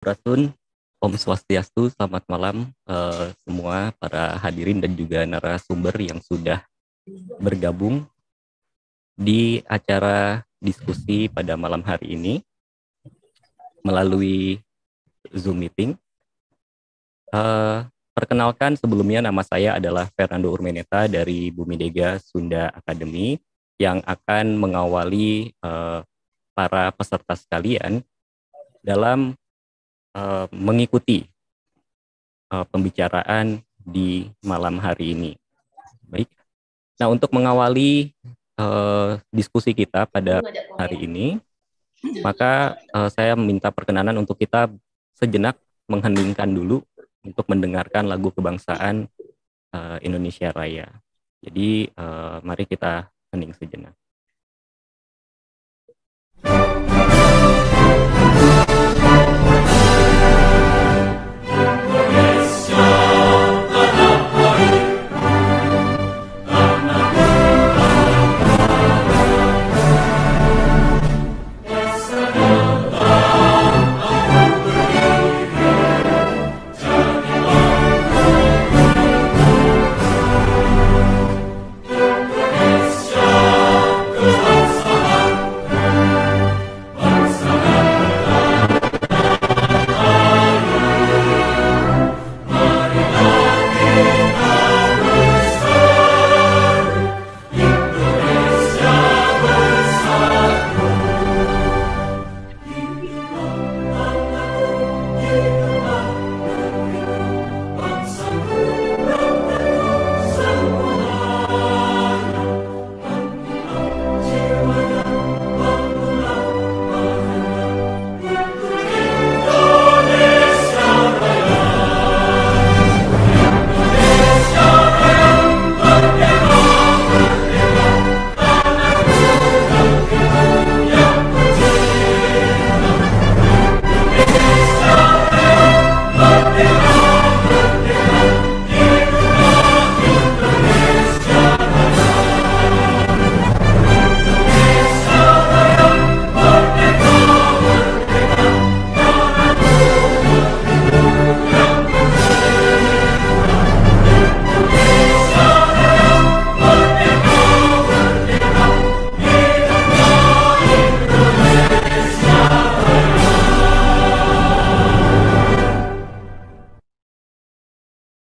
Ratun, Om Swastiastu, selamat malam semua para hadirin dan juga narasumber yang sudah bergabung di acara diskusi pada malam hari ini melalui Zoom meeting. Perkenalkan sebelumnya, nama saya adalah Fernando Urmeneta dari Bumidega Sunda Academy yang akan mengawali para peserta sekalian dalam mengikuti pembicaraan di malam hari ini. Baik. Nah, untuk mengawali diskusi kita pada hari ini, maka saya minta perkenanan untuk kita sejenak mengheningkan dulu untuk mendengarkan lagu kebangsaan Indonesia Raya. Jadi, mari kita hening sejenak.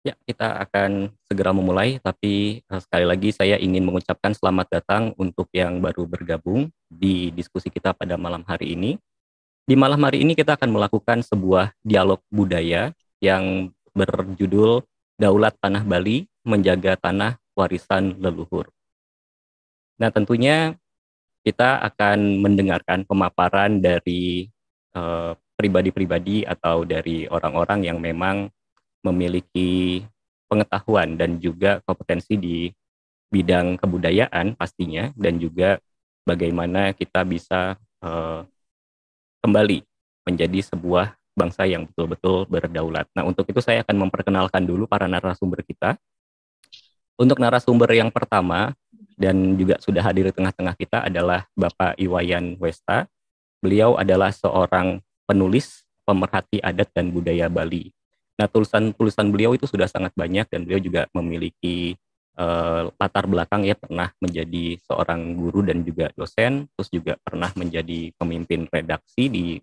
Ya, kita akan segera memulai, tapi sekali lagi saya ingin mengucapkan selamat datang untuk yang baru bergabung di diskusi kita pada malam hari ini. Di malam hari ini kita akan melakukan sebuah dialog budaya yang berjudul Daulat Tanah Bali, Menjaga Tanah Warisan Leluhur. Nah, tentunya kita akan mendengarkan pemaparan dari pribadi-pribadi atau dari orang-orang yang memang memiliki pengetahuan dan juga kompetensi di bidang kebudayaan pastinya, dan juga bagaimana kita bisa kembali menjadi sebuah bangsa yang betul-betul berdaulat. Nah, untuk itu saya akan memperkenalkan dulu para narasumber kita. Untuk narasumber yang pertama dan juga sudah hadir di tengah-tengah kita adalah Bapak Iwayan Westa. Beliau adalah seorang penulis, pemerhati adat dan budaya Bali. Nah, tulisan beliau itu sudah sangat banyak dan beliau juga memiliki latar belakang, ya, pernah menjadi seorang guru dan juga dosen, terus juga pernah menjadi pemimpin redaksi di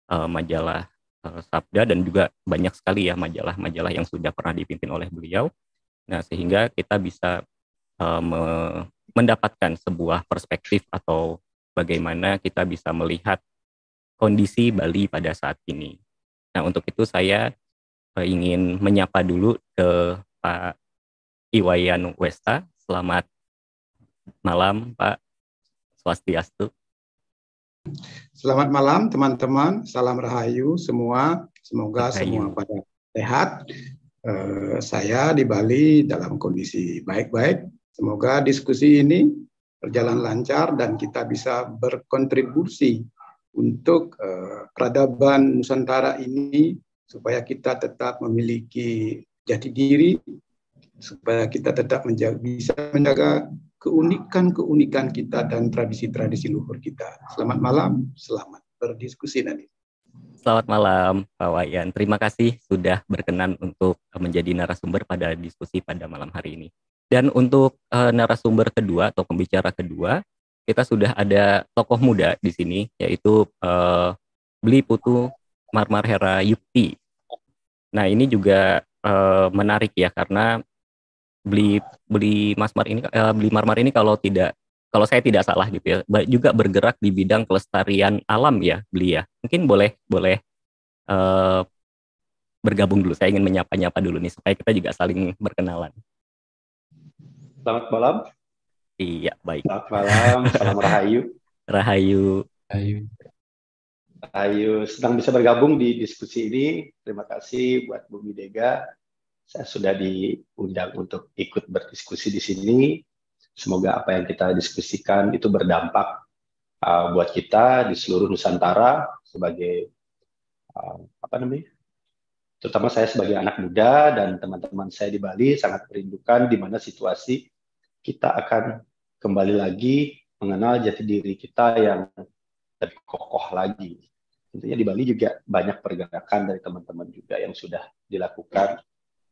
majalah Sabda, dan juga banyak sekali ya majalah-majalah yang sudah pernah dipimpin oleh beliau. Nah, sehingga kita bisa mendapatkan sebuah perspektif atau bagaimana kita bisa melihat kondisi Bali pada saat ini. Nah, untuk itu saya ingin menyapa dulu ke Pak Iwayan Westa. Selamat malam, Pak. Swastiastu. Selamat malam, teman-teman. Salam rahayu semua. Semoga semua pada sehat. Saya di Bali dalam kondisi baik-baik. Semoga diskusi ini berjalan lancar dan kita bisa berkontribusi untuk peradaban Nusantara ini, supaya kita tetap memiliki jati diri, supaya kita tetap bisa menjaga keunikan kita dan tradisi-tradisi luhur kita. Selamat malam, selamat berdiskusi nanti. Selamat malam, Pak Wayan. Terima kasih sudah berkenan untuk menjadi narasumber pada diskusi pada malam hari ini. Dan untuk narasumber kedua atau pembicara kedua, kita sudah ada tokoh muda di sini, yaitu Bli Putu Marmarhera Yukti. Nah, ini juga menarik ya, karena Bli Marmar ini kalau saya tidak salah gitu ya, juga bergerak di bidang kelestarian alam ya, Bli ya. Mungkin boleh eh, bergabung dulu. Saya ingin menyapa-nyapa dulu nih supaya kita juga saling berkenalan. Selamat malam. Iya, baik. Selamat malam, salam Rahayu. Rahayu. Rahayu, senang bisa bergabung di diskusi ini. Terima kasih buat Bu Midega. Saya sudah diundang untuk ikut berdiskusi di sini. Semoga apa yang kita diskusikan itu berdampak buat kita di seluruh Nusantara sebagai terutama saya sebagai anak muda dan teman-teman saya di Bali sangat merindukan di mana situasi kita akan kembali lagi mengenal jati diri kita yang lebih kokoh lagi. Tentunya di Bali juga banyak pergerakan dari teman-teman juga yang sudah dilakukan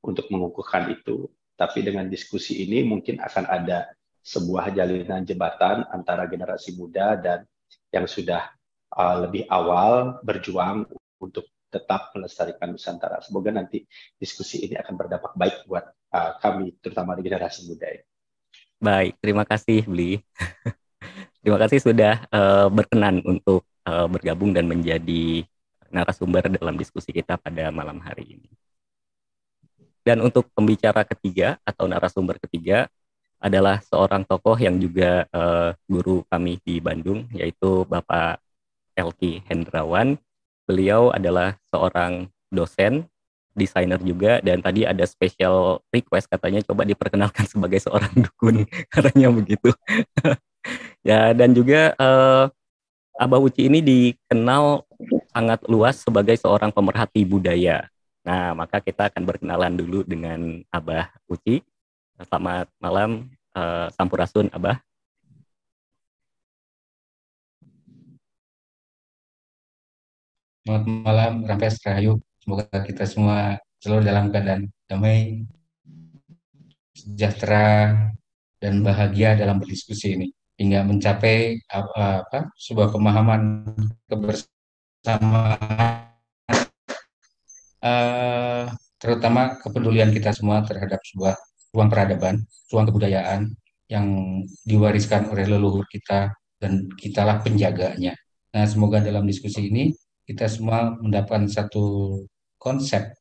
untuk mengukuhkan itu. Tapi dengan diskusi ini mungkin akan ada sebuah jalinan jembatan antara generasi muda dan yang sudah lebih awal berjuang untuk tetap melestarikan Nusantara. Semoga nanti diskusi ini akan berdampak baik buat kami, terutama di generasi muda ini. Baik, terima kasih Bli. Terima kasih sudah berkenan untuk bergabung dan menjadi narasumber dalam diskusi kita pada malam hari ini. Dan untuk pembicara ketiga atau narasumber ketiga adalah seorang tokoh yang juga guru kami di Bandung, yaitu Bapak Elky Hendrawan. Beliau adalah seorang dosen, desainer juga, dan tadi ada special request katanya coba diperkenalkan sebagai seorang dukun, katanya begitu. Ya, dan juga Abah Uci ini dikenal sangat luas sebagai seorang pemerhati budaya. Nah, maka kita akan berkenalan dulu dengan Abah Uci. Selamat malam, Sampurasun, Abah. Selamat malam, Rampes Rahayu. Semoga kita semua selalu dalam keadaan damai, sejahtera, dan bahagia dalam berdiskusi ini. Hingga mencapai sebuah pemahaman kebersamaan, terutama kepedulian kita semua terhadap sebuah ruang peradaban, ruang kebudayaan yang diwariskan oleh leluhur kita dan kitalah penjaganya. Nah, semoga dalam diskusi ini kita semua mendapatkan satu konsep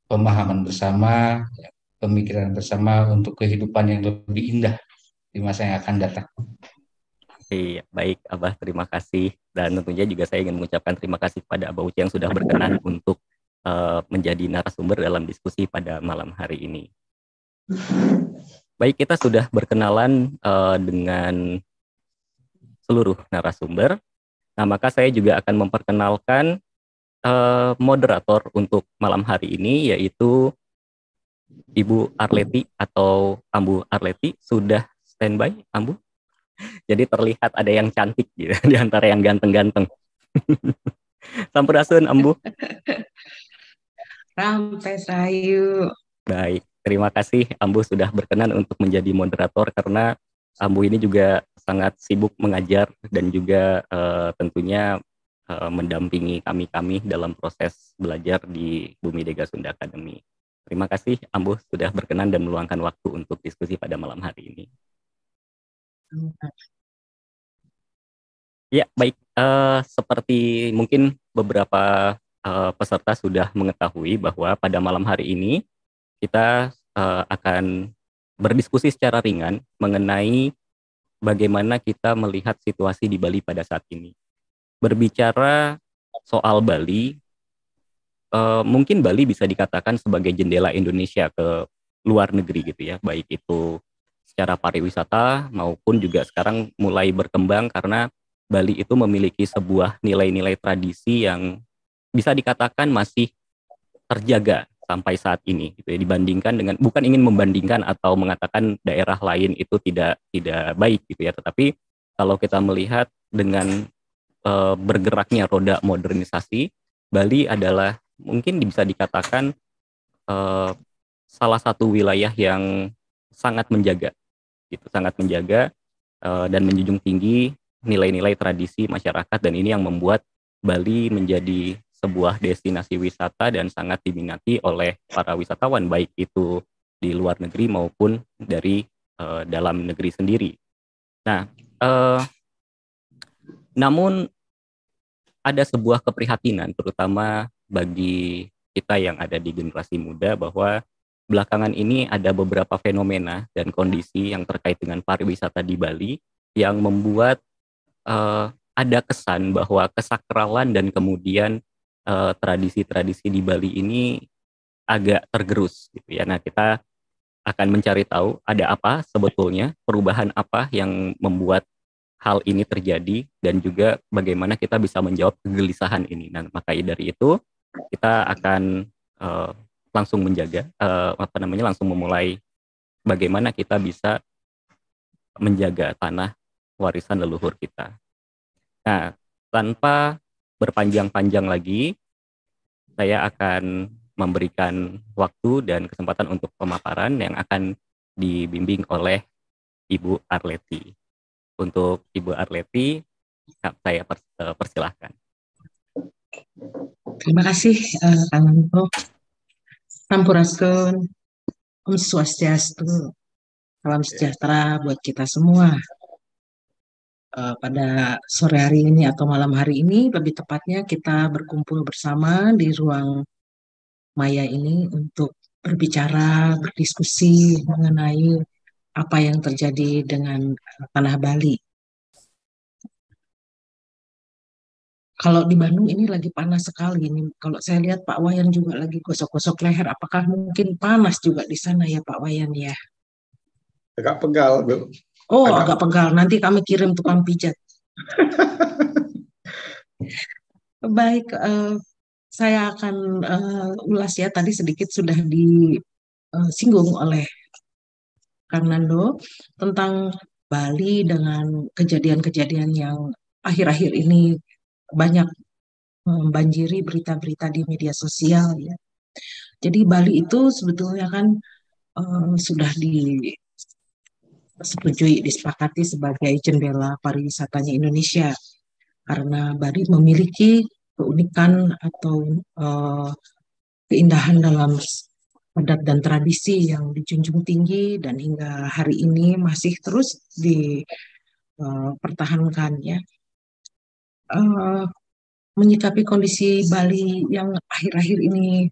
pemahaman bersama, pemikiran bersama untuk kehidupan yang lebih indah di masa yang akan datang. Iya, baik Abah, terima kasih. Dan tentunya juga saya ingin mengucapkan terima kasih kepada Abah Uci yang sudah berkenan untuk menjadi narasumber dalam diskusi pada malam hari ini. Baik, kita sudah berkenalan dengan seluruh narasumber. Nah, maka saya juga akan memperkenalkan moderator untuk malam hari ini, yaitu Ibu Arleti atau Ambu Arleti. Sudah standby, Ambu? Jadi terlihat ada yang cantik gitu, di antara yang ganteng-ganteng. Sampurasun, Ambu. Rampes Rahayu. Baik, terima kasih Ambu sudah berkenan untuk menjadi moderator, karena Ambu ini juga sangat sibuk mengajar dan juga tentunya mendampingi kami dalam proses belajar di Bumi Dega Sunda Academy. Terima kasih Ambu sudah berkenan dan meluangkan waktu untuk diskusi pada malam hari ini. Ya, baik. Seperti mungkin beberapa peserta sudah mengetahui bahwa pada malam hari ini kita akan berdiskusi secara ringan mengenai bagaimana kita melihat situasi di Bali pada saat ini. Berbicara soal Bali, mungkin Bali bisa dikatakan sebagai jendela Indonesia ke luar negeri gitu ya, baik itu secara pariwisata maupun juga sekarang mulai berkembang karena Bali itu memiliki sebuah nilai-nilai tradisi yang bisa dikatakan masih terjaga sampai saat ini gitu ya, dibandingkan dengan, bukan ingin membandingkan atau mengatakan daerah lain itu tidak baik gitu ya, tetapi kalau kita melihat dengan bergeraknya roda modernisasi, Bali adalah mungkin bisa dikatakan salah satu wilayah yang sangat menjaga, gitu, sangat menjaga dan menjunjung tinggi nilai-nilai tradisi masyarakat, dan ini yang membuat Bali menjadi sebuah destinasi wisata dan sangat diminati oleh para wisatawan, baik itu di luar negeri maupun dari dalam negeri sendiri. Nah, namun ada sebuah keprihatinan, terutama bagi kita yang ada di generasi muda, bahwa belakangan ini ada beberapa fenomena dan kondisi yang terkait dengan pariwisata di Bali yang membuat ada kesan bahwa kesakralan dan kemudian tradisi-tradisi di Bali ini agak tergerus, gitu ya. Nah, kita akan mencari tahu ada apa sebetulnya, perubahan apa yang membuat hal ini terjadi, dan juga bagaimana kita bisa menjawab kegelisahan ini. Nah, maka dari itu kita akan langsung langsung memulai bagaimana kita bisa menjaga tanah warisan leluhur kita. Nah, tanpa berpanjang-panjang lagi, saya akan memberikan waktu dan kesempatan untuk pemaparan yang akan dibimbing oleh Ibu Arleti. Untuk Ibu Arleti, saya persilahkan. Terima kasih, Kang Anto. Sampurasun, Om Swastiastu, salam sejahtera buat kita semua. Pada sore hari ini atau malam hari ini, lebih tepatnya kita berkumpul bersama di ruang maya ini untuk berbicara, berdiskusi mengenai apa yang terjadi dengan tanah Bali. Kalau di Bandung ini lagi panas sekali ini. Kalau saya lihat Pak Wayan juga lagi gosok-gosok leher. Apakah mungkin panas juga di sana ya Pak Wayan ya? Agak pegal, Bu. Oh, agak pegal. Nanti kami kirim tukang pijat. Baik, saya akan ulas ya. Tadi sedikit sudah disinggung oleh Kang Nando tentang Bali dengan kejadian-kejadian yang akhir-akhir ini banyak membanjiri berita-berita di media sosial ya. Jadi Bali itu sebetulnya kan sudah disepakati sebagai jendela pariwisatanya Indonesia karena Bali memiliki keunikan atau keindahan dalam adat dan tradisi yang dijunjung tinggi dan hingga hari ini masih terus dipertahankan ya. Menyikapi kondisi Bali yang akhir-akhir ini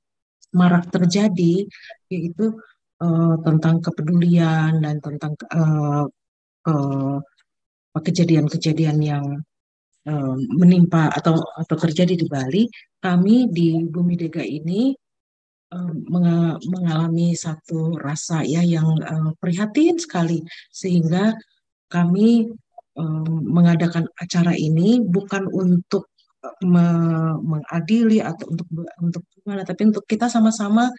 marak terjadi, yaitu tentang kepedulian dan tentang kejadian-kejadian yang menimpa atau terjadi di Bali, kami di Bumi Dega ini mengalami satu rasa ya yang prihatin sekali, sehingga kami mengadakan acara ini bukan untuk mengadili atau untuk gimana, tapi untuk kita sama-sama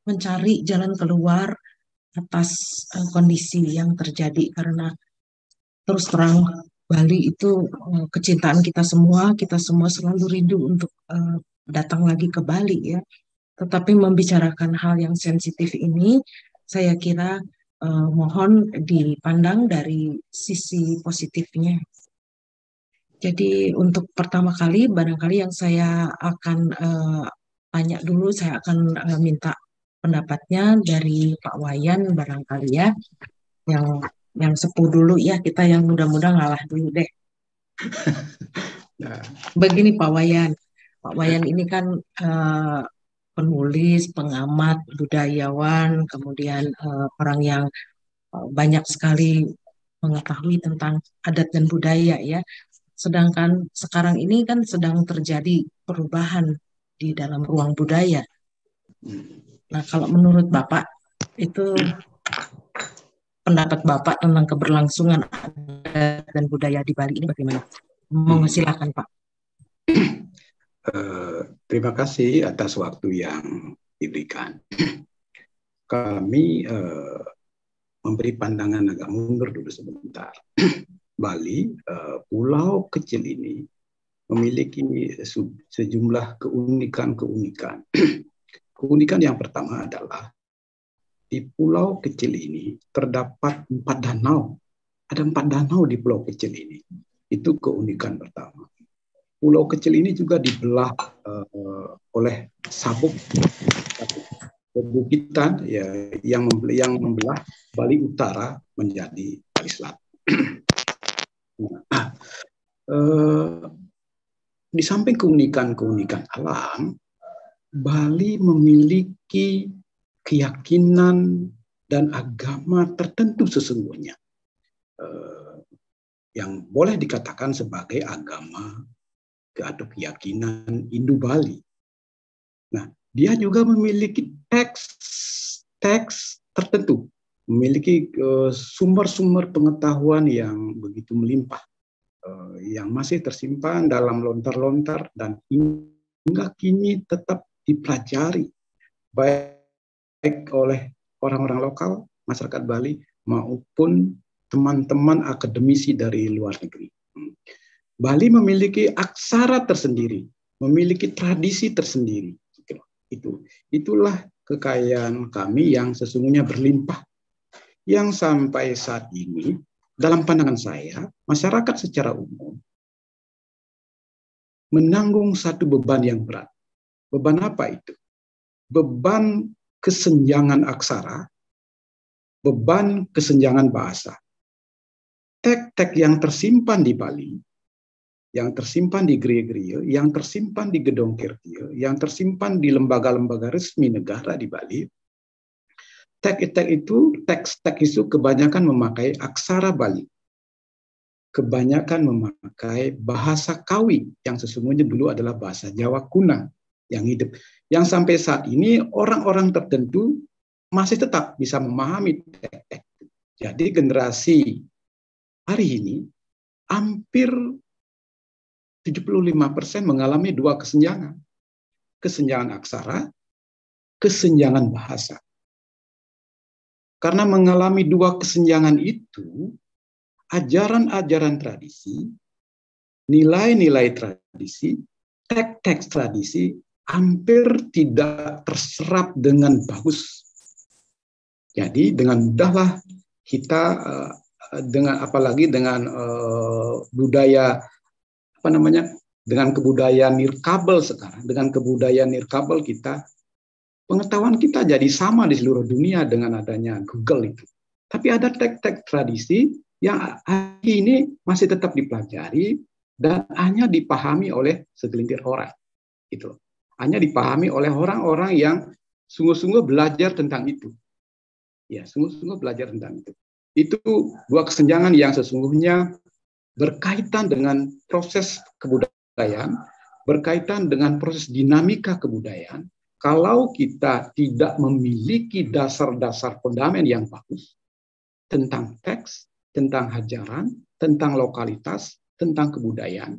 mencari jalan keluar atas kondisi yang terjadi, karena terus terang Bali itu kecintaan kita semua selalu rindu untuk datang lagi ke Bali ya. Tetapi membicarakan hal yang sensitif ini, saya kira mohon dipandang dari sisi positifnya. Jadi untuk pertama kali, barangkali yang saya akan tanya dulu, saya akan minta pendapatnya dari Pak Wayan barangkali ya, yang sepuh dulu ya, kita yang muda-muda ngalah dulu deh. Begini Pak Wayan ini kan penulis, pengamat, budayawan, kemudian orang yang banyak sekali mengetahui tentang adat dan budaya ya. Sedangkan sekarang ini kan sedang terjadi perubahan di dalam ruang budaya. Nah, kalau menurut Bapak, itu pendapat Bapak tentang keberlangsungan adat dan budaya di Bali ini bagaimana? Silakan Pak. Terima kasih atas waktu yang diberikan. Kami memberi pandangan agak mundur dulu sebentar. Bali, pulau kecil ini memiliki sejumlah keunikan-keunikan. Keunikan yang pertama adalah di pulau kecil ini terdapat 4 danau. Ada 4 danau di pulau kecil ini. Itu keunikan pertama. Pulau kecil ini juga dibelah oleh sabuk perbukitan ya, yang membelah Bali Utara menjadi Bali Selatan. Di samping keunikan-keunikan alam, Bali memiliki keyakinan dan agama tertentu sesungguhnya yang boleh dikatakan sebagai agama atau keyakinan Indo-Bali. Nah, dia juga memiliki teks tertentu, memiliki sumber-sumber pengetahuan yang begitu melimpah, yang masih tersimpan dalam lontar-lontar dan hingga kini tetap dipelajari baik oleh orang-orang lokal, masyarakat Bali, maupun teman-teman akademisi dari luar negeri. Bali memiliki aksara tersendiri, memiliki tradisi tersendiri. Itulah kekayaan kami yang sesungguhnya berlimpah, yang sampai saat ini dalam pandangan saya, masyarakat secara umum menanggung satu beban yang berat. Beban apa itu? Beban kesenjangan aksara, beban kesenjangan bahasa. Tek-tek yang tersimpan di Bali, yang tersimpan di gereja-gereja, yang tersimpan di gedung kirtia, yang tersimpan di lembaga-lembaga resmi negara di Bali, teks-teks itu kebanyakan memakai aksara Bali. Kebanyakan memakai bahasa Kawi, yang sesungguhnya dulu adalah bahasa Jawa kuno yang hidup. Yang sampai saat ini orang-orang tertentu masih tetap bisa memahami teks-teks. Jadi generasi hari ini hampir 75% mengalami 2 kesenjangan. Kesenjangan aksara, kesenjangan bahasa. Karena mengalami 2 kesenjangan itu, ajaran-ajaran tradisi, nilai-nilai tradisi, teks-teks tradisi hampir tidak terserap dengan bagus. Jadi dengan mudahlah kita dengan apalagi dengan budaya dengan kebudayaan nirkabel sekarang, dengan kebudayaan nirkabel kita, pengetahuan kita jadi sama di seluruh dunia dengan adanya Google itu. Tapi ada teks-teks tradisi yang hari ini masih tetap dipelajari dan hanya dipahami oleh segelintir orang. Gitu. Hanya dipahami oleh orang-orang yang sungguh-sungguh belajar tentang itu. Ya, sungguh-sungguh belajar tentang itu. Itu 2 kesenjangan yang sesungguhnya berkaitan dengan proses kebudayaan, berkaitan dengan proses dinamika kebudayaan. Kalau kita tidak memiliki dasar-dasar fundament yang bagus tentang teks, tentang ajaran, tentang lokalitas, tentang kebudayaan,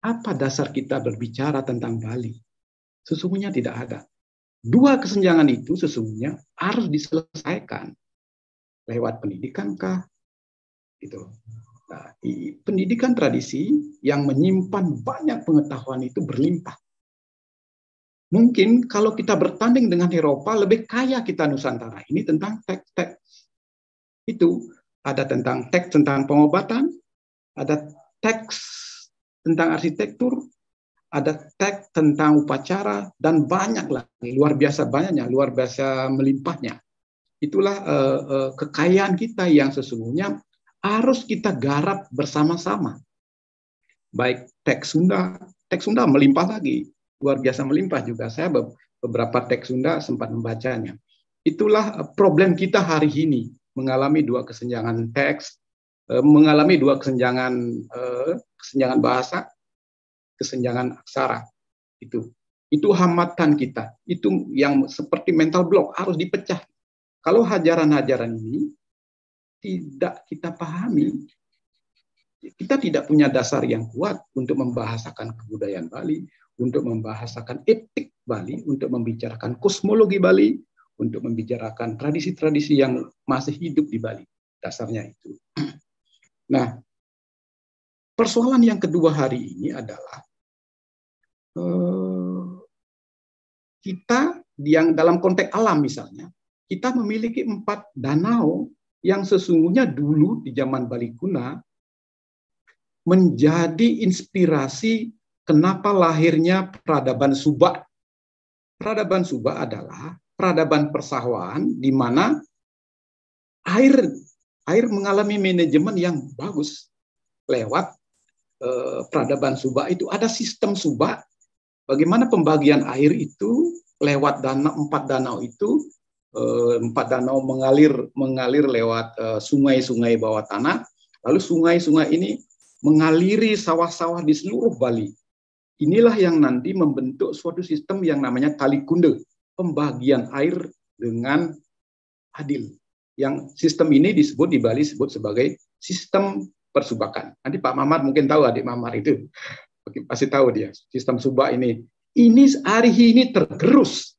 apa dasar kita berbicara tentang Bali? Sesungguhnya tidak ada. 2 kesenjangan itu sesungguhnya harus diselesaikan lewat pendidikan kah? Gitu. Nah, pendidikan tradisi yang menyimpan banyak pengetahuan itu berlimpah. Mungkin kalau kita bertanding dengan Eropa, lebih kaya kita Nusantara ini tentang teks-teks. Itu ada tentang teks tentang pengobatan, ada teks tentang arsitektur, ada teks tentang upacara, dan banyak lagi, luar biasa banyaknya, luar biasa melimpahnya. Itulah kekayaan kita yang sesungguhnya harus kita garap bersama-sama. Baik teks Sunda melimpah lagi, luar biasa melimpah juga. Saya beberapa teks Sunda sempat membacanya. Itulah problem kita hari ini, mengalami 2 kesenjangan teks, mengalami 2 kesenjangan bahasa, kesenjangan aksara. Itu hambatan kita. Itu yang seperti mental block harus dipecah. Kalau ajaran-ajaran ini tidak kita pahami, kita tidak punya dasar yang kuat untuk membahasakan kebudayaan Bali, untuk membahasakan etik Bali, untuk membicarakan kosmologi Bali, untuk membicarakan tradisi-tradisi yang masih hidup di Bali. Dasarnya itu. Nah, persoalan yang kedua hari ini adalah kita yang dalam konteks alam misalnya, kita memiliki 4 danau yang sesungguhnya dulu di zaman Bali Kuna menjadi inspirasi kenapa lahirnya peradaban Subak. Peradaban Subak adalah peradaban persawahan di mana air mengalami manajemen yang bagus lewat peradaban Subak itu ada sistem Subak. Bagaimana pembagian air itu lewat 4 danau itu, 4 danau mengalir lewat sungai-sungai bawah tanah, lalu sungai-sungai ini mengaliri sawah-sawah di seluruh Bali. Inilah yang nanti membentuk suatu sistem yang namanya Kalikunde, pembagian air dengan adil. Yang sistem ini disebut di Bali disebut sebagai sistem persubakan. Nanti Pak Mamar mungkin tahu, adik Mamar itu pasti tahu dia sistem subak ini. Ini hari ini tergerus.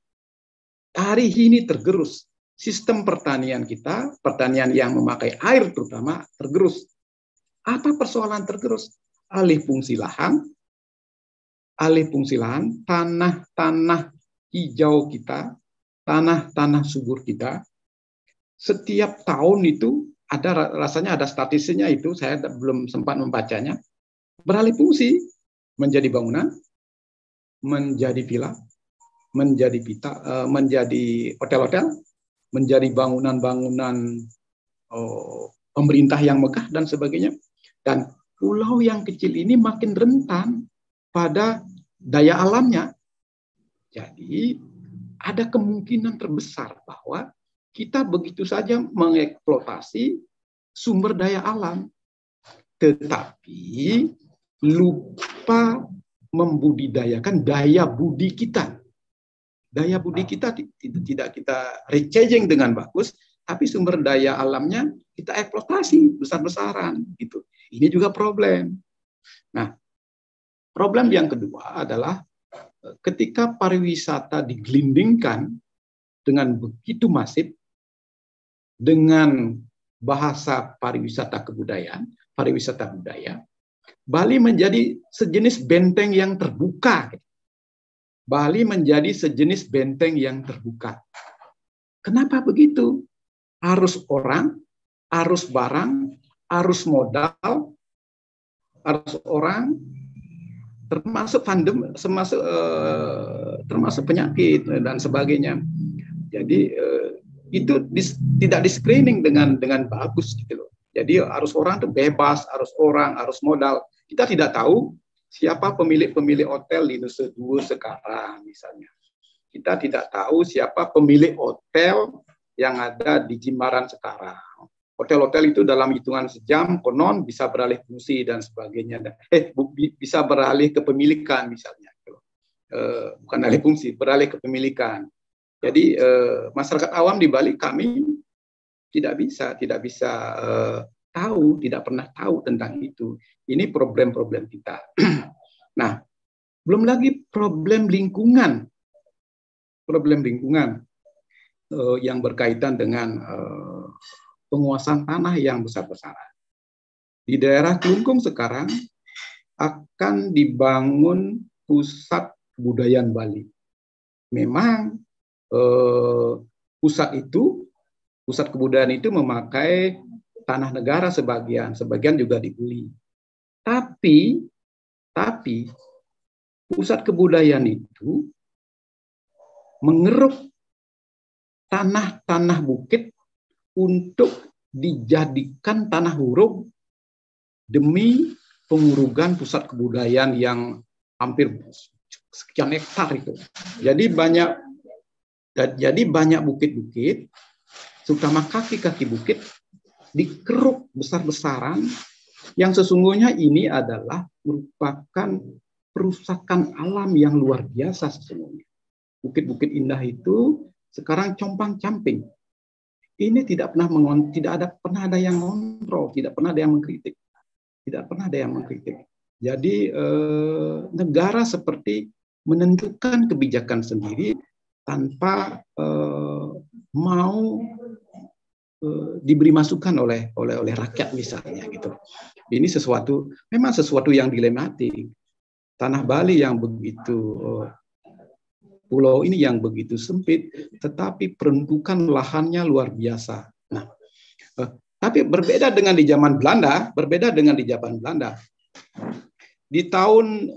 Hari ini tergerus. Sistem pertanian kita, pertanian yang memakai air terutama tergerus. Apa persoalan tergerus? Alih fungsi lahan, tanah-tanah hijau kita, tanah-tanah subur kita. Setiap tahun itu rasanya ada statistiknya itu, saya belum sempat membacanya. Beralih fungsi menjadi bangunan, menjadi villa, menjadi hotel-hotel, menjadi bangunan-bangunan pemerintah yang megah dan sebagainya. Dan pulau yang kecil ini makin rentan pada daya alamnya. Jadi ada kemungkinan terbesar bahwa kita begitu saja mengeksploitasi sumber daya alam, tetapi lupa membudidayakan daya budi kita. Daya budi kita tidak kita recharging dengan bagus, tapi sumber daya alamnya kita eksploitasi besar-besaran gitu. Ini juga problem. Nah, problem yang kedua adalah ketika pariwisata digelindingkan dengan begitu masif, dengan bahasa pariwisata kebudayaan, pariwisata budaya, Bali menjadi sejenis benteng yang terbuka. Bali menjadi sejenis benteng yang terbuka. Kenapa begitu? Arus orang, arus barang, arus modal, arus orang, termasuk pandemi, termasuk penyakit dan sebagainya. Jadi itu tidak di screening dengan bagus gitu loh. Jadi arus orang itu bebas, arus orang, arus modal. Kita tidak tahu siapa pemilik hotel di Nusa Dua sekarang misalnya. Kita tidak tahu siapa pemilik hotel yang ada di Jimbaran sekarang. Hotel-hotel itu dalam hitungan sejam konon bisa beralih fungsi dan sebagainya. Bisa beralih kepemilikan misalnya. Bukan alih fungsi, beralih kepemilikan. Jadi masyarakat awam di Bali kami tidak bisa tahu, tidak pernah tahu tentang itu. Ini problem-problem kita. Nah, belum lagi problem lingkungan yang berkaitan dengan penguasaan tanah yang besar-besaran. Di daerah Kelungkung sekarang akan dibangun pusat kebudayaan Bali. Memang pusat kebudayaan itu memakai tanah negara sebagian juga dibeli. Tapi pusat kebudayaan itu mengeruk tanah-tanah bukit untuk dijadikan tanah huruf demi pengurugan pusat kebudayaan yang hampir sekian hektar itu. Jadi banyak bukit-bukit, terutama kaki-kaki bukit, dikeruk besar-besaran, yang sesungguhnya ini adalah merupakan perusakan alam yang luar biasa sesungguhnya. Bukit-bukit indah itu sekarang compang-camping. Ini tidak pernah ada yang mengontrol, tidak pernah ada yang mengkritik. Jadi negara seperti menentukan kebijakan sendiri tanpa mau diberi masukan oleh rakyat misalnya gitu. Ini memang sesuatu yang dilematik. Tanah Bali yang begitu pulau ini yang begitu sempit, tetapi peruntukan lahannya luar biasa. Nah, tapi berbeda dengan di zaman Belanda, di tahun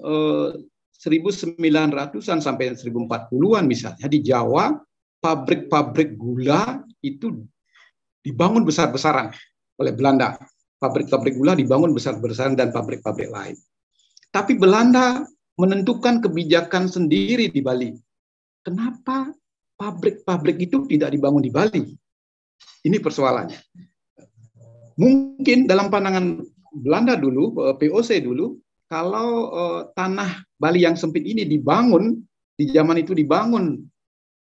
1900-an sampai 1040-an misalnya di Jawa, pabrik-pabrik gula itu dibangun besar-besaran oleh Belanda. Pabrik-pabrik gula dibangun besar-besaran dan pabrik-pabrik lain. Tapi Belanda menentukan kebijakan sendiri di Bali. Kenapa pabrik-pabrik itu tidak dibangun di Bali? Ini persoalannya. Mungkin dalam pandangan Belanda dulu, POC dulu, kalau tanah Bali yang sempit ini dibangun, di zaman itu dibangun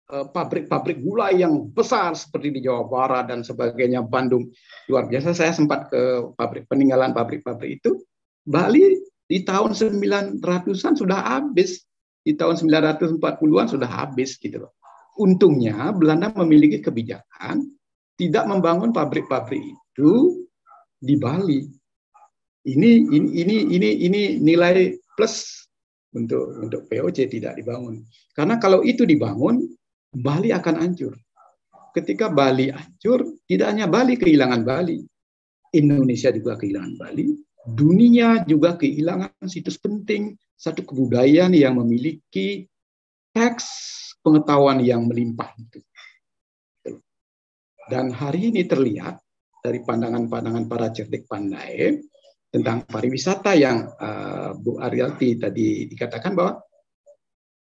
pabrik-pabrik gula yang besar seperti di Jawa Barat dan sebagainya, Bandung, luar biasa. Saya sempat ke peninggalan pabrik-pabrik itu. Bali di tahun 900-an sudah habis. Di tahun 940-an sudah habis gitu loh. Untungnya Belanda memiliki kebijakan tidak membangun pabrik-pabrik itu di Bali. Ini nilai plus untuk POC tidak dibangun. Karena kalau itu dibangun, Bali akan hancur. Ketika Bali hancur, tidak hanya Bali kehilangan Bali, Indonesia juga kehilangan Bali, dunia juga kehilangan situs penting, satu kebudayaan yang memiliki teks pengetahuan yang melimpah. Dan hari ini terlihat dari pandangan-pandangan para cerdik pandai tentang pariwisata yang Bu Arialti tadi dikatakan bahwa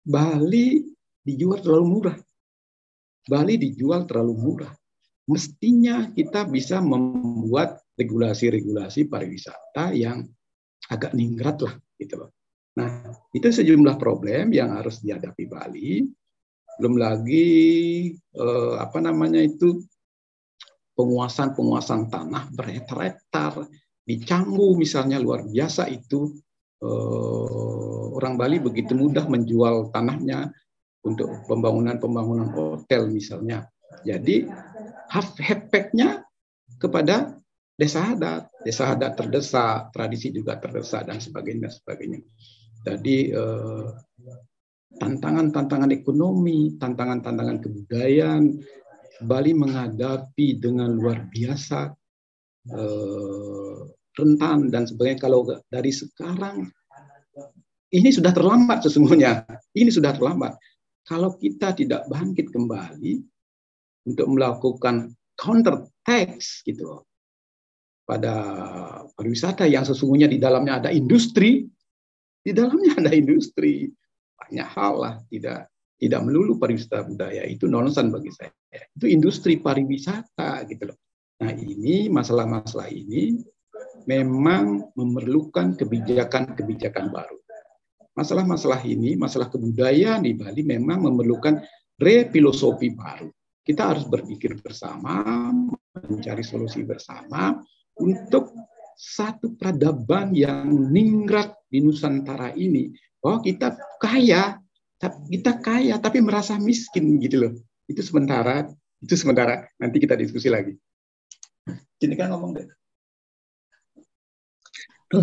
Bali dijual terlalu murah. Bali dijual terlalu murah. Mestinya kita bisa membuat regulasi-regulasi pariwisata yang agak ningrat lah gitu loh. Nah, itu sejumlah problem yang harus dihadapi Bali. Belum lagi penguasaan tanah berhektar-hektar di Canggu misalnya, luar biasa itu. Orang Bali begitu mudah menjual tanahnya untuk pembangunan hotel misalnya. Jadi efeknya kepada desa adat terdesak, tradisi juga terdesak dan sebagainya. Jadi tantangan ekonomi, tantangan kebudayaan Bali menghadapi dengan luar biasa rentan dan sebagainya. Kalau dari sekarang ini sudah terlambat sesungguhnya. Ini sudah terlambat. Kalau kita tidak bangkit kembali untuk melakukan counter tax gitu pada pariwisata yang sesungguhnya di dalamnya ada industri. Banyak hal lah, tidak melulu pariwisata budaya, itu nonsen bagi saya. Itu industri pariwisata gitu loh. Nah, ini masalah-masalah ini memang memerlukan kebijakan baru. Masalah-masalah ini, masalah kebudayaan di Bali memang memerlukan refilosofi baru. Kita harus berpikir bersama, mencari solusi bersama untuk satu peradaban yang ningrat di Nusantara ini. Bahwa kita kaya tapi merasa miskin gitu loh. Itu sementara. Nanti kita diskusi lagi. Ini kan ngomong deh.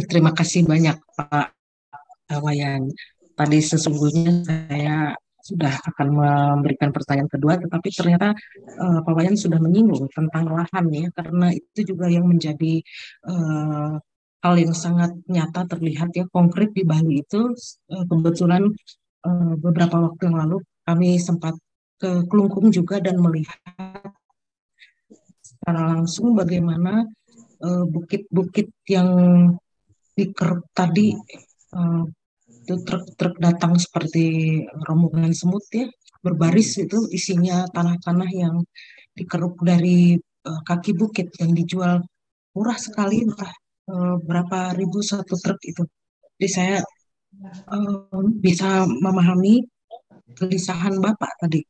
Terima kasih banyak Pak Wayan. Tadi sesungguhnya saya sudah akan memberikan pertanyaan kedua, tetapi ternyata Pak Wayan sudah menyinggung tentang lahan ya, karena itu juga yang menjadi hal yang sangat nyata terlihat ya, konkret di Bali itu. Kebetulan beberapa waktu yang lalu kami sempat ke Kelungkung juga dan melihat secara langsung bagaimana bukit-bukit yang dikeruk tadi, itu truk-truk datang seperti rombongan semut ya, berbaris, itu isinya tanah-tanah yang dikeruk dari kaki bukit yang dijual murah sekali, entah berapa ribu satu truk itu. Jadi saya bisa memahami kegelisahan Bapak tadi.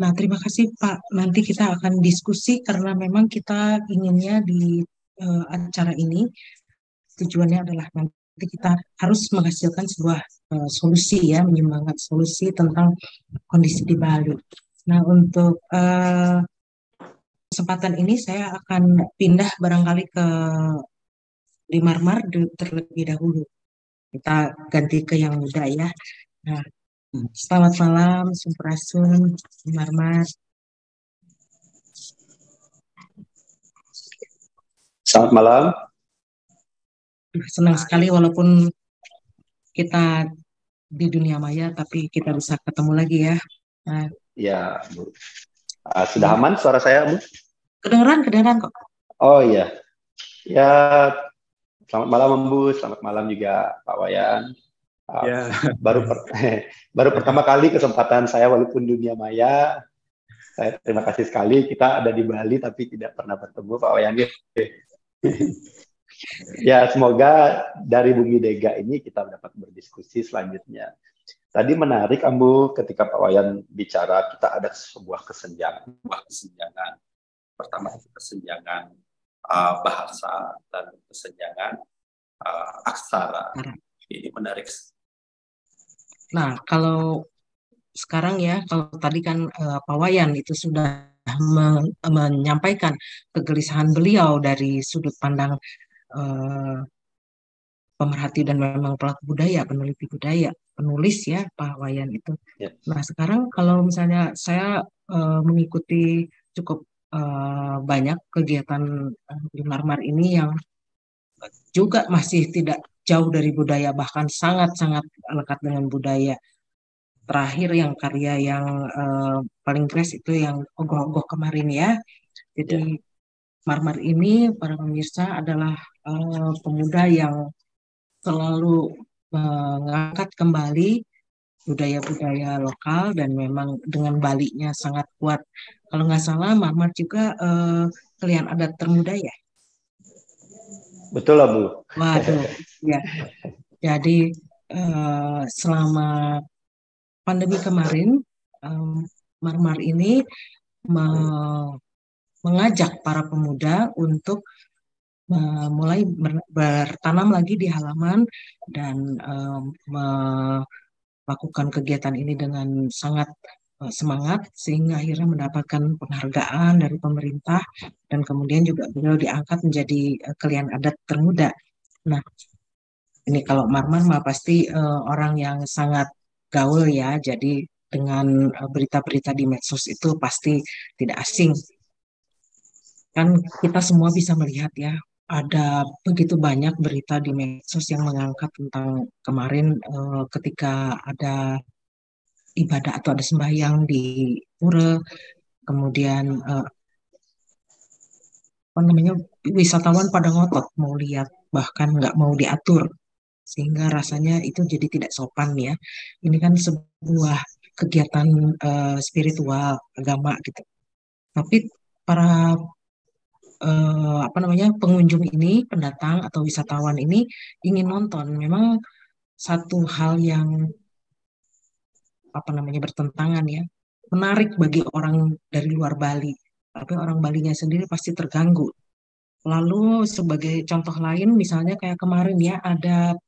Nah, terima kasih Pak. Nanti kita akan diskusi karena memang kita inginnya di acara ini tujuannya adalah nanti kita harus menghasilkan sebuah solusi ya, menyumbangkan solusi tentang kondisi di Bali. Nah, untuk kesempatan ini saya akan pindah barangkali ke di Marmar terlebih dahulu. Kita ganti ke yang muda ya. Nah, selamat malam, Sumpurasun, Marmar. Selamat malam. Senang sekali walaupun kita di dunia maya, tapi kita bisa ketemu lagi ya. Nah, Ya, Bu. Sudah aman suara saya, Bu? Kedengeran kok. Oh iya. Ya, selamat malam, Bu. Selamat malam juga, Pak Wayan. Ya. Baru pertama kali kesempatan saya walaupun dunia maya. Saya terima kasih sekali. Kita ada di Bali tapi tidak pernah bertemu, Pak Wayan. Ya, semoga dari Bumi Dega ini kita dapat berdiskusi selanjutnya. Tadi menarik, Ambu, ketika Pak Wayan bicara kita ada sebuah kesenjangan. Pertama kesenjangan bahasa dan kesenjangan aksara. Ini menarik. Nah, kalau sekarang ya, kalau tadi kan Pak Wayan itu sudah menyampaikan kegelisahan beliau dari sudut pandang pemerhati dan memang pelaku budaya, peneliti budaya, penulis ya Pak Wayan itu. Ya. Nah sekarang kalau misalnya saya mengikuti cukup banyak kegiatan di Marmar ini yang juga masih tidak jauh dari budaya, bahkan sangat-sangat lekat dengan budaya. Terakhir yang karya yang paling fresh itu yang Ogoh-Ogoh kemarin ya. Jadi Marmar ini para pemirsa adalah pemuda yang selalu mengangkat kembali budaya-budaya lokal dan memang dengan Bali-nya sangat kuat. Kalau nggak salah, Marmar juga kalian adat termuda ya? Betul lah, Bu. Waduh, ya. Jadi selama pandemi kemarin, Marmar ini mengajak para pemuda untuk mulai bertanam lagi di halaman dan melakukan kegiatan ini dengan sangat semangat sehingga akhirnya mendapatkan penghargaan dari pemerintah dan kemudian juga beliau diangkat menjadi kalian adat termuda. Nah, ini kalau Marmar mah pasti orang yang sangat gaul ya, jadi dengan berita-berita di medsos itu pasti tidak asing. Kan kita semua bisa melihat ya, ada begitu banyak berita di medsos yang mengangkat tentang kemarin ketika ada ibadah atau ada sembahyang di pura, kemudian wisatawan pada ngotot mau lihat, bahkan nggak mau diatur, sehingga rasanya itu jadi tidak sopan ya. Ini kan sebuah kegiatan spiritual agama gitu. Tapi para pengunjung ini, pendatang atau wisatawan ini ingin nonton. Memang satu hal yang bertentangan ya, menarik bagi orang dari luar Bali, tapi orang Balinya sendiri pasti terganggu. Lalu sebagai contoh lain, misalnya kayak kemarin ya, ada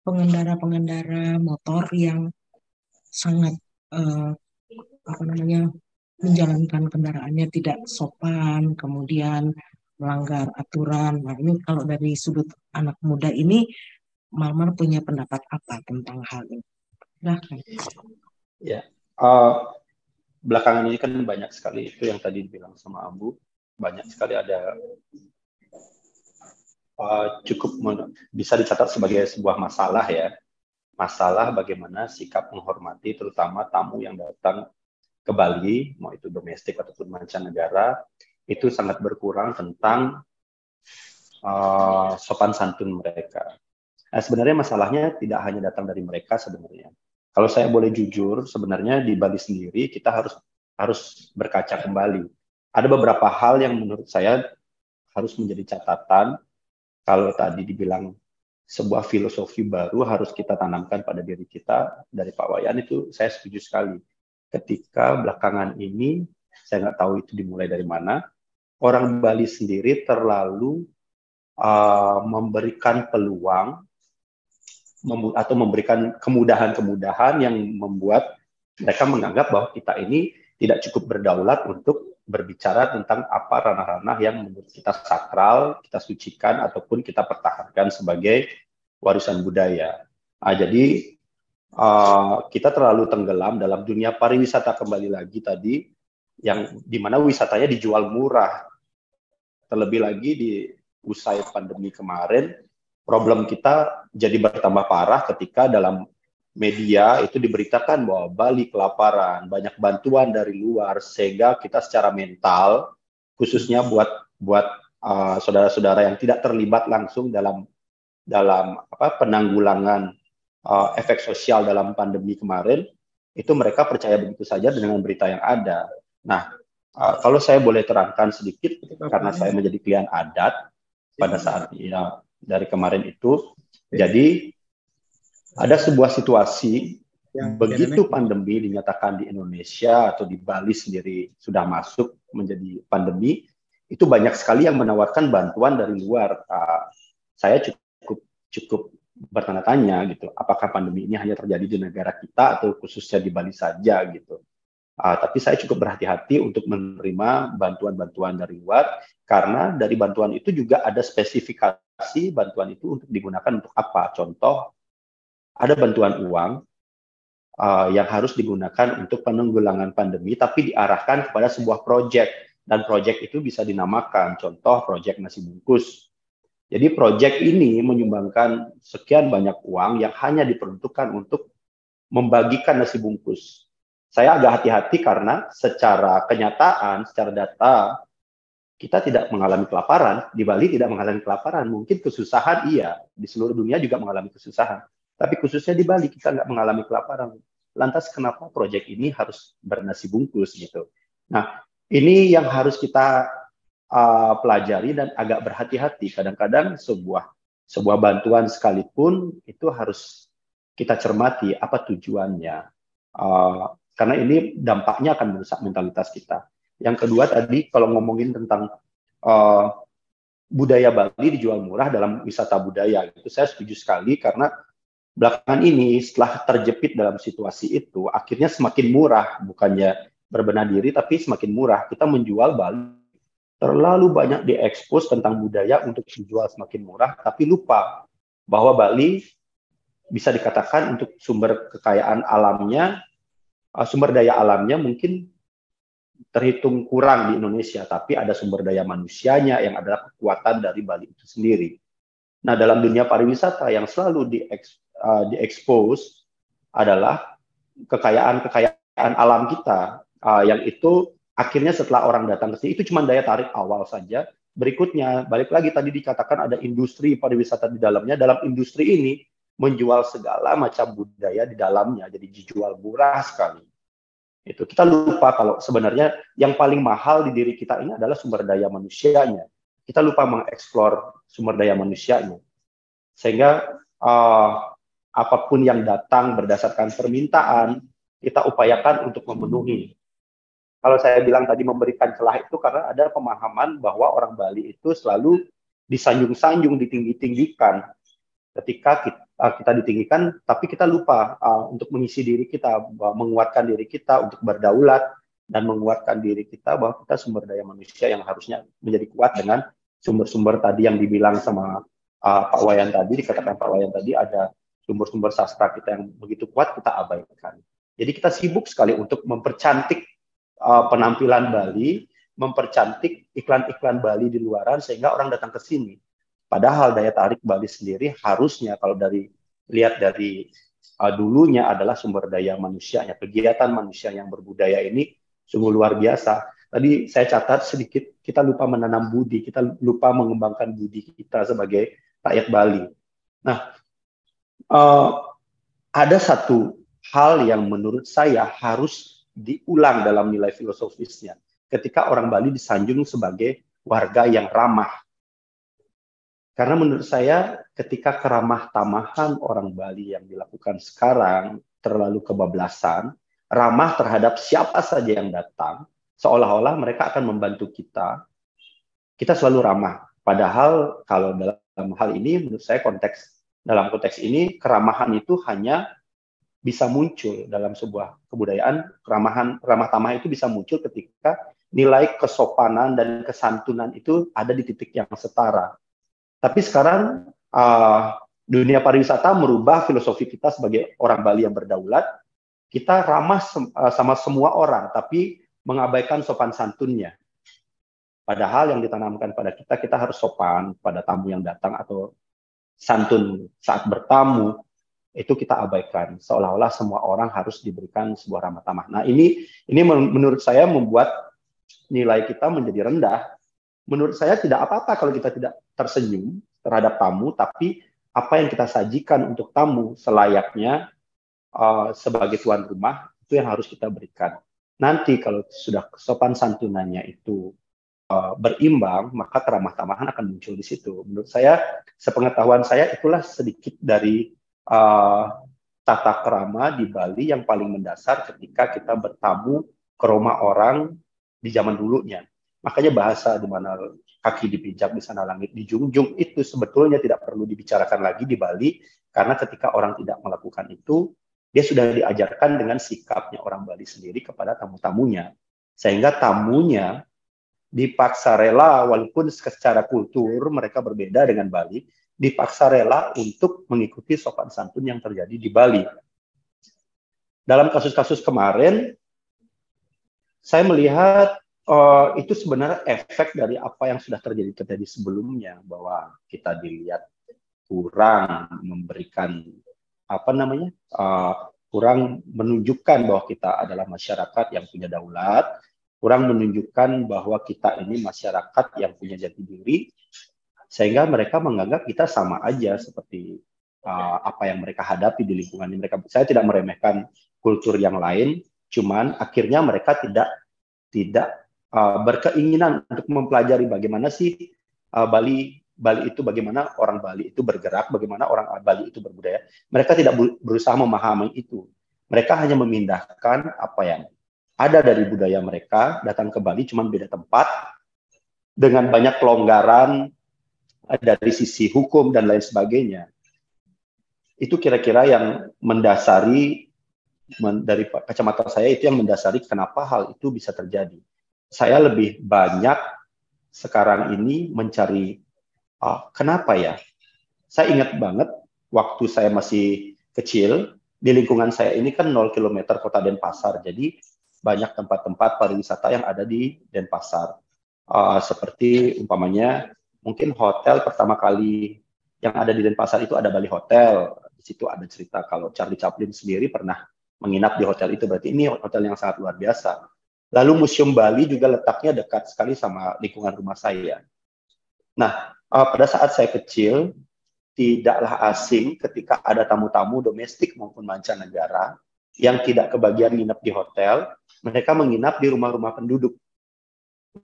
pengendara-pengendara motor yang sangat menjalankan kendaraannya tidak sopan, kemudian melanggar aturan. Nah, ini kalau dari sudut anak muda ini, Marmar punya pendapat apa tentang hal ini? Silahkan. Ya, belakangan ini kan banyak sekali itu yang tadi dibilang sama Ambu, banyak sekali ada cukup bisa dicatat sebagai sebuah masalah ya. Masalah bagaimana sikap menghormati terutama tamu yang datang ke Bali, mau itu domestik ataupun mancanegara, itu sangat berkurang tentang sopan santun mereka. Nah, sebenarnya masalahnya tidak hanya datang dari mereka sebenarnya. Kalau saya boleh jujur, sebenarnya di Bali sendiri kita harus berkaca kembali. Ada beberapa hal yang menurut saya harus menjadi catatan. Kalau tadi dibilang sebuah filosofi baru harus kita tanamkan pada diri kita dari Pak Wayan, itu saya setuju sekali. Ketika belakangan ini, saya nggak tahu itu dimulai dari mana, orang Bali sendiri terlalu memberikan peluang atau memberikan kemudahan-kemudahan yang membuat mereka menganggap bahwa kita ini tidak cukup berdaulat untuk berbicara tentang apa ranah-ranah yang menurut kita sakral, kita sucikan, ataupun kita pertahankan sebagai warisan budaya. Jadi kita terlalu tenggelam dalam dunia pariwisata kembali lagi tadi, yang dimana wisatanya dijual murah. Terlebih lagi di usai pandemi kemarin, problem kita jadi bertambah parah ketika dalam media itu diberitakan bahwa Bali kelaparan, banyak bantuan dari luar, sehingga kita secara mental, khususnya buat saudara-saudara yang tidak terlibat langsung dalam penanggulangan efek sosial dalam pandemi kemarin, itu mereka percaya begitu saja dengan berita yang ada. Nah, kalau saya boleh terangkan sedikit, karena saya menjadi klien adat pada saat dari kemarin itu, jadi ada sebuah situasi begitu pandemi dinyatakan di Indonesia atau di Bali sendiri sudah masuk menjadi pandemi, itu banyak sekali yang menawarkan bantuan dari luar. Saya cukup bertanya tanya gitu, apakah pandemi ini hanya terjadi di negara kita atau khususnya di Bali saja gitu. Tapi saya cukup berhati-hati untuk menerima bantuan-bantuan dari luar, karena dari bantuan itu juga ada spesifikasi bantuan itu untuk digunakan untuk apa. Contoh, ada bantuan uang yang harus digunakan untuk penanggulangan pandemi, tapi diarahkan kepada sebuah proyek, dan proyek itu bisa dinamakan, contoh proyek nasi bungkus. Jadi proyek ini menyumbangkan sekian banyak uang yang hanya diperuntukkan untuk membagikan nasi bungkus. Saya agak hati-hati karena secara kenyataan, secara data, kita tidak mengalami kelaparan. Di Bali tidak mengalami kelaparan. Mungkin kesusahan iya, di seluruh dunia juga mengalami kesusahan. Tapi khususnya di Bali kita nggak mengalami kelaparan. Lantas kenapa proyek ini harus bernasi bungkus gitu? Nah, ini yang harus kita pelajari dan agak berhati-hati. Kadang-kadang sebuah bantuan sekalipun itu harus kita cermati apa tujuannya. Karena ini dampaknya akan merusak mentalitas kita. Yang kedua tadi kalau ngomongin tentang budaya Bali dijual murah dalam wisata budaya, itu saya setuju sekali, karena belakangan ini setelah terjepit dalam situasi itu, akhirnya semakin murah, bukannya berbenah diri, tapi semakin murah. Kita menjual Bali, terlalu banyak diekspos tentang budaya untuk dijual semakin murah, tapi lupa bahwa Bali bisa dikatakan untuk sumber kekayaan alamnya, sumber daya alamnya mungkin terhitung kurang di Indonesia, tapi ada sumber daya manusianya yang adalah kekuatan dari Bali itu sendiri. Nah, dalam dunia pariwisata yang selalu diekspos adalah kekayaan alam kita, yang itu akhirnya setelah orang datang ke sini, itu cuma daya tarik awal saja. Berikutnya, balik lagi tadi dikatakan ada industri pariwisata di dalamnya. Dalam industri ini, menjual segala macam budaya di dalamnya, jadi dijual murah sekali. Itu kita lupa kalau sebenarnya yang paling mahal di diri kita ini adalah sumber daya manusianya. Kita lupa mengeksplor sumber daya manusianya. Sehingga apapun yang datang berdasarkan permintaan, kita upayakan untuk memenuhi. Kalau saya bilang tadi memberikan celah itu karena ada pemahaman bahwa orang Bali itu selalu disanjung-sanjung, ditinggi-tinggikan. Ketika kita ditinggikan, tapi kita lupa untuk mengisi diri kita, menguatkan diri kita untuk berdaulat, dan menguatkan diri kita bahwa kita sumber daya manusia yang harusnya menjadi kuat dengan sumber-sumber tadi yang dibilang sama Pak Wayan tadi, dikatakan Pak Wayan tadi, ada sumber-sumber sastra kita yang begitu kuat, kita abaikan. Jadi kita sibuk sekali untuk mempercantik penampilan Bali, mempercantik iklan-iklan Bali di luaran sehingga orang datang ke sini. Padahal daya tarik Bali sendiri harusnya kalau lihat dari dulunya adalah sumber daya manusianya. Kegiatan manusia yang berbudaya ini sungguh luar biasa. Tadi saya catat sedikit, kita lupa menanam budi, kita lupa mengembangkan budi kita sebagai rakyat Bali. Nah, ada satu hal yang menurut saya harus diulang dalam nilai filosofisnya. Ketika orang Bali disanjung sebagai warga yang ramah. Karena menurut saya ketika keramah tamahan orang Bali yang dilakukan sekarang terlalu kebablasan, ramah terhadap siapa saja yang datang, seolah-olah mereka akan membantu kita. Kita selalu ramah. Padahal kalau dalam hal ini menurut saya dalam konteks ini keramahan itu hanya bisa muncul dalam sebuah kebudayaan, ramah tamah itu bisa muncul ketika nilai kesopanan dan kesantunan itu ada di titik yang setara. Tapi sekarang dunia pariwisata merubah filosofi kita sebagai orang Bali yang berdaulat. Kita ramah sama semua orang, tapi mengabaikan sopan santunnya. Padahal yang ditanamkan pada kita harus sopan pada tamu yang datang atau santun saat bertamu. Itu kita abaikan, seolah-olah semua orang harus diberikan sebuah ramah tamah. Nah, ini menurut saya membuat nilai kita menjadi rendah. Menurut saya tidak apa-apa kalau kita tidak tersenyum terhadap tamu, tapi apa yang kita sajikan untuk tamu selayaknya sebagai tuan rumah, itu yang harus kita berikan. Nanti kalau sudah sopan santunannya itu berimbang, maka keramah tamahan akan muncul di situ. Menurut saya, sepengetahuan saya, itulah sedikit dari tata krama di Bali yang paling mendasar ketika kita bertamu ke rumah orang di zaman dulunya. Makanya bahasa di mana kaki dipijak di sana langit dijunjung itu sebetulnya tidak perlu dibicarakan lagi di Bali, karena ketika orang tidak melakukan itu, dia sudah diajarkan dengan sikapnya orang Bali sendiri kepada tamu-tamunya. Sehingga tamunya dipaksa rela, walaupun secara kultur mereka berbeda dengan Bali, dipaksa rela untuk mengikuti sopan santun yang terjadi di Bali. Dalam kasus-kasus kemarin, saya melihat itu sebenarnya efek dari apa yang sudah terjadi sebelumnya, bahwa kita dilihat kurang memberikan kurang menunjukkan bahwa kita adalah masyarakat yang punya daulat, kurang menunjukkan bahwa kita ini masyarakat yang punya jati diri, sehingga mereka menganggap kita sama aja seperti apa yang mereka hadapi di lingkungan mereka. Saya tidak meremehkan kultur yang lain, cuman akhirnya mereka tidak berkeinginan untuk mempelajari bagaimana sih Bali itu, bagaimana orang Bali itu bergerak, bagaimana orang Bali itu berbudaya. Mereka tidak berusaha memahami itu. Mereka hanya memindahkan apa yang ada dari budaya mereka, datang ke Bali cuma beda tempat, dengan banyak pelonggaran dari sisi hukum dan lain sebagainya. Itu kira-kira yang mendasari, dari kacamata saya, itu yang mendasari kenapa hal itu bisa terjadi. Saya lebih banyak sekarang ini mencari kenapa ya. Saya ingat banget waktu saya masih kecil, di lingkungan saya ini kan 0 km kota Denpasar, jadi banyak tempat-tempat pariwisata yang ada di Denpasar. Seperti umpamanya, mungkin hotel pertama kali yang ada di Denpasar itu ada Bali Hotel. Di situ ada cerita kalau Charlie Chaplin sendiri pernah menginap di hotel itu, berarti ini hotel yang sangat luar biasa. Lalu Museum Bali juga letaknya dekat sekali sama lingkungan rumah saya. Nah, pada saat saya kecil, tidaklah asing ketika ada tamu-tamu domestik maupun mancanegara yang tidak kebagian nginap di hotel, mereka menginap di rumah-rumah penduduk.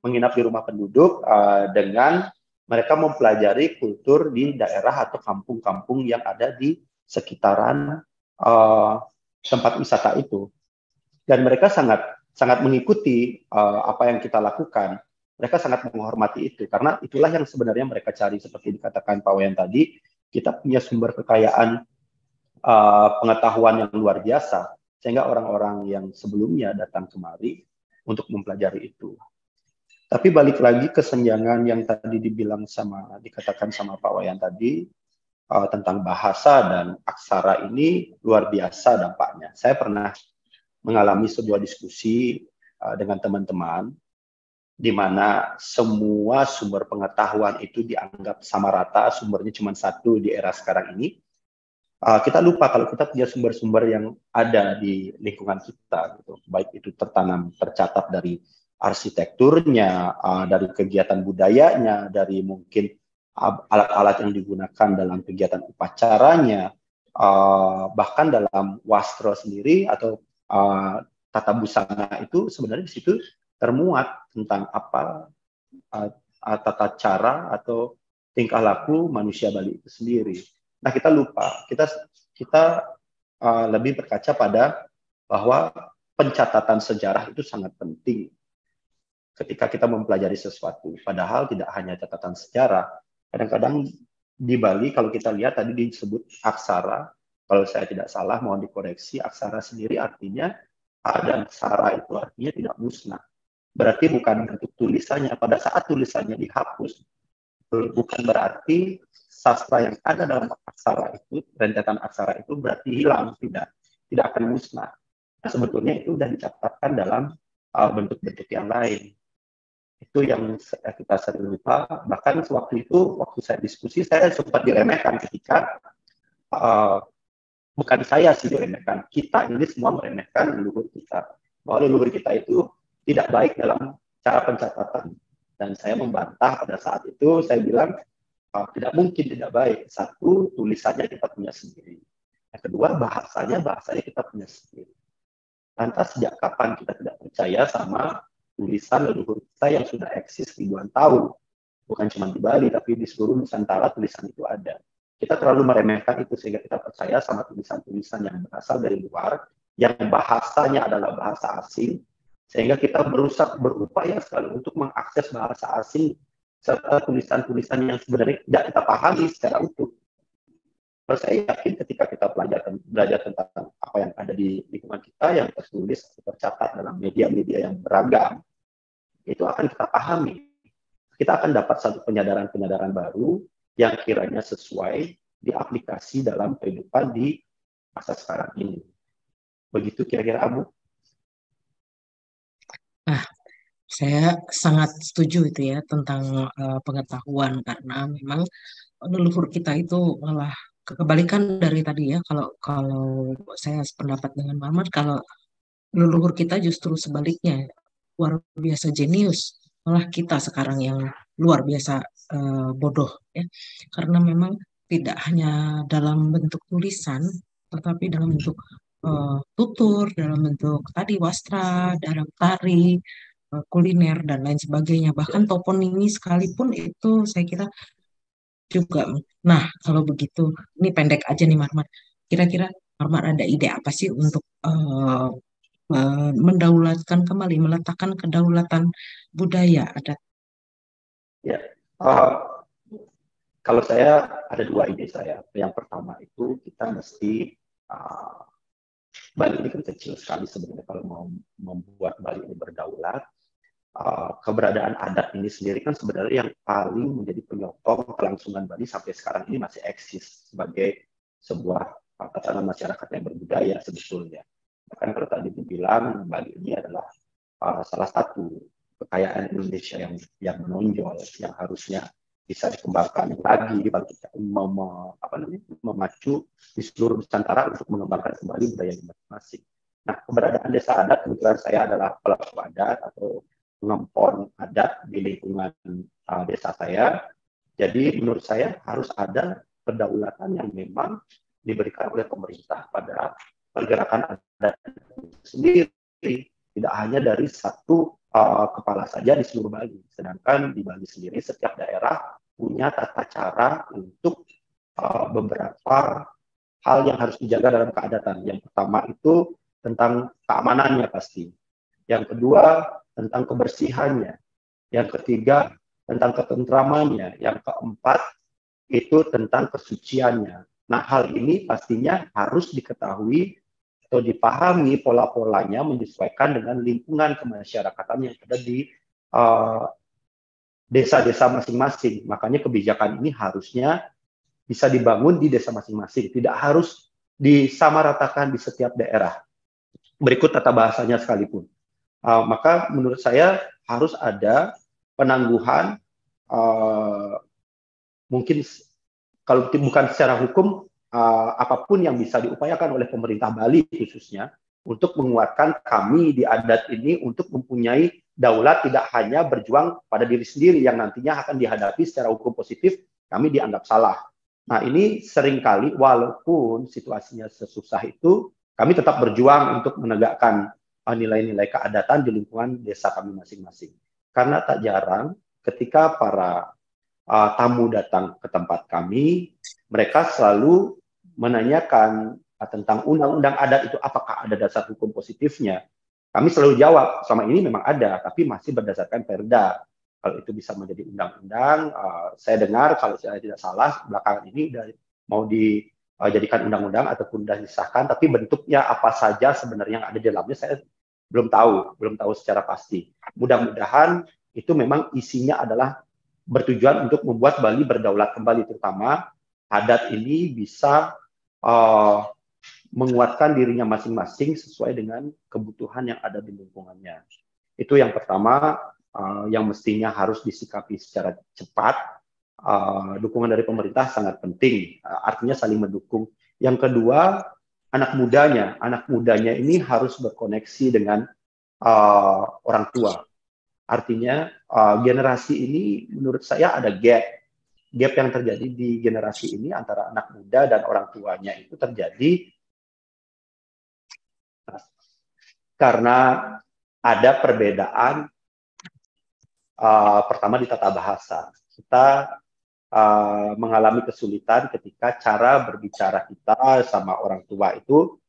Menginap di rumah penduduk dengan mereka mempelajari kultur di daerah atau kampung-kampung yang ada di sekitaran tempat wisata itu. Dan mereka sangat mengikuti apa yang kita lakukan. Mereka sangat menghormati itu, karena itulah yang sebenarnya mereka cari. Seperti dikatakan Pak Wayan tadi, kita punya sumber kekayaan pengetahuan yang luar biasa, sehingga orang-orang yang sebelumnya datang kemari untuk mempelajari itu. Tapi balik lagi kesenjangan yang tadi dikatakan sama Pak Wayan tadi, tentang bahasa dan aksara ini luar biasa dampaknya. Saya pernah mengalami sebuah diskusi dengan teman-teman, di mana semua sumber pengetahuan itu dianggap sama rata, sumbernya cuma satu di era sekarang ini. Kita lupa kalau kita punya sumber-sumber yang ada di lingkungan kita, gitu. Baik itu tercatat dari arsitekturnya, dari kegiatan budayanya, dari mungkin alat-alat yang digunakan dalam kegiatan upacaranya, bahkan dalam wastro sendiri atau tata busana itu sebenarnya di situ termuat tentang apa tata cara atau tingkah laku manusia Bali itu sendiri. Nah, kita lupa, kita lebih berkaca pada bahwa pencatatan sejarah itu sangat penting ketika kita mempelajari sesuatu. Padahal tidak hanya catatan sejarah, kadang-kadang di Bali kalau kita lihat tadi disebut aksara, Kalau saya tidak salah, mohon dikoreksi, aksara sendiri artinya A dan sara itu artinya tidak musnah. Berarti bukan bentuk tulisannya. Pada saat tulisannya dihapus, bukan berarti sastra yang ada dalam aksara itu, rentetan aksara itu berarti hilang, tidak akan musnah. Nah, sebetulnya itu sudah dicatatkan dalam bentuk-bentuk yang lain. Itu yang kita sering lupa. Bahkan waktu itu, waktu saya diskusi, saya sempat diremehkan ketika bukan saya sih diremehkan, kita ini semua meremehkan leluhur kita. Bahwa leluhur kita itu tidak baik dalam cara pencatatan. Dan saya membantah pada saat itu, saya bilang, tidak mungkin tidak baik. Satu, tulisannya kita punya sendiri. Yang kedua, bahasanya kita punya sendiri. Lantas sejak kapan kita tidak percaya sama tulisan leluhur kita yang sudah eksis ribuan tahun? Bukan cuma di Bali, tapi di seluruh Nusantara tulisan itu ada. Kita terlalu meremehkan itu sehingga kita percaya sama tulisan-tulisan yang berasal dari luar, yang bahasanya adalah bahasa asing, sehingga kita berupaya sekali untuk mengakses bahasa asing serta tulisan-tulisan yang sebenarnya tidak kita pahami secara utuh. Kalau saya yakin ketika kita belajar tentang apa yang ada di lingkungan kita, yang tertulis atau tercatat dalam media-media yang beragam, itu akan kita pahami. Kita akan dapat satu penyadaran-penyadaran baru yang kiranya sesuai diaplikasi dalam kehidupan di masa sekarang ini. Begitu kira-kira, Abu? Nah, saya sangat setuju itu ya tentang pengetahuan, karena memang leluhur kita itu malah kebalikan dari tadi ya. Kalau saya sependapat dengan Muhammad, kalau leluhur kita justru sebaliknya, luar biasa jenius. Malah kita sekarang yang luar biasa bodoh ya. Karena memang tidak hanya dalam bentuk tulisan, tetapi dalam bentuk tutur, dalam bentuk tadi wastra, dalam tari, kuliner dan lain sebagainya. Bahkan toponimi sekalipun itu saya kira juga. Nah, kalau begitu, ini pendek aja nih Marmat. Kira-kira Marmat ada ide apa sih untuk mendaulatkan kembali, meletakkan kedaulatan budaya adat? Ya, kalau saya ada dua ide saya. Yang pertama itu kita mesti Bali ini kan kecil sekali sebenarnya kalau mau membuat Bali ini berdaulat. Keberadaan adat ini sendiri kan sebenarnya yang paling menjadi penyokong kelangsungan Bali sampai sekarang ini masih eksis sebagai sebuah tatanan masyarakat yang berbudaya sebetulnya. Bahkan kalau tadi dibilang Bali ini adalah salah satu kekayaan Indonesia yang menonjol, yang harusnya bisa dikembangkan lagi, memacu di seluruh Nusantara untuk mengembangkan kembali budaya masing-masing. Nah, keberadaan desa adat, kebetulan saya adalah pelaku adat atau pengempon adat di lingkungan desa saya. Jadi menurut saya harus ada kedaulatan yang memang diberikan oleh pemerintah pada pergerakan adat sendiri. Tidak hanya dari satu kepala saja di seluruh Bali. Sedangkan di Bali sendiri setiap daerah punya tata cara untuk beberapa hal yang harus dijaga dalam keadatan. Yang pertama itu tentang keamanannya pasti. Yang kedua tentang kebersihannya. Yang ketiga tentang ketentramannya. Yang keempat itu tentang kesuciannya. Nah, hal ini pastinya harus diketahui atau dipahami pola-polanya menyesuaikan dengan lingkungan kemasyarakatan yang ada di desa-desa masing-masing. Makanya kebijakan ini harusnya bisa dibangun di desa masing-masing. Tidak harus disamaratakan di setiap daerah. Berikut tata bahasanya sekalipun. Maka menurut saya harus ada penangguhan, mungkin kalau bukan secara hukum, apapun yang bisa diupayakan oleh pemerintah Bali khususnya untuk menguatkan kami di adat ini untuk mempunyai daulat, tidak hanya berjuang pada diri sendiri yang nantinya akan dihadapi secara hukum positif, kami dianggap salah. Nah, ini seringkali walaupun situasinya sesusah itu, kami tetap berjuang untuk menegakkan nilai-nilai keadatan di lingkungan desa kami masing-masing. Karena tak jarang ketika para tamu datang ke tempat kami, mereka selalu menanyakan tentang undang-undang adat itu apakah ada dasar hukum positifnya. Kami selalu jawab, selama ini memang ada, tapi masih berdasarkan perda. Kalau itu bisa menjadi undang-undang, saya dengar kalau saya tidak salah, belakangan ini mau jadikan undang-undang ataupun sudah disahkan, tapi bentuknya apa saja sebenarnya yang ada di dalamnya saya belum tahu secara pasti. Mudah-mudahan itu memang isinya adalah bertujuan untuk membuat Bali berdaulat kembali, terutama adat ini bisa menguatkan dirinya masing-masing sesuai dengan kebutuhan yang ada di lingkungannya. Itu yang pertama, yang mestinya harus disikapi secara cepat. Dukungan dari pemerintah sangat penting, artinya saling mendukung. Yang kedua, anak mudanya ini harus berkoneksi dengan orang tua. Artinya generasi ini menurut saya ada gap yang terjadi di generasi ini antara anak muda dan orang tuanya itu terjadi karena ada perbedaan pertama di tata bahasa. Kita mengalami kesulitan ketika cara berbicara kita sama orang tua itu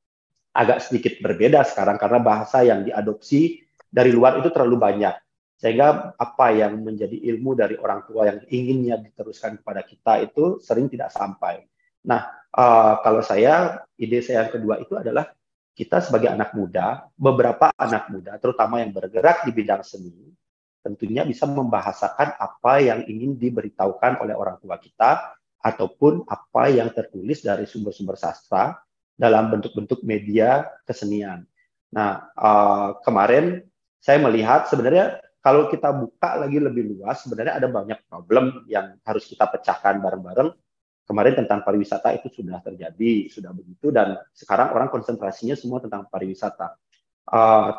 agak sedikit berbeda sekarang karena bahasa yang diadopsi dari luar itu terlalu banyak. Sehingga apa yang menjadi ilmu dari orang tua yang inginnya diteruskan kepada kita itu sering tidak sampai. Nah, kalau ide saya yang kedua itu adalah kita sebagai anak muda, beberapa anak muda, terutama yang bergerak di bidang seni, tentunya bisa membahasakan apa yang ingin diberitahukan oleh orang tua kita, ataupun apa yang tertulis dari sumber-sumber sastra dalam bentuk-bentuk media kesenian. Nah, kemarin saya melihat sebenarnya kalau kita buka lagi lebih luas, sebenarnya ada banyak problem yang harus kita pecahkan bareng-bareng. Kemarin tentang pariwisata itu sudah terjadi, sudah begitu, dan sekarang orang konsentrasinya semua tentang pariwisata.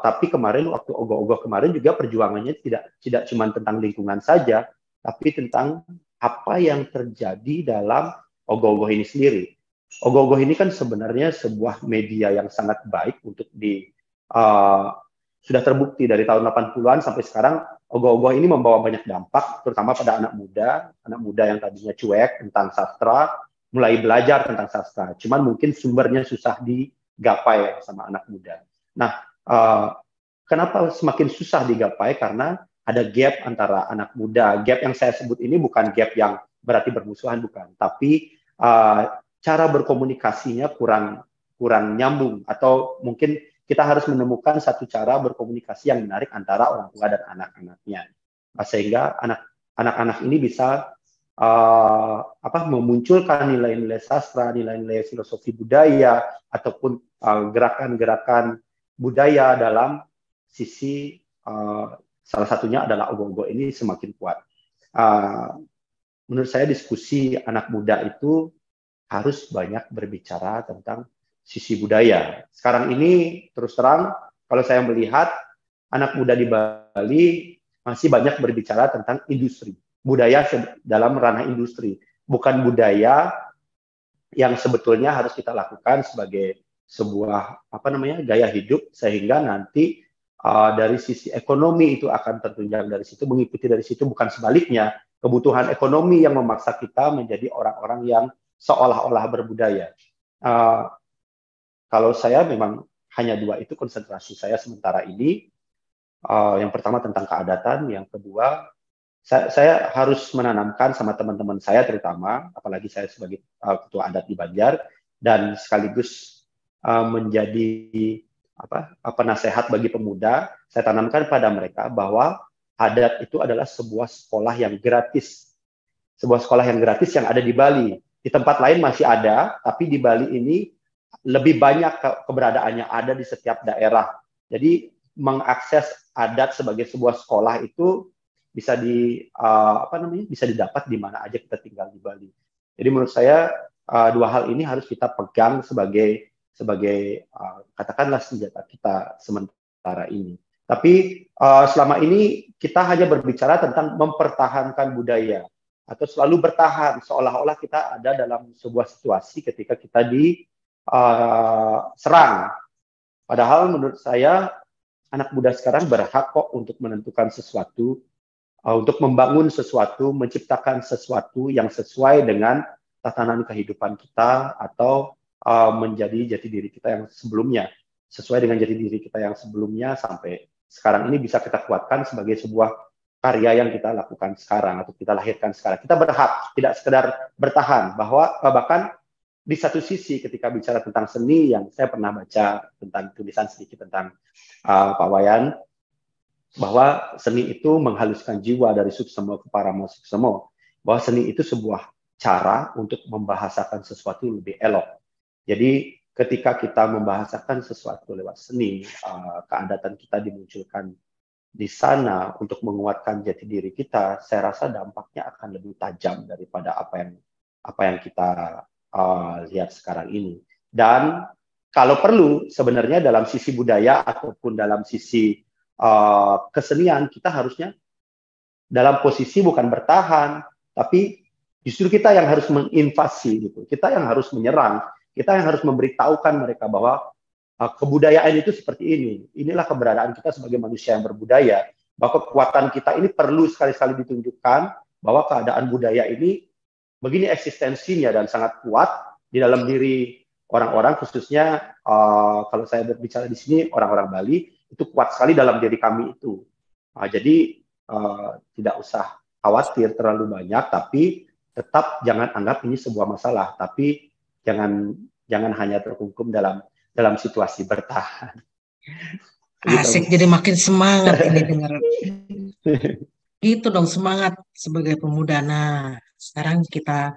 Tapi kemarin waktu ogoh-ogoh kemarin juga perjuangannya tidak cuma tentang lingkungan saja, tapi tentang apa yang terjadi dalam ogoh-ogoh ini sendiri. Ogoh-ogoh ini kan sebenarnya sebuah media yang sangat baik untuk sudah terbukti dari tahun 80-an sampai sekarang, ogoh-ogoh ini membawa banyak dampak, terutama pada anak muda yang tadinya cuek tentang sastra, mulai belajar tentang sastra. Cuman mungkin sumbernya susah digapai sama anak muda. Nah, kenapa semakin susah digapai? Karena ada gap antara anak muda. Gap yang saya sebut ini bukan gap yang berarti bermusuhan, bukan. Tapi cara berkomunikasinya kurang nyambung, atau mungkin kita harus menemukan satu cara berkomunikasi yang menarik antara orang tua dan anak-anaknya, sehingga anak-anak ini bisa memunculkan nilai-nilai sastra, nilai-nilai filosofi budaya, ataupun gerakan-gerakan budaya dalam sisi salah satunya adalah ogoh-ogoh ini semakin kuat. Menurut saya diskusi anak muda itu harus banyak berbicara tentang sisi budaya. Sekarang ini terus terang, kalau saya melihat anak muda di Bali masih banyak berbicara tentang industri, budaya dalam ranah industri, bukan budaya yang sebetulnya harus kita lakukan sebagai sebuah gaya hidup, sehingga nanti dari sisi ekonomi itu akan tertunjang dari situ, mengikuti dari situ, bukan sebaliknya kebutuhan ekonomi yang memaksa kita menjadi orang-orang yang seolah-olah berbudaya. Kalau saya memang hanya dua itu konsentrasi saya sementara ini. Yang pertama tentang keadatan, yang kedua saya harus menanamkan sama teman-teman saya, terutama apalagi saya sebagai ketua adat di Banjar dan sekaligus menjadi penasehat bagi pemuda. Saya tanamkan pada mereka bahwa adat itu adalah sebuah sekolah yang gratis, yang ada di Bali. Di tempat lain masih ada, tapi di Bali ini lebih banyak keberadaannya ada di setiap daerah. Jadi mengakses adat sebagai sebuah sekolah itu bisa bisa didapat di mana aja kita tinggal di Bali. Jadi menurut saya dua hal ini harus kita pegang sebagai katakanlah senjata kita sementara ini. Tapi selama ini kita hanya berbicara tentang mempertahankan budaya atau selalu bertahan, seolah-olah kita ada dalam sebuah situasi ketika kita serang. Padahal menurut saya anak muda sekarang berhak kok untuk menentukan sesuatu, untuk membangun sesuatu, menciptakan sesuatu yang sesuai dengan tatanan kehidupan kita, atau menjadi jati diri kita yang sebelumnya, sesuai dengan jati diri kita yang sebelumnya sampai sekarang ini bisa kita kuatkan sebagai sebuah karya yang kita lakukan sekarang atau kita lahirkan sekarang. Kita berhak, tidak sekedar bertahan, bahkan di satu sisi ketika bicara tentang seni, yang saya pernah baca tentang tulisan sedikit tentang Pak Wayan, bahwa seni itu menghaluskan jiwa dari suksemo ke paramosuksemo, bahwa seni itu sebuah cara untuk membahasakan sesuatu lebih elok. Jadi ketika kita membahasakan sesuatu lewat seni, keadatan kita dimunculkan di sana untuk menguatkan jati diri kita, saya rasa dampaknya akan lebih tajam daripada apa yang kita lihat sekarang ini. Dan kalau perlu, sebenarnya dalam sisi budaya ataupun dalam sisi kesenian, kita harusnya dalam posisi bukan bertahan, tapi justru kita yang harus menginvasi, gitu. Kita yang harus menyerang, kita yang harus memberitahukan mereka bahwa kebudayaan itu seperti ini. Inilah keberadaan kita sebagai manusia yang berbudaya, bahwa kekuatan kita ini perlu sekali-sekali ditunjukkan, bahwa keadaan budaya ini begini eksistensinya dan sangat kuat di dalam diri orang-orang, khususnya kalau saya berbicara di sini orang-orang Bali, itu kuat sekali dalam diri kami itu. Jadi tidak usah khawatir terlalu banyak, tapi tetap jangan anggap ini sebuah masalah, tapi jangan hanya terkungkum dalam situasi bertahan. Asik, jadi makin semangat ini dengar. Gitu dong, semangat sebagai pemuda. Nah, sekarang kita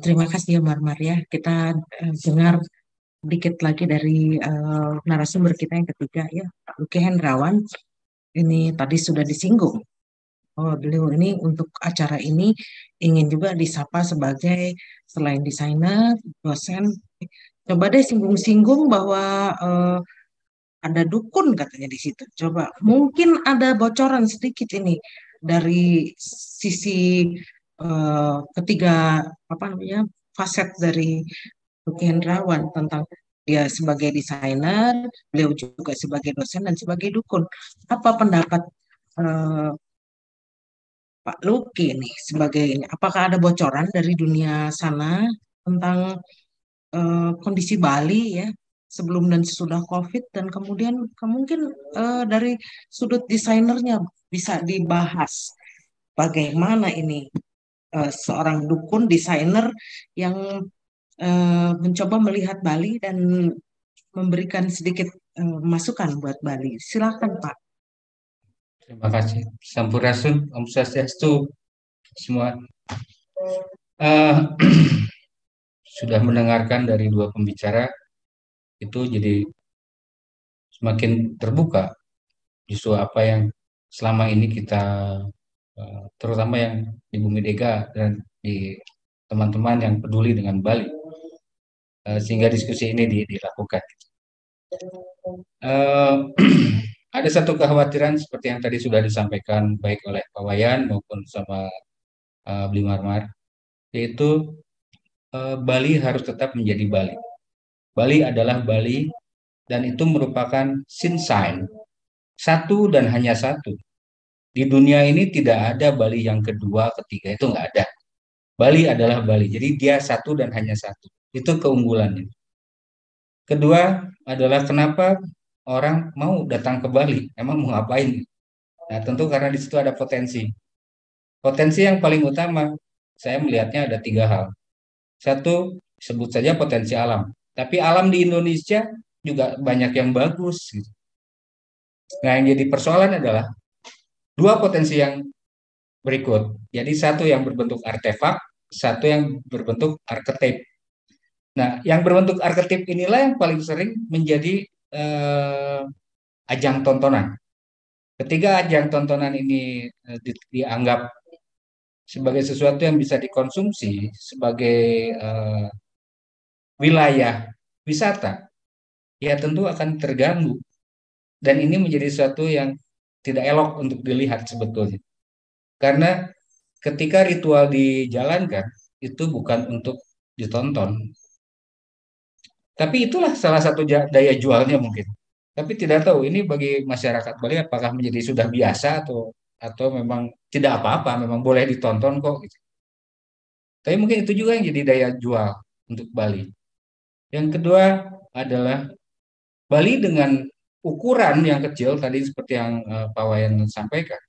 terima kasih ya Marmar ya. Kita dengar dikit lagi dari narasumber kita yang ketiga ya, Pak Luki Hendrawan. Ini tadi sudah disinggung. Beliau ini untuk acara ini ingin juga disapa sebagai selain desainer, dosen. Coba deh singgung-singgung bahwa ada dukun katanya di situ. Coba mungkin ada bocoran sedikit ini dari sisi ketiga faset dari Luki Hendrawan tentang dia sebagai desainer, beliau juga sebagai dosen dan sebagai dukun. Apa pendapat Pak Luki nih sebagai ini? Apakah ada bocoran dari dunia sana tentang kondisi Bali ya sebelum dan sesudah COVID, dan kemudian mungkin dari sudut desainernya bisa dibahas bagaimana ini seorang dukun desainer yang mencoba melihat Bali dan memberikan sedikit masukan buat Bali. Silakan Pak. Terima kasih. Sampurasun, Om Swastiastu semua. Sudah mendengarkan dari dua pembicara, itu jadi semakin terbuka justru apa yang selama ini kita, terutama yang di Bumi Dega dan di teman-teman yang peduli dengan Bali, sehingga diskusi ini dilakukan. Ada satu kekhawatiran seperti yang tadi sudah disampaikan baik oleh Pak Wayan maupun sama Bli Marmar, yaitu Bali harus tetap menjadi Bali. Bali adalah Bali dan itu merupakan Sinsain, satu dan hanya satu. Di dunia ini tidak ada Bali yang kedua, ketiga, itu nggak ada. Bali adalah Bali, jadi dia satu dan hanya satu. Itu keunggulannya. Kedua adalah kenapa orang mau datang ke Bali, emang mau ngapain? Nah, tentu karena di situ ada potensi. Potensi yang paling utama, saya melihatnya ada tiga hal. Satu, sebut saja potensi alam. Tapi alam di Indonesia juga banyak yang bagus. Gitu. Nah, yang jadi persoalan adalah dua potensi yang berikut. Jadi satu yang berbentuk artefak, satu yang berbentuk arketip. Nah, yang berbentuk arketip inilah yang paling sering menjadi ajang tontonan. Ketika ajang tontonan ini dianggap sebagai sesuatu yang bisa dikonsumsi sebagai wilayah wisata, ya tentu akan terganggu. Dan ini menjadi sesuatu yang tidak elok untuk dilihat sebetulnya. Karena ketika ritual dijalankan, itu bukan untuk ditonton. Tapi itulah salah satu daya jualnya mungkin. Tapi tidak tahu ini bagi masyarakat Bali apakah menjadi sudah biasa atau memang tidak apa-apa, memang boleh ditonton kok. Gitu. Tapi mungkin itu juga yang jadi daya jual untuk Bali. Yang kedua adalah Bali dengan ukuran yang kecil, tadi seperti yang Pak Wayan sampaikan.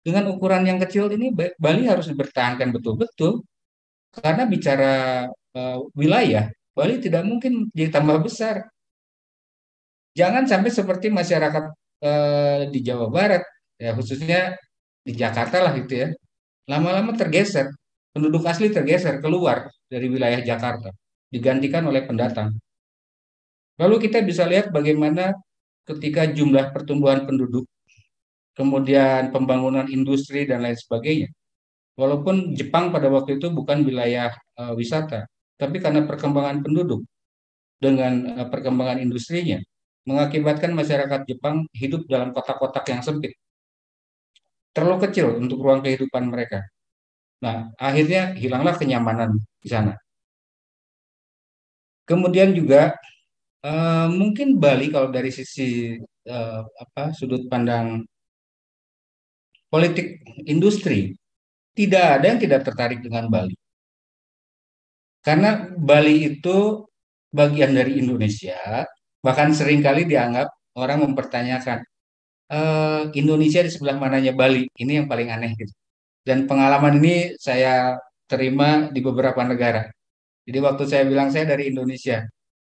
Dengan ukuran yang kecil ini Bali harus dipertahankan betul-betul. Karena bicara wilayah, Bali tidak mungkin jadi tambah besar. Jangan sampai seperti masyarakat di Jawa Barat, ya khususnya di Jakarta lah gitu ya, lama-lama tergeser, penduduk asli tergeser keluar dari wilayah Jakarta, digantikan oleh pendatang. Lalu kita bisa lihat bagaimana ketika jumlah pertumbuhan penduduk, kemudian pembangunan industri dan lain sebagainya. Walaupun Jepang pada waktu itu bukan wilayah wisata, tapi karena perkembangan penduduk dengan perkembangan industrinya, mengakibatkan masyarakat Jepang hidup dalam kotak-kotak yang sempit, terlalu kecil untuk ruang kehidupan mereka. Nah, akhirnya hilanglah kenyamanan di sana. Kemudian juga mungkin Bali kalau dari sisi sudut pandang politik industri, tidak ada yang tidak tertarik dengan Bali. Karena Bali itu bagian dari Indonesia, bahkan seringkali dianggap orang mempertanyakan Indonesia di sebelah mananya Bali. Ini yang paling aneh gitu. Dan pengalaman ini saya terima di beberapa negara. Jadi waktu saya bilang saya dari Indonesia,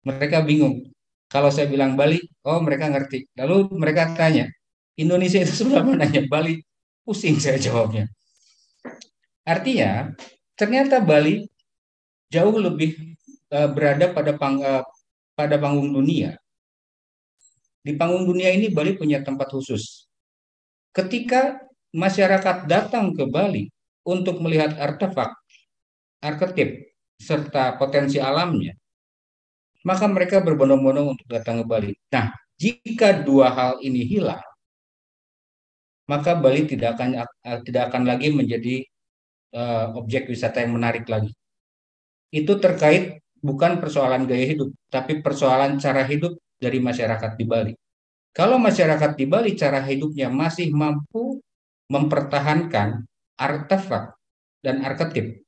mereka bingung. Kalau saya bilang Bali, oh mereka ngerti. Lalu mereka tanya, Indonesia itu sebelah mananya Bali? Pusing saya jawabnya. Artinya, ternyata Bali jauh lebih berada pada panggung dunia. Di panggung dunia ini Bali punya tempat khusus. Ketika masyarakat datang ke Bali untuk melihat artefak, arketip, serta potensi alamnya, maka mereka berbondong-bondong untuk datang ke Bali. Nah, jika dua hal ini hilang, maka Bali tidak akan lagi menjadi objek wisata yang menarik lagi. Itu terkait bukan persoalan gaya hidup, tapi persoalan cara hidup dari masyarakat di Bali. Kalau masyarakat di Bali cara hidupnya masih mampu mempertahankan artefak dan arketip,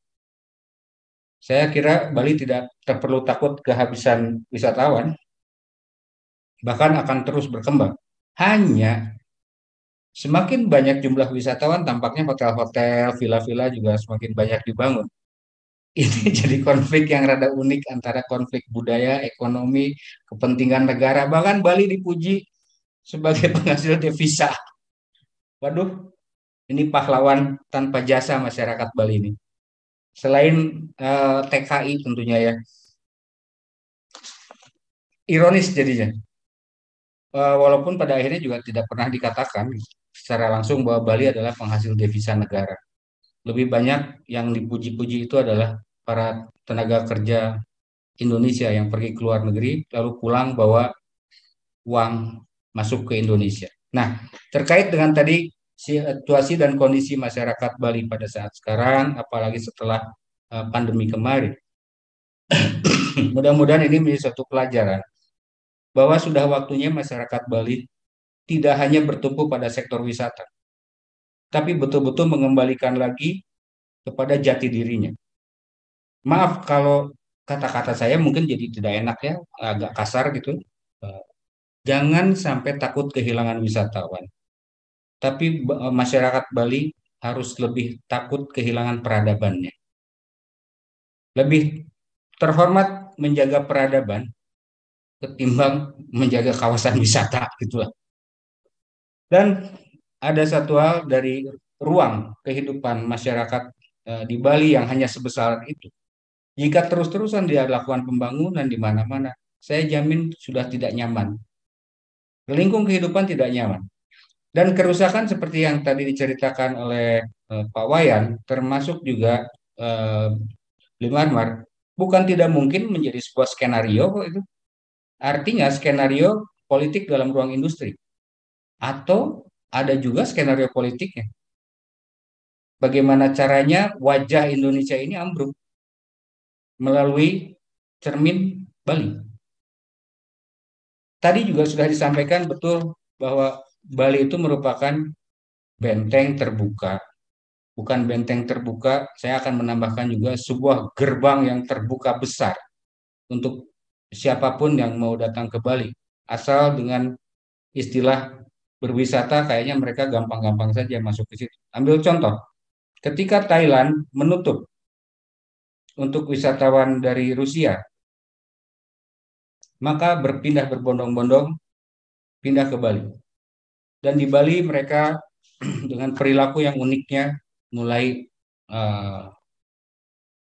saya kira Bali tidak perlu takut kehabisan wisatawan, bahkan akan terus berkembang. Hanya semakin banyak jumlah wisatawan, tampaknya hotel-hotel, villa-villa juga semakin banyak dibangun. Ini jadi konflik yang rada unik antara konflik budaya, ekonomi, kepentingan negara. Bahkan Bali dipuji sebagai penghasil devisa. Waduh, ini pahlawan tanpa jasa masyarakat Bali ini. Selain TKI tentunya ya. Ironis jadinya. Walaupun pada akhirnya juga tidak pernah dikatakan secara langsung bahwa Bali adalah penghasil devisa negara. Lebih banyak yang dipuji-puji itu adalah para tenaga kerja Indonesia yang pergi ke luar negeri lalu pulang bawa uang masuk ke Indonesia. Nah, terkait dengan tadi situasi dan kondisi masyarakat Bali pada saat sekarang, apalagi setelah pandemi kemarin, mudah-mudahan ini menjadi suatu pelajaran bahwa sudah waktunya masyarakat Bali tidak hanya bertumpu pada sektor wisata, tapi betul-betul mengembalikan lagi kepada jati dirinya. Maaf kalau kata-kata saya mungkin jadi tidak enak ya, agak kasar gitu. Jangan sampai takut kehilangan wisatawan. Tapi masyarakat Bali harus lebih takut kehilangan peradabannya. Lebih terhormat menjaga peradaban ketimbang menjaga kawasan wisata gitulah. Dan ada satu hal dari ruang kehidupan masyarakat di Bali yang hanya sebesar itu. Jika terus-terusan dia lakukan pembangunan di mana-mana, saya jamin sudah tidak nyaman. Lingkung kehidupan tidak nyaman. Dan kerusakan seperti yang tadi diceritakan oleh Pak Wayan, termasuk juga Blim Anwar, bukan tidak mungkin menjadi sebuah skenario kok itu. Artinya skenario politik dalam ruang industri. Atau ada juga skenario politiknya. Bagaimana caranya wajah Indonesia ini ambruk melalui cermin Bali. Tadi juga sudah disampaikan betul bahwa Bali itu merupakan benteng terbuka. Bukan benteng terbuka, saya akan menambahkan juga sebuah gerbang yang terbuka besar untuk siapapun yang mau datang ke Bali. Asal dengan istilah berwisata kayaknya mereka gampang-gampang saja masuk ke situ. Ambil contoh, ketika Thailand menutup untuk wisatawan dari Rusia, maka berpindah berbondong-bondong pindah ke Bali. Dan di Bali mereka dengan perilaku yang uniknya mulai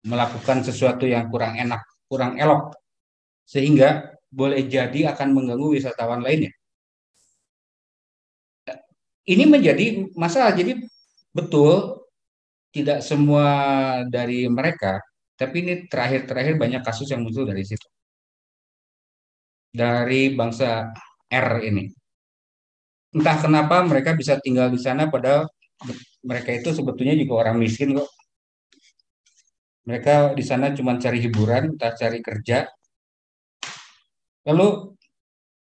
melakukan sesuatu yang kurang enak, kurang elok, sehingga boleh jadi akan mengganggu wisatawan lainnya. Ini menjadi masalah. Jadi betul tidak semua dari mereka, tapi ini terakhir-terakhir banyak kasus yang muncul dari situ. Dari bangsa R ini. Entah kenapa mereka bisa tinggal di sana padahal mereka itu sebetulnya juga orang miskin kok. Mereka di sana cuma cari hiburan, entah cari kerja. Lalu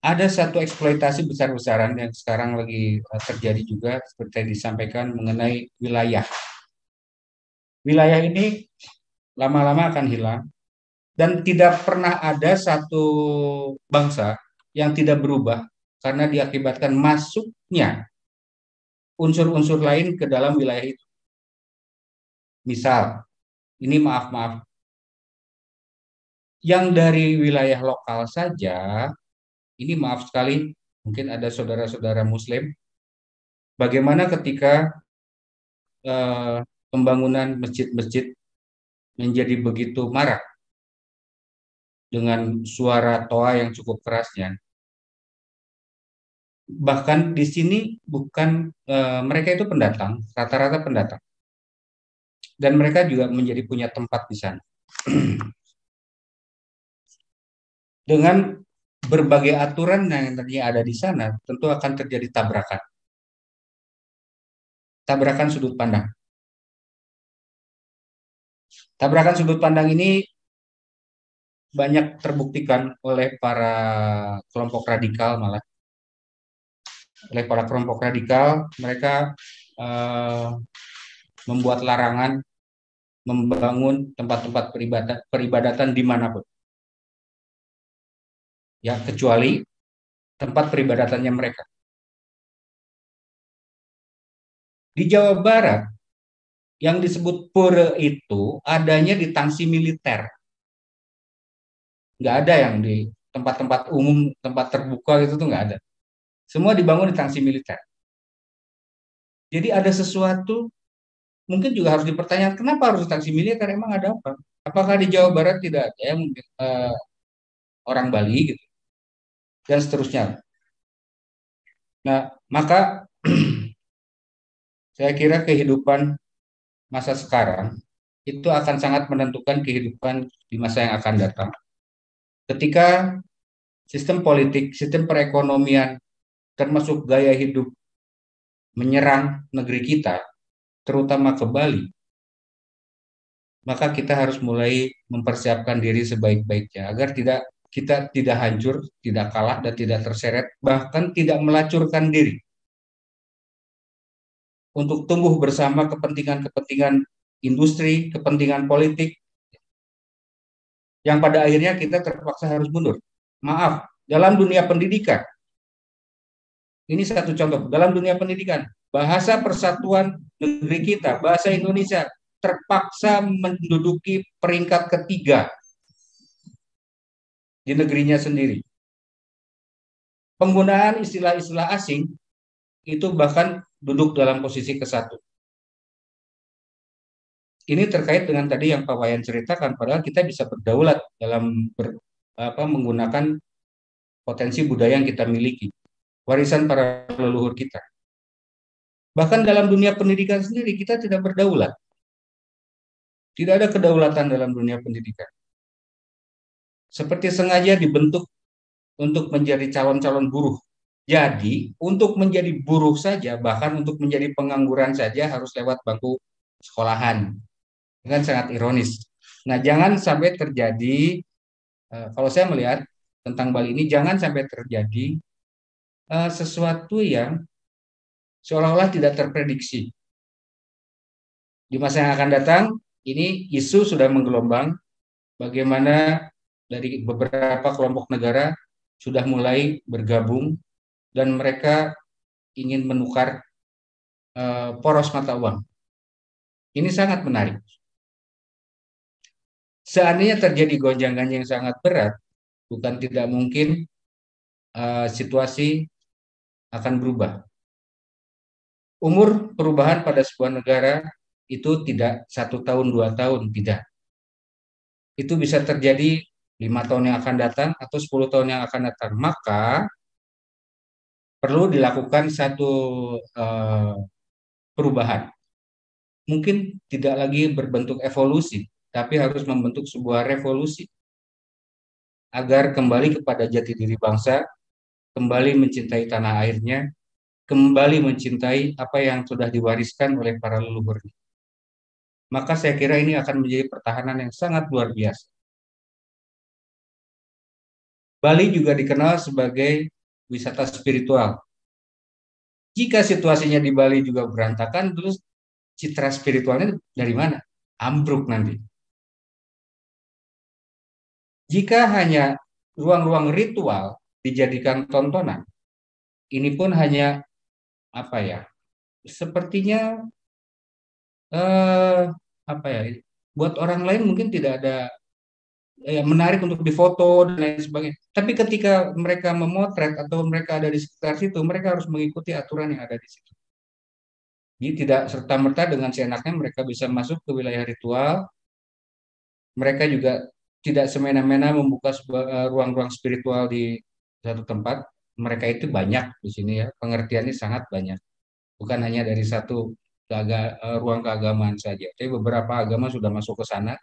ada satu eksploitasi besar-besaran yang sekarang lagi terjadi juga seperti yang disampaikan mengenai wilayah. Wilayah ini lama-lama akan hilang dan tidak pernah ada satu bangsa yang tidak berubah karena diakibatkan masuknya unsur-unsur lain ke dalam wilayah itu. Misal, ini maaf-maaf, yang dari wilayah lokal saja, ini maaf sekali, mungkin ada saudara-saudara Muslim, bagaimana ketika pembangunan masjid-masjid menjadi begitu marak dengan suara toa yang cukup kerasnya. Bahkan di sini bukan mereka itu pendatang, rata-rata pendatang. Dan mereka juga menjadi punya tempat di sana. Dengan berbagai aturan yang tadinya ada di sana, tentu akan terjadi tabrakan. Tabrakan sudut pandang. Tabrakan sudut pandang ini banyak terbuktikan oleh para kelompok radikal malah. Oleh para kelompok radikal, mereka membuat larangan membangun tempat-tempat peribadatan dimanapun. Ya, kecuali tempat peribadatannya mereka. Di Jawa Barat, yang disebut pura itu adanya di tangsi militer. Nggak ada yang di tempat-tempat umum, tempat terbuka itu tuh nggak ada. Semua dibangun di tangsi militer. Jadi ada sesuatu, mungkin juga harus dipertanyakan, kenapa harus di tangsi militer? Emang ada apa? Apakah di Jawa Barat tidak ada yang orang Bali gitu? Dan seterusnya. Nah, maka saya kira kehidupan masa sekarang itu akan sangat menentukan kehidupan di masa yang akan datang. Ketika sistem politik, sistem perekonomian, termasuk gaya hidup menyerang negeri kita, terutama ke Bali, maka kita harus mulai mempersiapkan diri sebaik-baiknya agar kita tidak hancur, tidak kalah, dan tidak terseret, bahkan tidak melacurkan diri untuk tumbuh bersama kepentingan-kepentingan industri, kepentingan politik, yang pada akhirnya kita terpaksa harus mundur. Maaf, dalam dunia pendidikan, ini satu contoh, dalam dunia pendidikan, bahasa persatuan negeri kita, bahasa Indonesia, terpaksa menduduki peringkat ketiga di negerinya sendiri. Penggunaan istilah-istilah asing itu bahkan duduk dalam posisi ke-1. Ini terkait dengan tadi yang Pak Wayan ceritakan, padahal kita bisa berdaulat dalam menggunakan potensi budaya yang kita miliki, warisan para leluhur kita. Bahkan dalam dunia pendidikan sendiri kita tidak berdaulat. Tidak ada kedaulatan dalam dunia pendidikan. Seperti sengaja dibentuk untuk menjadi calon-calon buruh. Jadi, untuk menjadi buruh saja, bahkan untuk menjadi pengangguran saja harus lewat bangku sekolahan. Ini kan sangat ironis. Nah, jangan sampai terjadi, kalau saya melihat tentang Bali ini, jangan sampai terjadi sesuatu yang seolah-olah tidak terprediksi. Di masa yang akan datang, ini isu sudah menggelombang, bagaimana dari beberapa kelompok negara sudah mulai bergabung dan mereka ingin menukar poros mata uang. Ini sangat menarik. Seandainya terjadi gonjangan yang sangat berat, bukan tidak mungkin situasi akan berubah. Umur perubahan pada sebuah negara itu tidak 1 tahun, 2 tahun, tidak. Itu bisa terjadi 5 tahun yang akan datang atau 10 tahun yang akan datang. Maka perlu dilakukan satu perubahan. Mungkin tidak lagi berbentuk evolusi, tapi harus membentuk sebuah revolusi agar kembali kepada jati diri bangsa, kembali mencintai tanah airnya, kembali mencintai apa yang sudah diwariskan oleh para leluhur. Maka saya kira ini akan menjadi pertahanan yang sangat luar biasa. Bali juga dikenal sebagai wisata spiritual. Jika situasinya di Bali juga berantakan, terus citra spiritualnya dari mana? Ambruk nanti. Jika hanya ruang-ruang ritual dijadikan tontonan, ini pun hanya apa ya? Sepertinya apa ya? Buat orang lain mungkin tidak ada menarik untuk difoto dan lain sebagainya. Tapi ketika mereka memotret atau mereka ada di sekitar situ, mereka harus mengikuti aturan yang ada di situ. Jadi tidak serta-merta dengan seenaknya mereka bisa masuk ke wilayah ritual. Mereka juga tidak semena-mena membuka ruang-ruang spiritual di satu tempat. Mereka itu banyak di sini ya, pengertiannya sangat banyak. Bukan hanya dari satu ruang keagamaan saja. Tapi beberapa agama sudah masuk ke sana.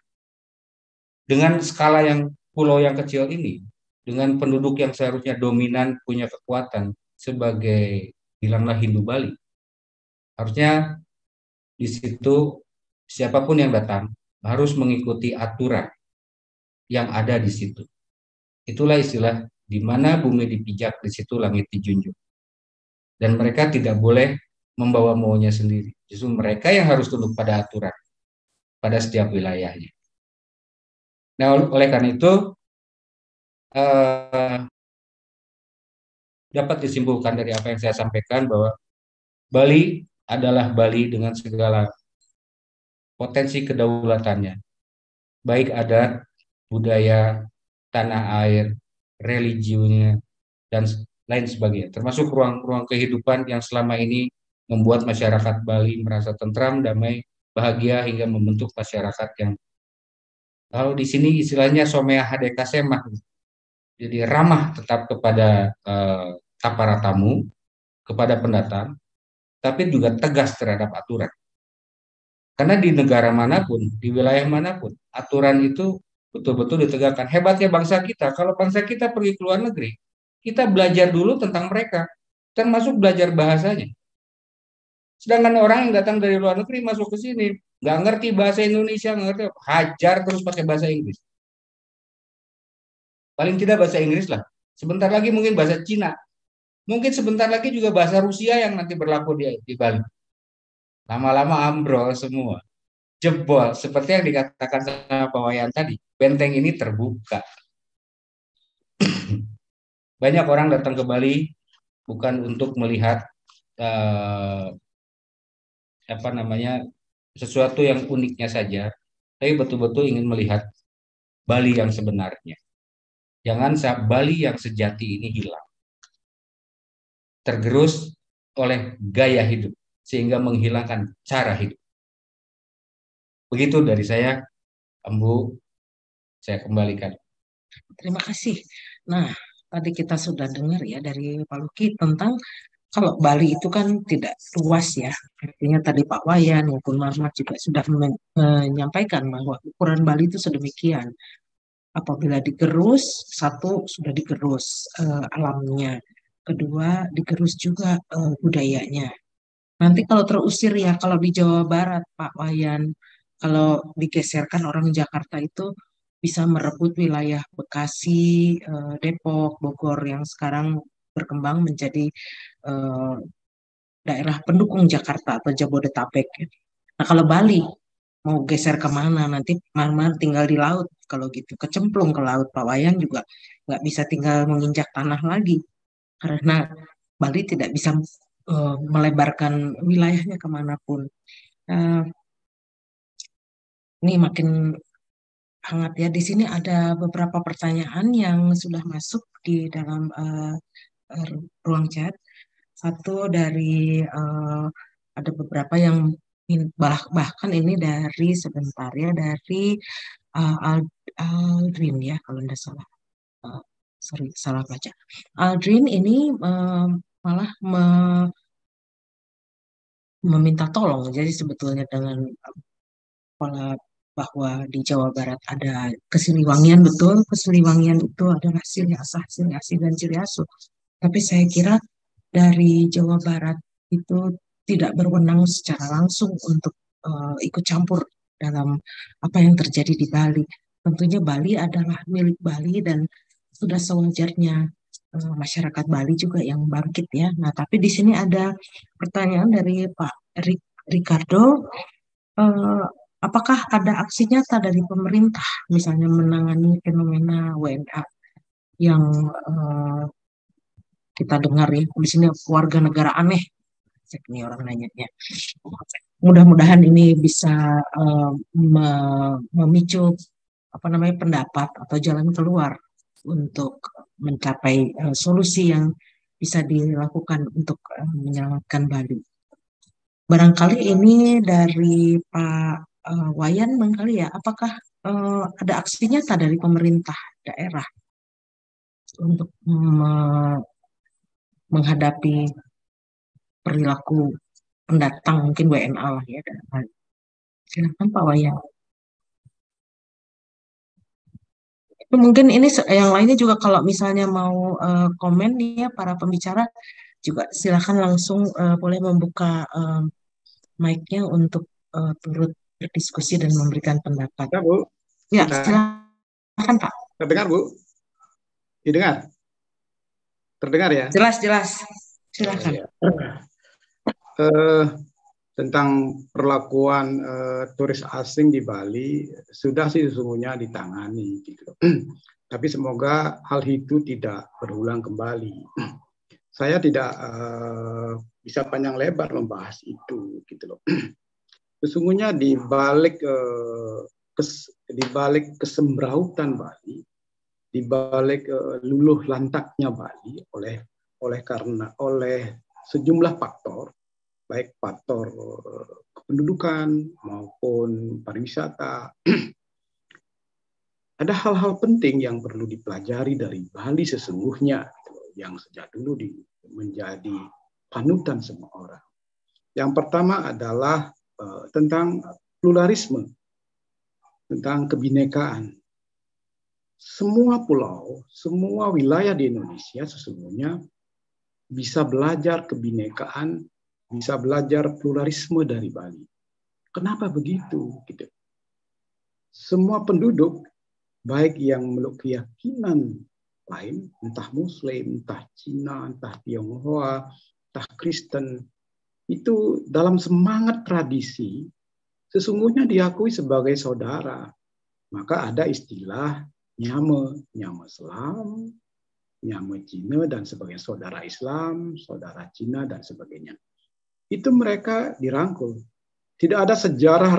Dengan skala yang pulau yang kecil ini, dengan penduduk yang seharusnya dominan punya kekuatan sebagai bilanglah Hindu Bali, harusnya di situ siapapun yang datang harus mengikuti aturan yang ada di situ. Itulah istilah di mana bumi dipijak, di situ langit dijunjung. Dan mereka tidak boleh membawa maunya sendiri. Justru mereka yang harus tunduk pada aturan pada setiap wilayahnya. Nah, oleh karena itu dapat disimpulkan dari apa yang saya sampaikan bahwa Bali adalah Bali dengan segala potensi kedaulatannya, baik adat, budaya, tanah air, religiunya, dan lain sebagainya. Termasuk ruang-ruang kehidupan yang selama ini membuat masyarakat Bali merasa tentram, damai, bahagia hingga membentuk masyarakat yang kalau di sini istilahnya somea hadeka semah, jadi ramah tetap kepada para tamu, kepada pendatang, tapi juga tegas terhadap aturan. Karena di negara manapun, di wilayah manapun, aturan itu betul-betul ditegakkan. Hebatnya bangsa kita, kalau bangsa kita pergi ke luar negeri, kita belajar dulu tentang mereka, termasuk belajar bahasanya. Sedangkan orang yang datang dari luar negeri masuk ke sini, nggak ngerti bahasa Indonesia, nggak ngerti, hajar terus pakai bahasa Inggris. Paling tidak bahasa Inggris lah. Sebentar lagi mungkin bahasa Cina. Mungkin sebentar lagi juga bahasa Rusia yang nanti berlaku di Bali. Lama-lama ambrol semua. Jebol. Seperti yang dikatakan sama Pak Wayan tadi. Benteng ini terbuka. Banyak orang datang ke Bali bukan untuk melihat sesuatu yang uniknya saja, tapi betul-betul ingin melihat Bali yang sebenarnya. Jangan sampai Bali yang sejati ini hilang, tergerus oleh gaya hidup sehingga menghilangkan cara hidup. Begitu dari saya, Ambu, saya kembalikan. Terima kasih. Nah, tadi kita sudah dengar ya dari Pak Luki tentang kalau Bali itu kan tidak luas ya. Artinya tadi Pak Wayan maupun Marmat juga sudah menyampaikan bahwa ukuran Bali itu sedemikian. Apabila digerus, satu sudah digerus alamnya. Kedua, digerus juga budayanya. Nanti kalau terusir ya, kalau di Jawa Barat, Pak Wayan, kalau digeserkan orang Jakarta itu bisa merebut wilayah Bekasi, Depok, Bogor yang sekarang berkembang menjadi daerah pendukung Jakarta atau Jabodetabek. Nah kalau Bali mau geser kemana nanti Marmar tinggal di laut kalau gitu kecemplung ke laut Pak Wayan juga nggak bisa tinggal menginjak tanah lagi karena Bali tidak bisa melebarkan wilayahnya kemanapun. Ini makin hangat ya. Di sini ada beberapa pertanyaan yang sudah masuk di dalam ruang chat. Satu dari ada beberapa yang bahkan ini dari sebentar ya, dari Aldrin ya kalau tidak salah. Sorry, salah baca. Aldrin ini malah meminta tolong. Jadi sebetulnya dengan bahwa di Jawa Barat ada Kesiliwangian, betul. Kesiliwangian itu adalah ciri asih dan ciri asuh. Tapi saya kira dari Jawa Barat itu tidak berwenang secara langsung untuk ikut campur dalam apa yang terjadi di Bali. Tentunya Bali adalah milik Bali dan sudah sewajarnya masyarakat Bali juga yang bangkit ya. Nah, tapi di sini ada pertanyaan dari Pak Ricardo. Apakah ada aksi nyata dari pemerintah, misalnya menangani fenomena WNA yang kita dengar ya, di sini warga negara aneh, ini orang nanyanya. Mudah-mudahan ini bisa memicu pendapat atau jalan keluar untuk mencapai solusi yang bisa dilakukan untuk menyelamatkan Bali. Barangkali ini dari Pak Wayan barangkali ya, apakah ada aksi nyata dari pemerintah daerah untuk menghadapi perilaku pendatang mungkin WNA lah ya. Silakan Pak Wayan. Itu mungkin ini yang lainnya juga kalau misalnya mau komen nih ya para pembicara juga silakan langsung boleh membuka mic-nya untuk turut berdiskusi dan memberikan pendapat. Ya, Bu. Ya, silakan Pak. Terdengar, Bu? Didengar? Terdengar ya? Jelas. Silakan. Ya. Tentang perlakuan turis asing di Bali sudah sih sesungguhnya ditangani gitu. Tapi semoga hal itu tidak berulang kembali. Saya tidak bisa panjang lebar membahas itu gitu loh. Sesungguhnya di balik kesembrautan Bali, di balik luluh lantaknya Bali oleh sejumlah faktor, baik faktor kependudukan maupun pariwisata, ada hal-hal penting yang perlu dipelajari dari Bali sesungguhnya, yang sejak dulu menjadi panutan semua orang. Yang pertama adalah tentang pluralisme, tentang kebinekaan. Semua pulau, semua wilayah di Indonesia sesungguhnya bisa belajar kebinekaan, bisa belajar pluralisme dari Bali. Kenapa begitu? Gitu. Semua penduduk, baik yang memeluk keyakinan lain, entah Muslim, entah Cina, entah Tionghoa, entah Kristen, itu dalam semangat tradisi sesungguhnya diakui sebagai saudara. Maka ada istilah nyame Islam, nyame Cina dan sebagainya, saudara Islam, saudara Cina dan sebagainya. Itu mereka dirangkul. Tidak ada sejarah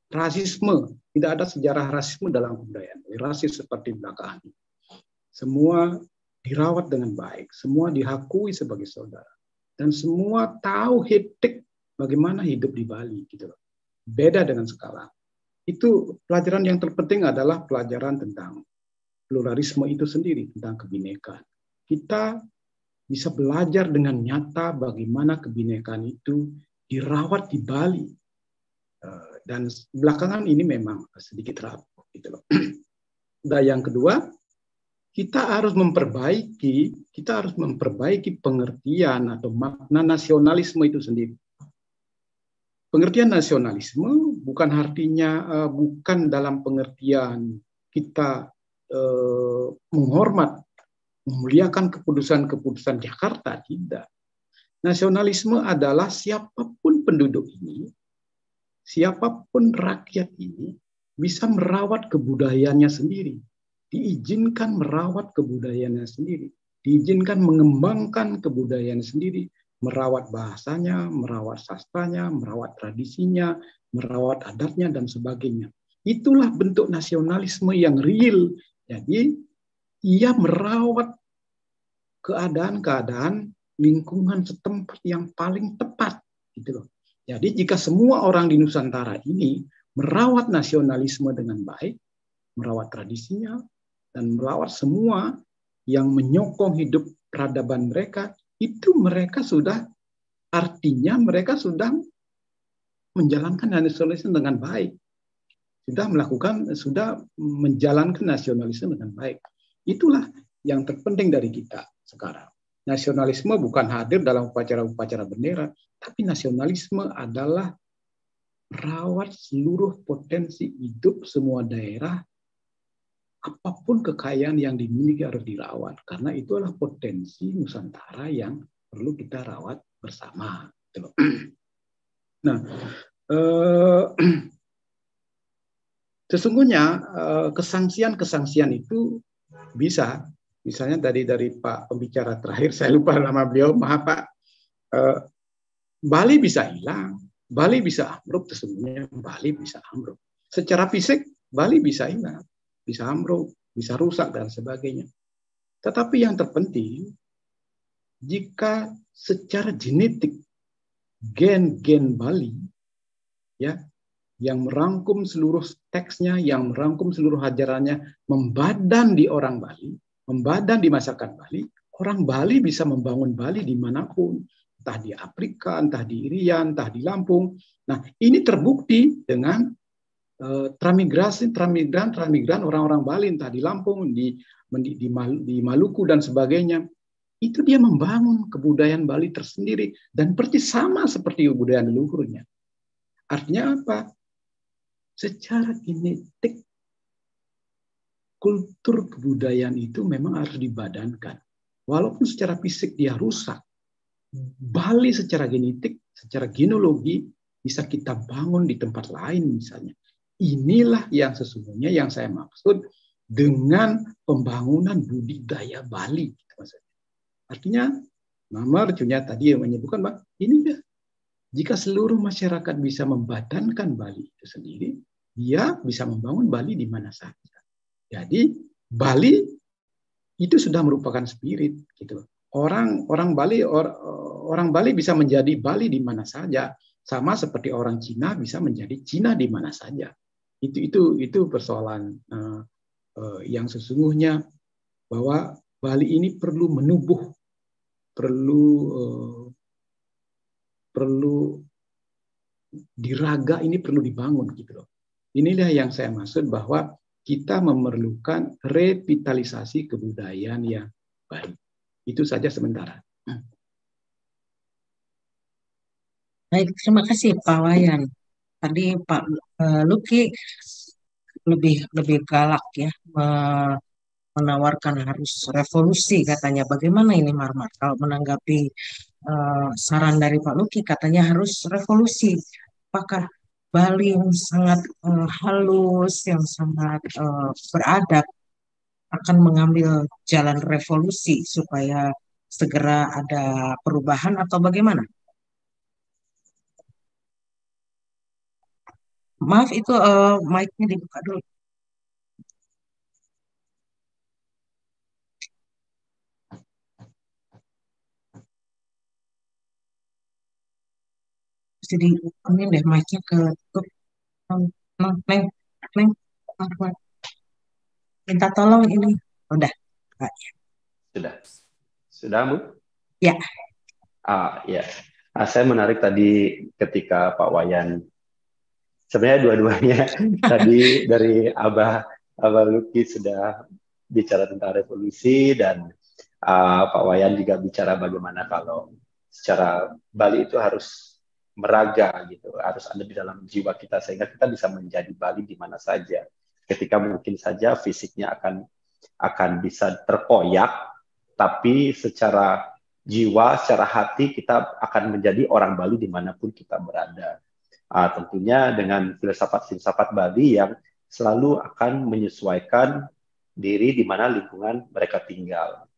rasisme, tidak ada sejarah rasisme dalam kebudayaan. Rasis seperti belakangan ini. Semua dirawat dengan baik, semua diakui sebagai saudara, dan semua tahu etik bagaimana hidup di Bali gitu loh. Beda dengan sekarang. Itu pelajaran yang terpenting adalah pelajaran tentang pluralisme itu sendiri, tentang kebinekaan. Kita bisa belajar dengan nyata bagaimana kebinekaan itu dirawat di Bali. Dan belakangan ini memang sedikit rapuh gitu loh. Dan yang kedua, kita harus memperbaiki pengertian atau makna nasionalisme itu sendiri. Pengertian nasionalisme bukan artinya bukan dalam pengertian kita menghormat, memuliakan keputusan Jakarta, tidak. Nasionalisme adalah siapapun penduduk ini, siapapun rakyat ini bisa merawat kebudayaannya sendiri, diizinkan merawat kebudayaannya sendiri, diizinkan mengembangkan kebudayaannya sendiri, merawat bahasanya, merawat sastranya, merawat tradisinya, merawat adatnya dan sebagainya. Itulah bentuk nasionalisme yang real. Jadi ia merawat keadaan-keadaan lingkungan setempat yang paling tepat, gitu loh. Jadi jika semua orang di Nusantara ini merawat nasionalisme dengan baik, merawat tradisinya, dan merawat semua yang menyokong hidup peradaban mereka, itu mereka sudah, artinya mereka sudah menjalankan nasionalisme dengan baik. Sudah menjalankan nasionalisme dengan baik. Itulah yang terpenting dari kita sekarang. Nasionalisme bukan hadir dalam upacara-upacara bendera, tapi nasionalisme adalah merawat seluruh potensi hidup semua daerah, apapun kekayaan yang dimiliki harus dirawat, karena itu adalah potensi Nusantara yang perlu kita rawat bersama. Nah, sesungguhnya kesangsian itu bisa, misalnya dari Pak pembicara terakhir, saya lupa nama beliau, maaf Pak, Bali bisa hilang, Bali bisa ambruk, sesungguhnya Bali bisa ambruk. Secara fisik, Bali bisa hilang, bisa ambruk, bisa rusak, dan sebagainya. Tetapi yang terpenting, jika secara genetik, gen-gen Bali, ya, yang merangkum seluruh teksnya, yang merangkum seluruh ajarannya, membadan di orang Bali, membadan di masyarakat Bali, orang Bali bisa membangun Bali dimanapun, entah di Afrika, entah di Irian, entah di Lampung. Nah, ini terbukti dengan transmigran orang-orang Bali, entah di Lampung, di Maluku, dan sebagainya. Itu dia membangun kebudayaan Bali tersendiri, dan persis sama seperti kebudayaan leluhurnya. Artinya apa? Secara genetik, kultur kebudayaan itu memang harus dibadankan. Walaupun secara fisik dia rusak, Bali secara genetik, secara genealogi, bisa kita bangun di tempat lain misalnya. Inilah yang sesungguhnya yang saya maksud dengan pembangunan budidaya Bali. Artinya, Mama Arjunya tadi yang menyebutkan, Bang, ini dia. Jika seluruh masyarakat bisa membadankan Bali itu sendiri, dia bisa membangun Bali di mana saja. Jadi Bali itu sudah merupakan spirit, gitu. Orang Bali bisa menjadi Bali di mana saja, sama seperti orang Cina bisa menjadi Cina di mana saja. Itu persoalan yang sesungguhnya, bahwa Bali ini perlu menubuh, perlu diraga, ini perlu dibangun, gitu loh. Inilah yang saya maksud bahwa kita memerlukan revitalisasi kebudayaan yang baik. Itu saja sementara. Baik, terima kasih Pak Wayan. Tadi Pak Luki lebih galak ya, menawarkan harus revolusi katanya. Bagaimana ini Marmar kalau menanggapi saran dari Pak Luki, katanya harus revolusi? Apakah Bali yang sangat halus, yang sangat beradab, akan mengambil jalan revolusi supaya segera ada perubahan atau bagaimana? Maaf, itu mic-nya dibuka dulu. Jadi ini deh mic-nya ketutup. Neng, minta tolong ini. Udah. Sudah, Bu? Ya. Ya. Saya menarik tadi ketika Pak Wayan, sebenarnya dua-duanya tadi dari Abah Luki sudah bicara tentang revolusi, dan Pak Wayan juga bicara bagaimana kalau secara Bali itu harus meraga gitu, harus ada di dalam jiwa kita sehingga kita bisa menjadi Bali di mana saja. Ketika mungkin saja fisiknya akan bisa terkoyak, tapi secara jiwa, secara hati kita akan menjadi orang Bali dimanapun kita berada. Tentunya dengan filsafat-filsafat Bali yang selalu akan menyesuaikan diri di mana lingkungan mereka tinggal.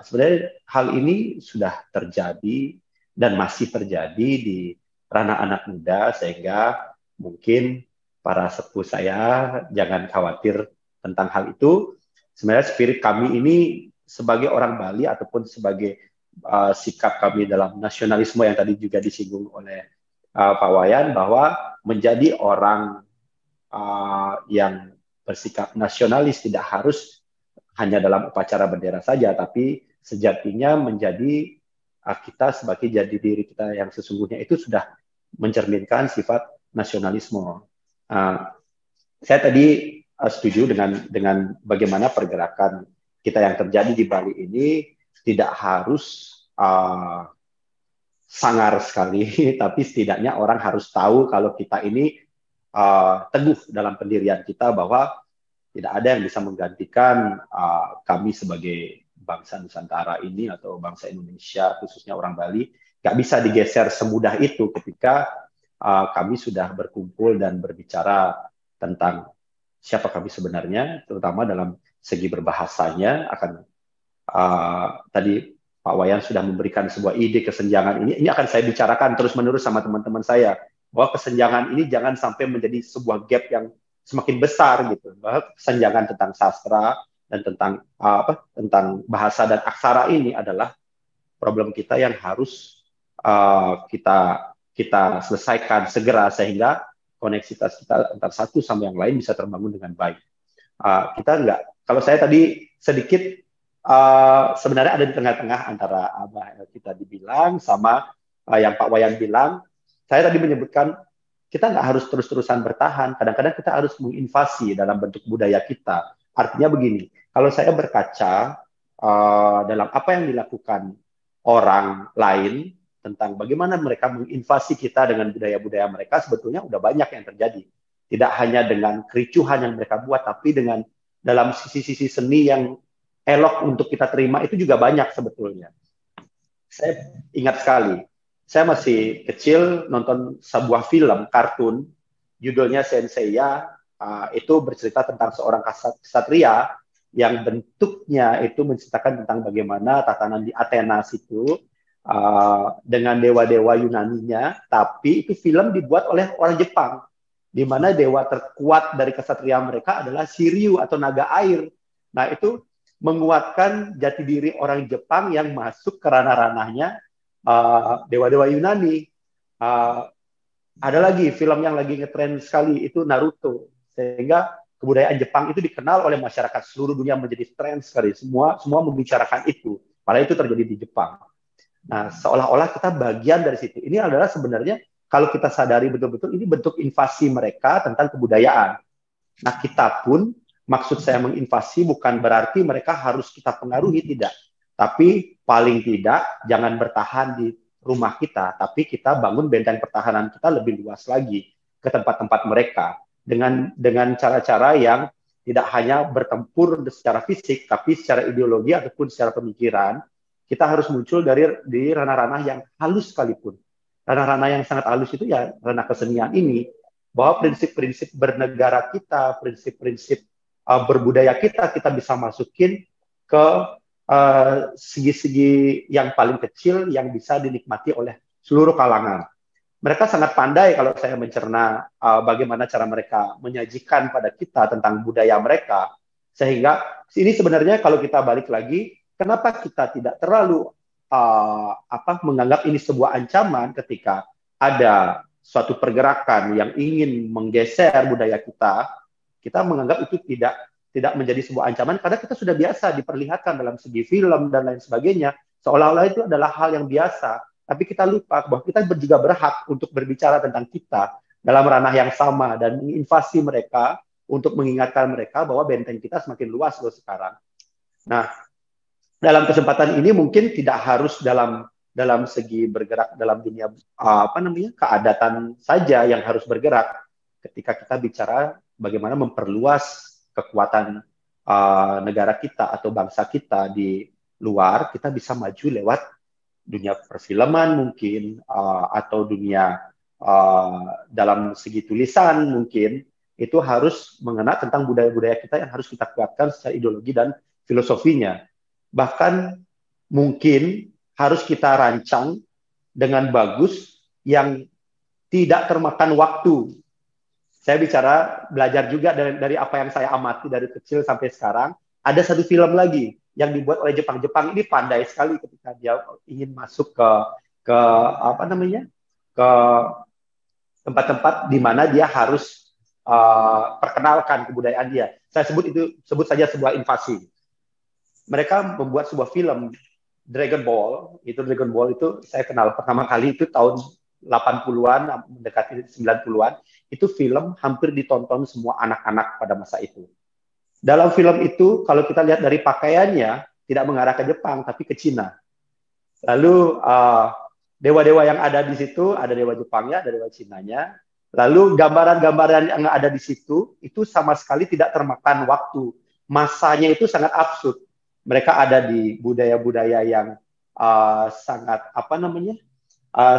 Sebenarnya hal ini sudah terjadi dan masih terjadi di ranah anak muda, sehingga mungkin para sepuh saya, jangan khawatir tentang hal itu. Sebenarnya spirit kami ini sebagai orang Bali ataupun sebagai sikap kami dalam nasionalisme yang tadi juga disinggung oleh Pak Wayan, bahwa menjadi orang yang bersikap nasionalis tidak harus hanya dalam upacara bendera saja, tapi sejatinya menjadi kita sebagai jati diri kita yang sesungguhnya itu sudah mencerminkan sifat nasionalisme. Saya tadi setuju dengan bagaimana pergerakan kita yang terjadi di Bali ini tidak harus sangar sekali, tapi setidaknya orang harus tahu kalau kita ini teguh dalam pendirian kita bahwa tidak ada yang bisa menggantikan kami sebagai bangsa Nusantara ini atau bangsa Indonesia, khususnya orang Bali, nggak bisa digeser semudah itu ketika kami sudah berkumpul dan berbicara tentang siapa kami sebenarnya, terutama dalam segi berbahasanya. Tadi Pak Wayan sudah memberikan sebuah ide kesenjangan ini akan saya bicarakan terus-menerus sama teman-teman saya, bahwa kesenjangan ini jangan sampai menjadi sebuah gap yang semakin besar gitu, bahwa kesenjangan tentang sastra dan tentang bahasa dan aksara ini adalah problem kita yang harus kita selesaikan segera, sehingga koneksitas kita antara satu sama yang lain bisa terbangun dengan baik. Kalau saya tadi sedikit sebenarnya ada di tengah-tengah antara apa kita dibilang sama yang Pak Wayan bilang. Saya tadi menyebutkan kita nggak harus terus-terusan bertahan. Kadang-kadang kita harus menginvasi dalam bentuk budaya kita. Artinya begini, kalau saya berkaca dalam apa yang dilakukan orang lain tentang bagaimana mereka menginvasi kita dengan budaya-budaya mereka, sebetulnya udah banyak yang terjadi. Tidak hanya dengan kericuhan yang mereka buat, tapi dengan dalam sisi-sisi seni yang elok untuk kita terima itu juga banyak sebetulnya. Saya ingat sekali, saya masih kecil nonton sebuah film kartun, judulnya Senseiya, itu bercerita tentang seorang ksatria yang bentuknya itu menceritakan tentang bagaimana tatanan di Athena situ, dengan dewa-dewa Yunaninya, tapi itu film dibuat oleh orang Jepang, di mana dewa terkuat dari kesatria mereka adalah Shiryu atau naga air. Nah, itu menguatkan jati diri orang Jepang yang masuk ke ranah-ranahnya dewa-dewa Yunani. Ada lagi film yang lagi ngetren sekali, itu Naruto. Sehingga kebudayaan Jepang itu dikenal oleh masyarakat seluruh dunia menjadi tren sekali. Semua membicarakan itu. Padahal itu terjadi di Jepang. Nah, seolah-olah kita bagian dari situ. Ini adalah sebenarnya kalau kita sadari betul-betul ini bentuk invasi mereka tentang kebudayaan. Nah, kita pun, maksud saya menginvasi bukan berarti mereka harus kita pengaruhi, tidak. Tapi paling tidak jangan bertahan di rumah kita, tapi kita bangun benteng pertahanan kita lebih luas lagi ke tempat-tempat mereka dengan cara-cara yang tidak hanya bertempur secara fisik, tapi secara ideologi ataupun secara pemikiran. Kita harus muncul di ranah-ranah yang halus sekalipun. Ranah-ranah yang sangat halus itu ya ranah kesenian ini, bahwa prinsip-prinsip bernegara kita, prinsip-prinsip berbudaya kita bisa masukin ke segi-segi yang paling kecil yang bisa dinikmati oleh seluruh kalangan. Mereka sangat pandai kalau saya mencerna bagaimana cara mereka menyajikan pada kita tentang budaya mereka, sehingga ini sebenarnya kalau kita balik lagi, kenapa kita tidak terlalu menganggap ini sebuah ancaman ketika ada suatu pergerakan yang ingin menggeser budaya kita menganggap itu tidak menjadi sebuah ancaman karena kita sudah biasa diperlihatkan dalam segi film dan lain sebagainya, seolah-olah itu adalah hal yang biasa. Tapi kita lupa bahwa kita juga berhak untuk berbicara tentang kita dalam ranah yang sama dan menginvasi mereka untuk mengingatkan mereka bahwa benteng kita semakin luas loh sekarang. Nah, dalam kesempatan ini mungkin tidak harus dalam segi bergerak dalam dunia keadatan saja yang harus bergerak. Ketika kita bicara bagaimana memperluas kekuatan negara kita atau bangsa kita di luar, kita bisa maju lewat dunia perfilman mungkin, atau dunia dalam segi tulisan mungkin, itu harus mengena tentang budaya-budaya kita yang harus kita kuatkan secara ideologi dan filosofinya. Bahkan mungkin harus kita rancang dengan bagus yang tidak termakan waktu. saya bicara belajar juga dari apa yang saya amati dari kecil sampai sekarang. Ada satu film lagi yang dibuat oleh Jepang. Jepang ini pandai sekali ketika dia ingin masuk ke apa namanya, ke tempat-tempat di mana dia harus perkenalkan kebudayaan dia. Saya sebut saja sebuah invasi. Mereka membuat sebuah film Dragon Ball itu saya kenal pertama kali itu tahun 80-an mendekati 90-an. Itu film hampir ditonton semua anak-anak pada masa itu. Dalam film itu kalau kita lihat dari pakaiannya tidak mengarah ke Jepang tapi ke Cina. Lalu dewa-dewa yang ada di situ, ada dewa Jepangnya, ada dewa Cinanya. Lalu gambaran-gambaran yang ada di situ itu sama sekali tidak termakan waktu. Masanya itu sangat absurd. Mereka ada di budaya-budaya yang sangat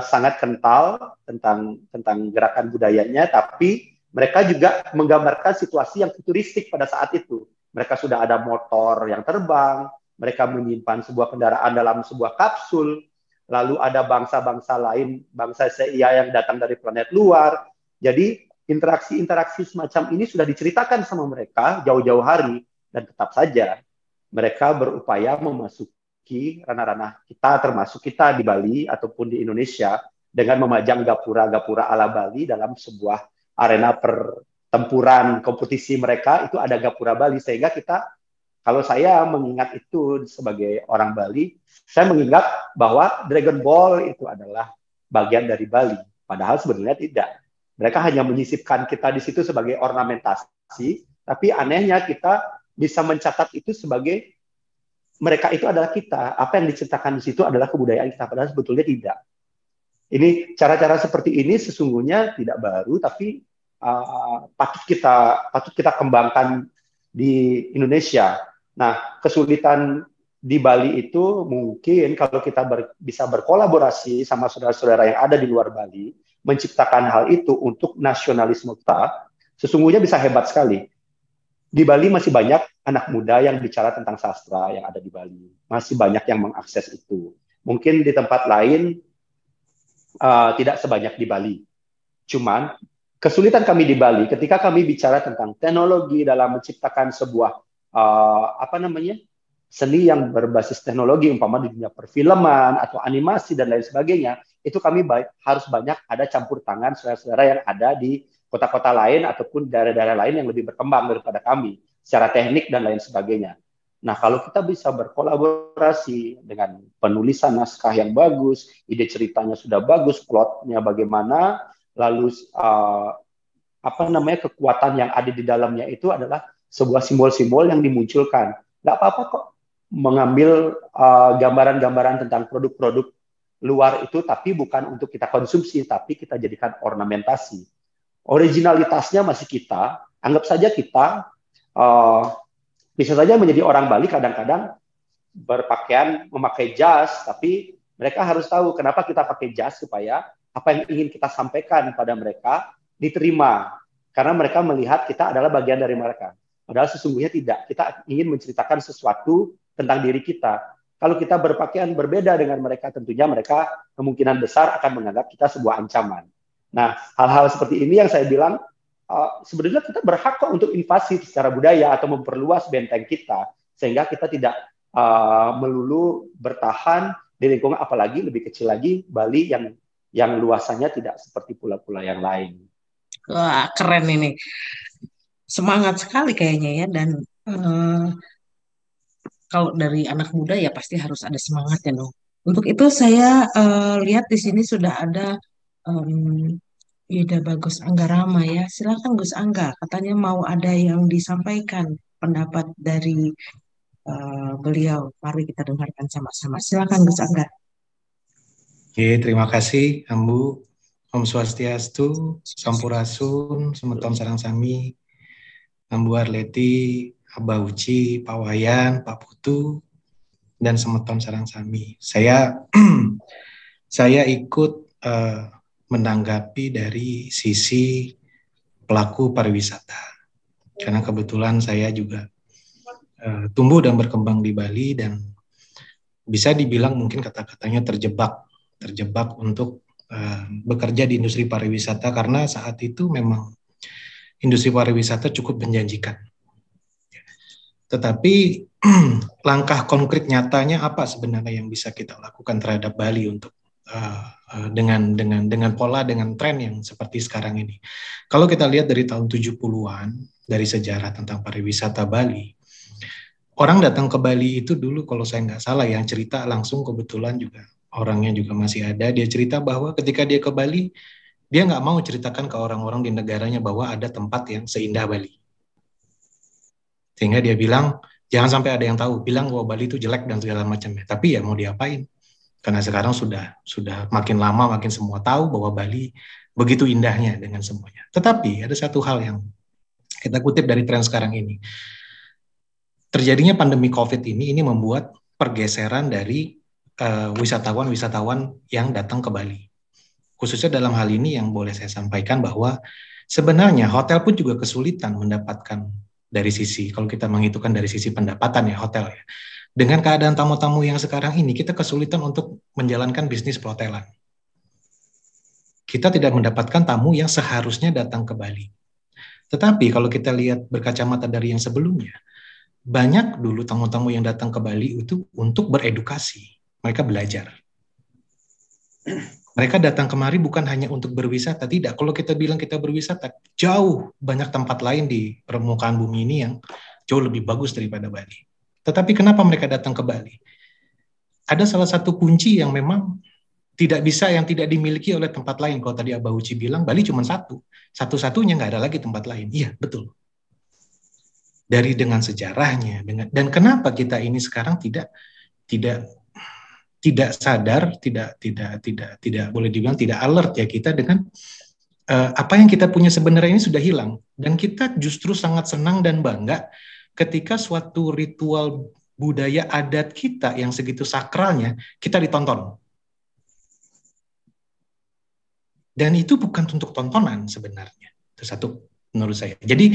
sangat kental tentang gerakan budayanya, tapi mereka juga menggambarkan situasi yang futuristik pada saat itu. Mereka sudah ada motor yang terbang, mereka menyimpan sebuah kendaraan dalam sebuah kapsul, lalu ada bangsa-bangsa lain, bangsa Seia yang datang dari planet luar. Jadi interaksi-interaksi semacam ini sudah diceritakan sama mereka jauh-jauh hari, dan tetap saja mereka berupaya memasuki ranah-ranah kita, termasuk kita di Bali ataupun di Indonesia, dengan memajang gapura-gapura ala Bali dalam sebuah arena pertempuran kompetisi mereka, itu ada gapura Bali. Sehingga kita, kalau saya mengingat itu sebagai orang Bali, saya mengingat bahwa Dragon Ball itu adalah bagian dari Bali. Padahal sebenarnya tidak. Mereka hanya menyisipkan kita di situ sebagai ornamentasi, tapi anehnya kita bisa mencatat itu sebagai mereka itu adalah kita. Apa yang diceritakan di situ adalah kebudayaan kita, padahal sebetulnya tidak. Ini cara-cara seperti ini sesungguhnya tidak baru, tapi patut kita kembangkan di Indonesia. Nah, kesulitan di Bali itu mungkin kalau kita bisa berkolaborasi sama saudara-saudara yang ada di luar Bali, menciptakan hal itu untuk nasionalisme kita, sesungguhnya bisa hebat sekali. Di Bali masih banyak anak muda yang bicara tentang sastra yang ada di Bali. Masih banyak yang mengakses itu. Mungkin di tempat lain tidak sebanyak di Bali. Cuman kesulitan kami di Bali ketika kami bicara tentang teknologi dalam menciptakan sebuah seni yang berbasis teknologi, umpama di dunia perfilman atau animasi dan lain sebagainya, itu kami harus banyak ada campur tangan saudara-saudara yang ada di kota-kota lain ataupun daerah-daerah lain yang lebih berkembang daripada kami secara teknik dan lain sebagainya. Nah, kalau kita bisa berkolaborasi dengan penulisan naskah yang bagus, ide ceritanya sudah bagus, plotnya bagaimana, lalu kekuatan yang ada di dalamnya itu adalah sebuah simbol-simbol yang dimunculkan. Nggak apa-apa kok mengambil gambaran-gambaran tentang produk-produk luar itu, tapi bukan untuk kita konsumsi, tapi kita jadikan ornamentasi. Originalitasnya masih kita, anggap saja kita bisa saja menjadi orang Bali kadang-kadang berpakaian memakai jas, tapi mereka harus tahu kenapa kita pakai jas, supaya apa yang ingin kita sampaikan pada mereka diterima, karena mereka melihat kita adalah bagian dari mereka. Padahal sesungguhnya tidak, kita ingin menceritakan sesuatu tentang diri kita. Kalau kita berpakaian berbeda dengan mereka, tentunya mereka kemungkinan besar akan menganggap kita sebuah ancaman. Nah, hal-hal seperti ini yang saya bilang, sebenarnya kita berhak kok untuk invasi secara budaya atau memperluas benteng kita, sehingga kita tidak melulu bertahan di lingkungan, apalagi lebih kecil lagi Bali yang luasannya tidak seperti pulau-pulau yang lain. Wah, keren ini. Semangat sekali kayaknya ya, dan kalau dari anak muda ya pasti harus ada semangatnya dong. Untuk itu saya lihat di sini sudah ada Yuda Bagus Anggarama ya. Silakan Gus Angga, katanya mau ada yang disampaikan pendapat dari beliau. Mari kita dengarkan sama-sama. Silakan Gus Angga. Oke, terima kasih Ambu. Om Swastiastu, Sampurasun, Semeton Sarang Sami, Ambu Arleti, Abah Uci, Pak Wayan, Pak Putu, dan Semeton Sarang Sami. Saya ikut menanggapi dari sisi pelaku pariwisata, karena kebetulan saya juga tumbuh dan berkembang di Bali, dan bisa dibilang mungkin kata-katanya terjebak untuk bekerja di industri pariwisata, karena saat itu memang industri pariwisata cukup menjanjikan. Tetapi langkah konkret nyatanya apa sebenarnya yang bisa kita lakukan terhadap Bali untuk dengan pola, dengan tren yang seperti sekarang ini. Kalau kita lihat dari tahun 70-an, dari sejarah tentang pariwisata Bali, orang datang ke Bali itu dulu, kalau saya nggak salah yang cerita langsung, kebetulan juga orangnya juga masih ada, dia cerita bahwa ketika dia ke Bali, dia nggak mau ceritakan ke orang-orang di negaranya bahwa ada tempat yang seindah Bali. Sehingga dia bilang, jangan sampai ada yang tahu, bilang bahwa Bali itu jelek dan segala macamnya. Tapi ya mau diapain? Karena sekarang sudah makin lama, makin semua tahu bahwa Bali begitu indahnya dengan semuanya. Tetapi ada satu hal yang kita kutip dari tren sekarang ini. Terjadinya pandemi COVID ini membuat pergeseran dari wisatawan-wisatawan yang datang ke Bali. Khususnya dalam hal ini yang boleh saya sampaikan bahwa sebenarnya hotel pun juga kesulitan mendapatkan dari sisi, kalau kita menghitungkan dari sisi pendapatan ya hotel ya. Dengan keadaan tamu-tamu yang sekarang ini, kita kesulitan untuk menjalankan bisnis perhotelan. Kita tidak mendapatkan tamu yang seharusnya datang ke Bali. Tetapi kalau kita lihat berkacamata dari yang sebelumnya, banyak dulu tamu-tamu yang datang ke Bali itu untuk beredukasi. Mereka belajar. Mereka datang kemari bukan hanya untuk berwisata, tidak. Kalau kita bilang kita berwisata, jauh banyak tempat lain di permukaan bumi ini yang jauh lebih bagus daripada Bali. Tetapi kenapa mereka datang ke Bali? Ada salah satu kunci yang memang tidak bisa, yang tidak dimiliki oleh tempat lain. Kalau tadi Abah Uci bilang, Bali cuma satu. Satu-satunya, nggak ada lagi tempat lain. Iya, betul. Dari dengan sejarahnya, dan kenapa kita ini sekarang tidak sadar, tidak boleh dibilang tidak alert ya kita dengan apa yang kita punya sebenarnya ini sudah hilang, dan kita justru sangat senang dan bangga ketika suatu ritual budaya adat kita yang segitu sakralnya kita ditonton. Dan itu bukan untuk tontonan sebenarnya. Itu satu menurut saya. Jadi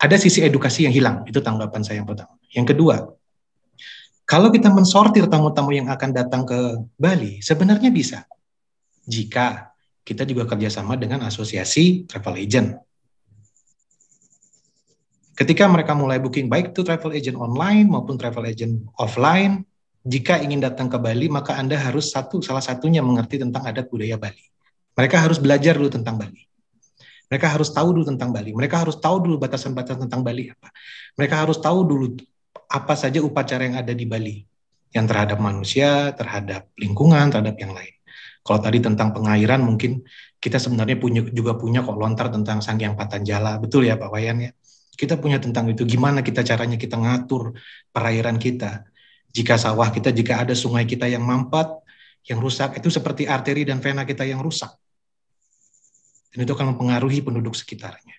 ada sisi edukasi yang hilang, itu tanggapan saya yang pertama. Yang kedua, kalau kita mensortir tamu-tamu yang akan datang ke Bali, sebenarnya bisa. Jika kita juga kerjasama dengan asosiasi travel agent. Ketika mereka mulai booking, baik itu travel agent online maupun travel agent offline, jika ingin datang ke Bali, maka Anda harus salah satunya mengerti tentang adat budaya Bali. Mereka harus belajar dulu tentang Bali. Mereka harus tahu dulu tentang Bali. Mereka harus tahu dulu batasan-batasan tentang Bali apa. Mereka harus tahu dulu apa saja upacara yang ada di Bali, yang terhadap manusia, terhadap lingkungan, terhadap yang lain. Kalau tadi tentang pengairan, mungkin kita sebenarnya juga punya kok lontar tentang Sanghyang Patanjala, betul ya Pak Wayan ya? Kita punya tentang itu, gimana caranya kita ngatur perairan kita. Jika sawah kita, jika ada sungai kita yang mampet, yang rusak, itu seperti arteri dan vena kita yang rusak. Dan itu akan mempengaruhi penduduk sekitarnya.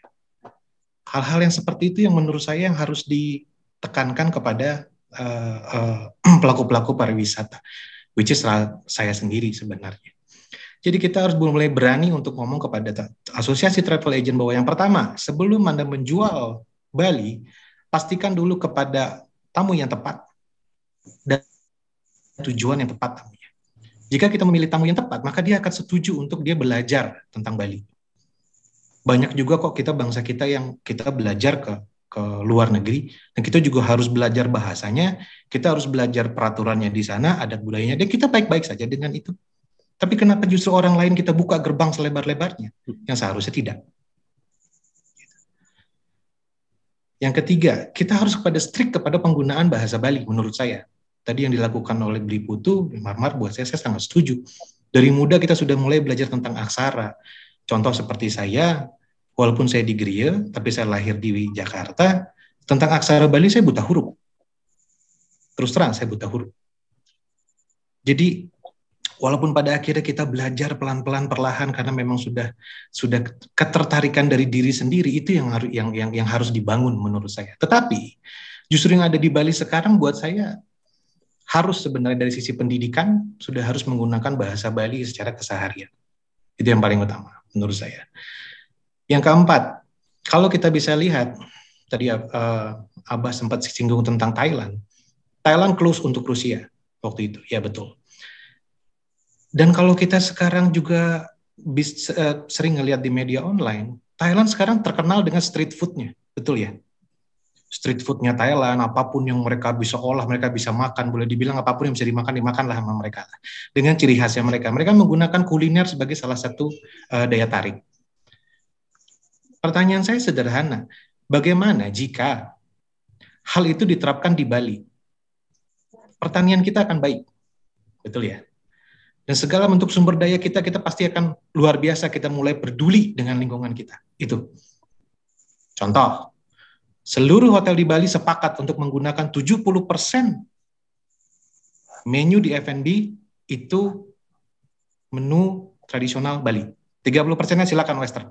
Hal-hal yang seperti itu yang menurut saya yang harus ditekankan kepada pelaku-pelaku pariwisata, which is saya sendiri sebenarnya. Jadi kita harus mulai berani untuk ngomong kepada asosiasi travel agent bahwa yang pertama, sebelum Anda menjual Bali, pastikan dulu kepada tamu yang tepat dan tujuan yang tepat tamunya. Jika kita memilih tamu yang tepat, maka dia akan setuju untuk dia belajar tentang Bali. Banyak juga kok bangsa kita yang kita belajar ke luar negeri, dan kita juga harus belajar bahasanya, kita harus belajar peraturannya di sana, adat budayanya, dan kita baik-baik saja dengan itu. Tapi kenapa justru orang lain kita buka gerbang selebar-lebarnya, yang seharusnya tidak? Yang ketiga, kita harus strict kepada penggunaan bahasa Bali, menurut saya. Tadi yang dilakukan oleh Bli Putu, Marmar, buat saya sangat setuju. Dari muda kita sudah mulai belajar tentang aksara. Contoh seperti saya, walaupun saya di Gria, tapi saya lahir di Jakarta, tentang aksara Bali saya buta huruf. Terus terang, saya buta huruf. Jadi, walaupun pada akhirnya kita belajar pelan-pelan, perlahan, karena memang sudah ketertarikan dari diri sendiri, itu yang harus dibangun menurut saya. Tetapi, justru yang ada di Bali sekarang buat saya, harus sebenarnya dari sisi pendidikan, sudah harus menggunakan bahasa Bali secara keseharian. Itu yang paling utama, menurut saya. Yang keempat, kalau kita bisa lihat, tadi Abah sempat singgung tentang Thailand. Thailand close untuk Rusia waktu itu, ya betul. Dan kalau kita sekarang juga sering ngelihat di media online, Thailand sekarang terkenal dengan street foodnya, betul ya? Street foodnya Thailand, apapun yang mereka bisa olah, mereka bisa makan, boleh dibilang apapun yang bisa dimakanlah sama mereka. Dengan ciri khasnya mereka. Mereka menggunakan kuliner sebagai salah satu daya tarik. Pertanyaan saya sederhana, bagaimana jika hal itu diterapkan di Bali? Pertanian kita akan baik, betul ya? Dan segala bentuk sumber daya kita pasti akan luar biasa, kita mulai peduli dengan lingkungan kita. Itu. Contoh, seluruh hotel di Bali sepakat untuk menggunakan 70% menu di F&B itu menu tradisional Bali. 30%-nya silakan Western.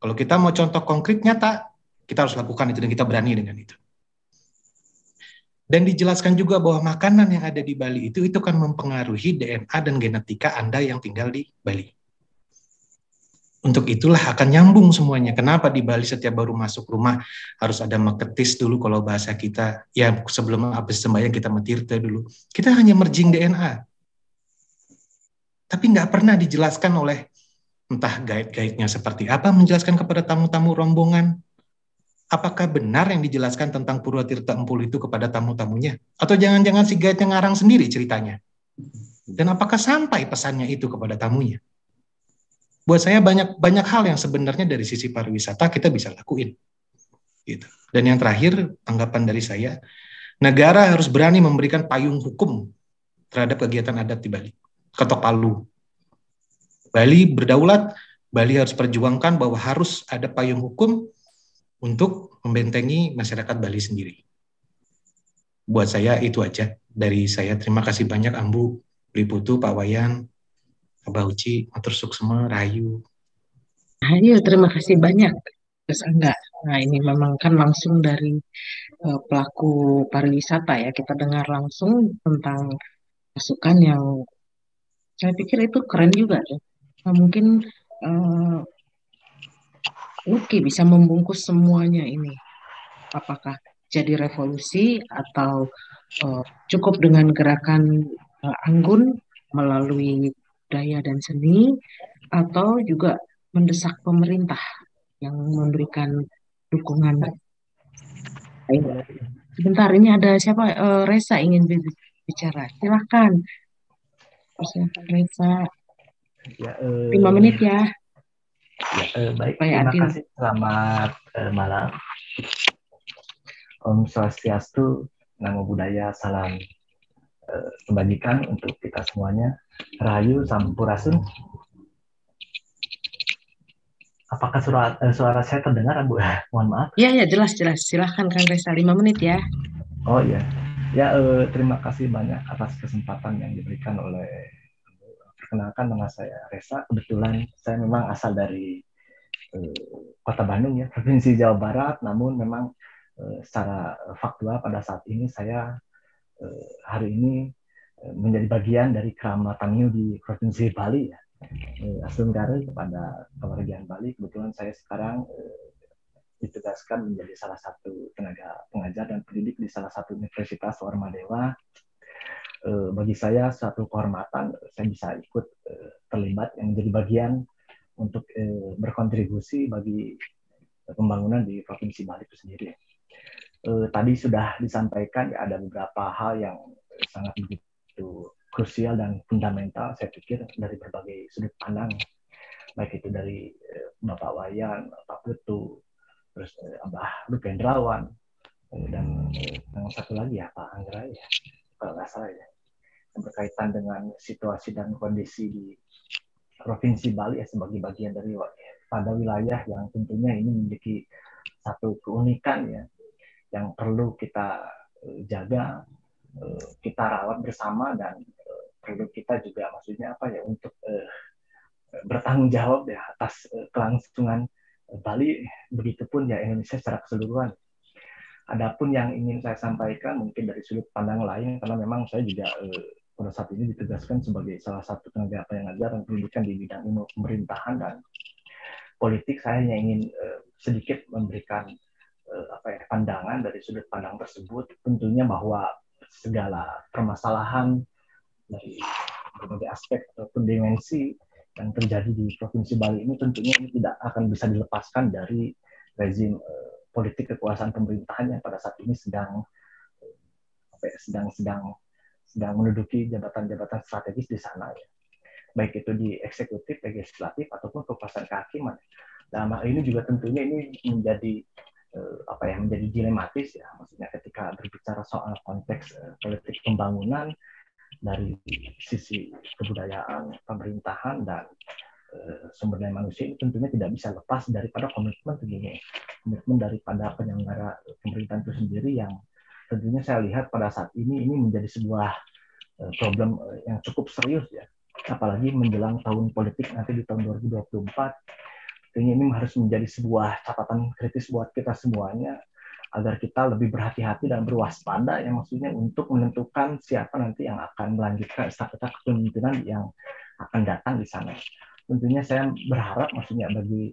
Kalau kita mau contoh konkret nyata, kita harus lakukan itu dan kita berani dengan itu. Dan dijelaskan juga bahwa makanan yang ada di Bali itu kan mempengaruhi DNA dan genetika Anda yang tinggal di Bali. Untuk itulah akan nyambung semuanya. Kenapa di Bali setiap baru masuk rumah harus ada meketis dulu kalau bahasa kita. Ya sebelum habis sembahyang kita metirte dulu. Kita hanya merging DNA. Tapi nggak pernah dijelaskan oleh entah guide-guide-nya seperti apa, menjelaskan kepada tamu-tamu rombongan. Apakah benar yang dijelaskan tentang Purwatirta Empul itu kepada tamu-tamunya? Atau jangan-jangan si guide-nya ngarang sendiri ceritanya? Dan apakah sampai pesannya itu kepada tamunya? Buat saya banyak hal yang sebenarnya dari sisi pariwisata kita bisa lakuin. Gitu. Dan yang terakhir, tanggapan dari saya, negara harus berani memberikan payung hukum terhadap kegiatan adat di Bali. Ketok palu. Bali berdaulat, Bali harus perjuangkan bahwa harus ada payung hukum untuk membentengi masyarakat Bali sendiri. Buat saya itu aja dari saya. Terima kasih banyak Ambu, Bli Putu, Pak Wayan, Abah Uci, Matur Suksema, Rahayu. Ayo, terima kasih banyak. Terus enggak. Nah, ini memang kan langsung dari pelaku pariwisata ya. Kita dengar langsung tentang masukan yang saya pikir itu keren juga ya. Nah, mungkin Lucky bisa membungkus semuanya ini. Apakah jadi revolusi atau cukup dengan gerakan anggun melalui budaya dan seni, atau juga mendesak pemerintah yang memberikan dukungan. Sebentar, ini ada siapa? Reza ingin bicara. Silahkan. Reza, Ya, 5 menit ya. baik, Supaya terima adil. kasih. Selamat malam. Om Swastiastu, Namo Buddhaya, salam kebajikan untuk kita semuanya. Rahayu, Sampurasun. Apakah suara saya terdengar, Bu? Mohon maaf. Iya, jelas. Silahkan Kang Reza, 5 menit ya. Oh iya. Ya, terima kasih banyak atas kesempatan yang diberikan oleh. Perkenalkan, nama saya Reza. Kebetulan saya memang asal dari Kota Bandung ya, Provinsi Jawa Barat. Namun memang secara faktual pada saat ini saya hari ini menjadi bagian dari Krama Tangyu di Provinsi Bali ya. Asunggare kepada kebahagiaan Bali. Kebetulan saya sekarang ditugaskan menjadi salah satu tenaga pengajar dan pendidik di salah satu universitas Warmadewa. Bagi saya suatu kehormatan saya bisa ikut terlibat yang menjadi bagian untuk berkontribusi bagi pembangunan di Provinsi Bali itu sendiri. Tadi sudah disampaikan ya, ada beberapa hal yang sangat begitu krusial dan fundamental saya pikir dari berbagai sudut pandang, baik itu dari Bapak Wayan, Pak Putu, terus Abah Lukendrawan, dan yang satu lagi ya Pak Anggra ya, kalau nggak salah ya, berkaitan dengan situasi dan kondisi di Provinsi Bali ya, sebagai bagian dari pada wilayah yang tentunya ini memiliki satu keunikan ya yang perlu kita jaga, kita rawat bersama, dan perlu kita juga maksudnya apa ya untuk bertanggung jawab ya atas kelangsungan Bali, begitupun ya Indonesia secara keseluruhan. Adapun yang ingin saya sampaikan mungkin dari sudut pandang lain, karena memang saya juga pada saat ini ditugaskan sebagai salah satu tenaga pengajar dan pendidikan di bidang ilmu pemerintahan dan politik. Saya hanya ingin sedikit memberikan pandangan dari sudut pandang tersebut. Tentunya bahwa segala permasalahan dari berbagai aspek ataupun dimensi yang terjadi di Provinsi Bali ini tentunya ini tidak akan bisa dilepaskan dari rezim politik kekuasaan pemerintahan yang pada saat ini sedang menduduki jabatan-jabatan strategis di sana, ya. Baik itu di eksekutif, legislatif, ataupun kekuasaan kehakiman. Dalam hal ini juga tentunya ini menjadi menjadi dilematis, ya. Maksudnya ketika berbicara soal konteks politik pembangunan dari sisi kebudayaan, pemerintahan, dan sumber daya manusia ini tentunya tidak bisa lepas daripada komitmen daripada penyelenggara pemerintahan itu sendiri, yang tentunya saya lihat pada saat ini menjadi sebuah problem yang cukup serius, ya. Apalagi menjelang tahun politik nanti di tahun 2024, ini harus menjadi sebuah catatan kritis buat kita semuanya, agar kita lebih berhati-hati dan berwaspada, yang maksudnya untuk menentukan siapa nanti yang akan melanjutkan estafet kepemimpinan yang akan datang di sana. Tentunya saya berharap maksudnya bagi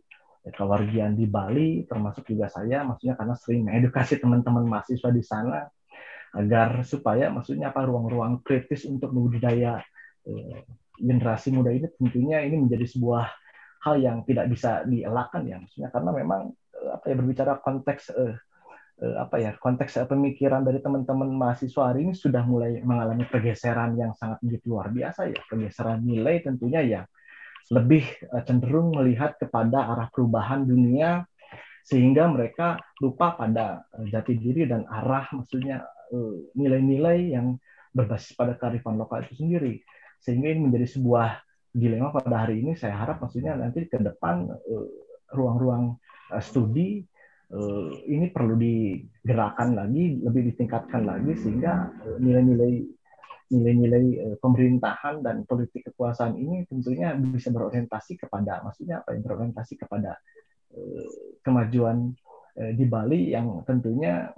kewargian di Bali, termasuk juga saya, maksudnya karena sering mengedukasi teman-teman mahasiswa di sana, agar supaya maksudnya ruang-ruang kritis untuk budidaya generasi muda ini tentunya ini menjadi sebuah hal yang tidak bisa dielakkan, ya, maksudnya karena memang berbicara konteks konteks pemikiran dari teman-teman mahasiswa hari ini sudah mulai mengalami pergeseran yang sangat begitu luar biasa, ya. Pergeseran nilai tentunya yang lebih cenderung melihat kepada arah perubahan dunia, sehingga mereka lupa pada jati diri dan arah maksudnya nilai-nilai yang berbasis pada kearifan lokal itu sendiri. Sehingga ini menjadi sebuah dilema pada hari ini. Saya harap maksudnya nanti ke depan ruang-ruang studi ini perlu digerakkan lagi, lebih ditingkatkan lagi, sehingga nilai-nilai pemerintahan dan politik kekuasaan ini tentunya bisa berorientasi kepada berorientasi kepada kemajuan di Bali, yang tentunya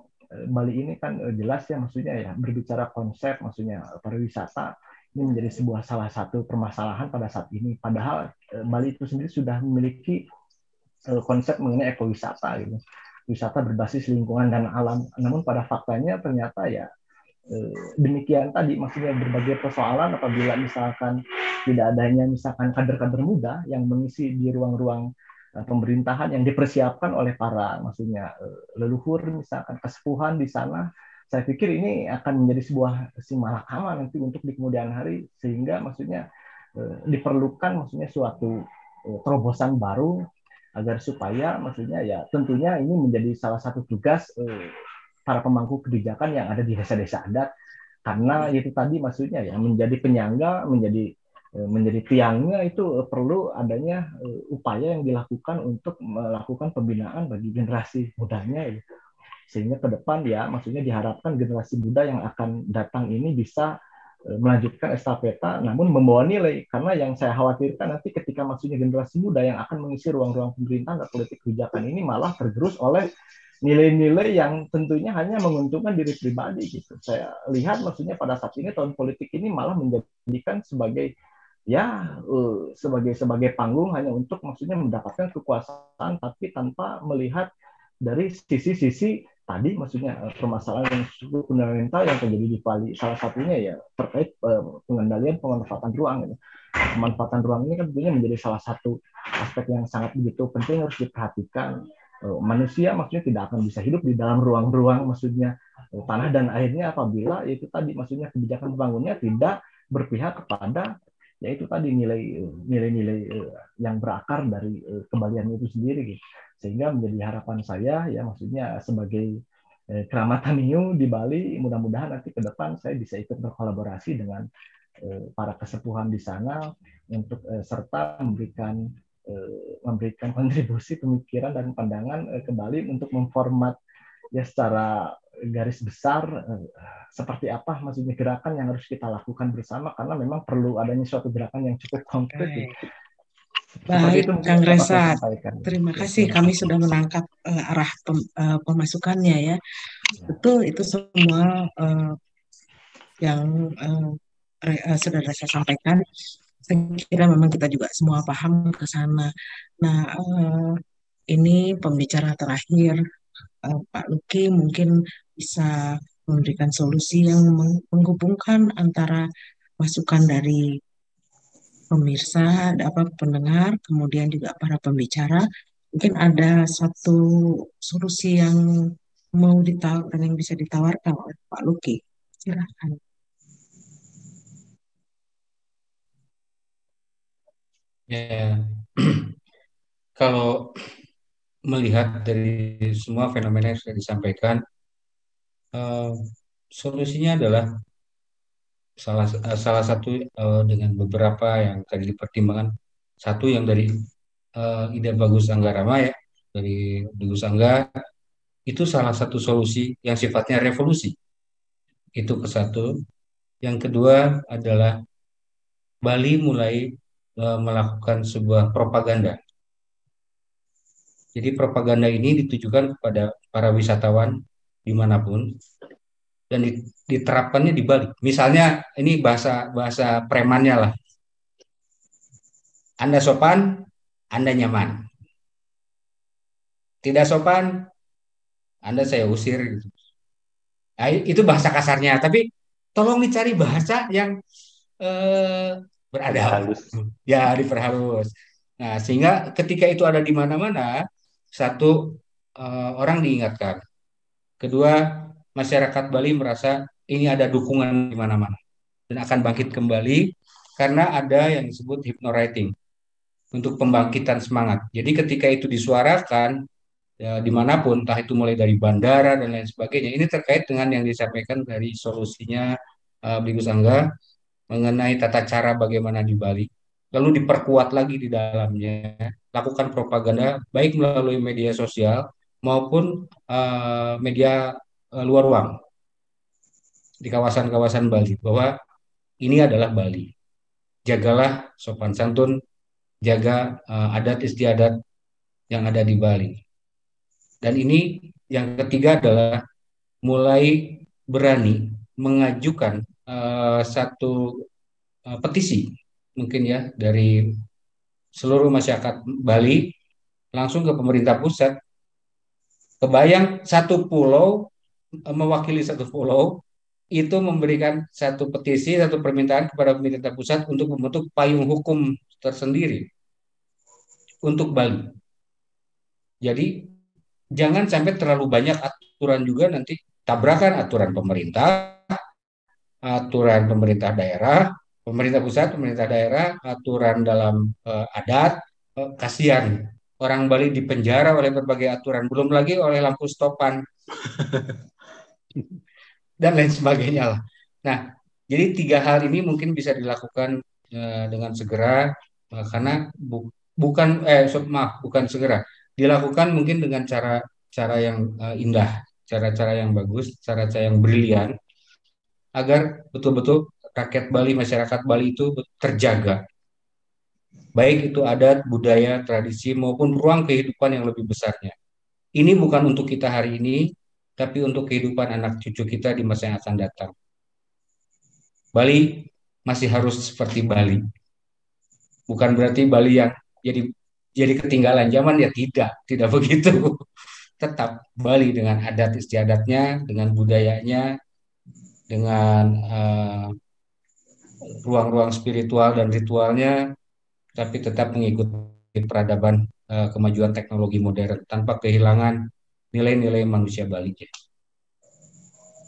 Bali ini kan jelas, ya, maksudnya, ya, berbicara konsep maksudnya pariwisata ini menjadi sebuah salah satu permasalahan pada saat ini. Padahal Bali itu sendiri sudah memiliki konsep mengenai ekowisata, gitu. Wisata berbasis lingkungan dan alam. Namun pada faktanya ternyata, ya, demikian tadi, maksudnya berbagai persoalan apabila misalkan tidak adanya misalkan kader-kader muda yang mengisi di ruang-ruang pemerintahan yang dipersiapkan oleh para maksudnya leluhur, misalkan kesepuhan di sana. Saya pikir ini akan menjadi sebuah simalakama nanti untuk di kemudian hari, sehingga maksudnya diperlukan maksudnya suatu terobosan baru, agar supaya maksudnya, ya, tentunya ini menjadi salah satu tugas para pemangku kebijakan yang ada di desa-desa adat, karena itu tadi maksudnya, ya, menjadi penyangga, menjadi tiangnya itu perlu adanya upaya yang dilakukan untuk melakukan pembinaan bagi generasi mudanya, ya. Sehingga ke depan, ya, maksudnya diharapkan generasi muda yang akan datang ini bisa melanjutkan estafeta, namun membawa nilai. Karena yang saya khawatirkan nanti ketika maksudnya generasi muda yang akan mengisi ruang-ruang pemerintahan dan politik kebijakan ini malah tergerus oleh nilai-nilai yang tentunya hanya menguntungkan diri pribadi, gitu. Saya lihat maksudnya pada saat ini tahun politik ini malah menjadikan sebagai, ya, sebagai panggung hanya untuk maksudnya mendapatkan kekuasaan, tapi tanpa melihat dari sisi-sisi tadi, maksudnya permasalahan yang cukup fundamental yang terjadi di Bali. Salah satunya, ya, terkait pengendalian pemanfaatan ruang. Gitu. Pemanfaatan ruang ini kan tentunya menjadi salah satu aspek yang sangat begitu penting, harus diperhatikan. Manusia maksudnya tidak akan bisa hidup di dalam ruang-ruang maksudnya tanah dan airnya apabila itu tadi maksudnya kebijakan pembangunannya tidak berpihak kepada, yaitu tadi nilai-nilai yang berakar dari kembalian itu sendiri, gitu. Sehingga menjadi harapan saya, ya, maksudnya sebagai keramat Tamiyu di Bali, mudah-mudahan nanti ke depan saya bisa ikut berkolaborasi dengan para kesepuhan di sana untuk serta memberikan kontribusi pemikiran dan pandangan kembali untuk memformat, ya, secara garis besar seperti apa maksudnya gerakan yang harus kita lakukan bersama, karena memang perlu adanya suatu gerakan yang cukup konkret. Baik, Kang Resa, terima kasih. Kami sudah menangkap arah pemasukannya, ya. Betul, itu semua yang sudah saya sampaikan. Saya kira memang kita juga semua paham ke sana. Nah, ini pembicara terakhir, Pak Luki mungkin bisa memberikan solusi yang menghubungkan antara masukan dari pemirsa, pendengar, kemudian juga para pembicara. Mungkin ada satu solusi yang mau ditawarkan, yang bisa ditawarkan oleh Pak Luki. Silakan. Ya, kalau melihat dari semua fenomena yang sudah disampaikan, eh, solusinya adalah salah satu dengan beberapa yang tadi dipertimbangkan. Satu yang dari ide Bagus Angga Rama ya, dari Bagus Angga, itu salah satu solusi yang sifatnya revolusi. Itu ke satu. Yang kedua adalah Bali mulai melakukan sebuah propaganda. Jadi propaganda ini ditujukan kepada para wisatawan dimanapun dan diterapkannya di Bali. Misalnya ini bahasa premannya lah. Anda sopan, Anda nyaman. Tidak sopan, Anda saya usir. Gitu. Nah, itu bahasa kasarnya. Tapi tolong dicari bahasa yang beradab. Halus. Ya, diperhalus. Nah, sehingga ketika itu ada di mana-mana, satu, orang diingatkan. Kedua, masyarakat Bali merasa ini ada dukungan di mana-mana dan akan bangkit kembali karena ada yang disebut hypnowriting untuk pembangkitan semangat. Jadi ketika itu disuarakan ya, dimanapun, entah itu mulai dari bandara dan lain sebagainya, ini terkait dengan yang disampaikan dari solusinya Bigus Angga mengenai tata cara bagaimana di Bali. Lalu diperkuat lagi di dalamnya, lakukan propaganda baik melalui media sosial maupun media luar ruang di kawasan-kawasan Bali bahwa ini adalah Bali. Jagalah sopan santun, jaga adat istiadat yang ada di Bali. Dan ini yang ketiga adalah mulai berani mengajukan satu petisi mungkin ya dari seluruh masyarakat Bali langsung ke pemerintah pusat. Kebayang satu pulau mewakili satu pulau itu memberikan satu petisi, satu permintaan kepada pemerintah pusat untuk membentuk payung hukum tersendiri untuk Bali. Jadi jangan sampai terlalu banyak aturan juga nanti tabrakan aturan pemerintah daerah, pemerintah pusat, pemerintah daerah, aturan dalam adat, kasihan orang Bali dipenjara oleh berbagai aturan, belum lagi oleh lampu stopan dan lain sebagainya lah. Nah, jadi 3 hal ini mungkin bisa dilakukan dengan segera karena bukan segera, dilakukan mungkin dengan cara yang indah, cara-cara yang bagus, cara-cara yang brilian agar betul-betul rakyat Bali, masyarakat Bali itu terjaga. Baik itu adat, budaya, tradisi maupun ruang kehidupan yang lebih besarnya. Ini bukan untuk kita hari ini, tapi untuk kehidupan anak cucu kita di masa yang akan datang. Bali masih harus seperti Bali. Bukan berarti Bali yang jadi ketinggalan zaman ya, tidak begitu. Tetap Bali dengan adat istiadatnya, dengan budayanya, dengan ruang-ruang spiritual dan ritualnya, tapi tetap mengikuti peradaban kemajuan teknologi modern tanpa kehilangan nilai-nilai manusia Bali.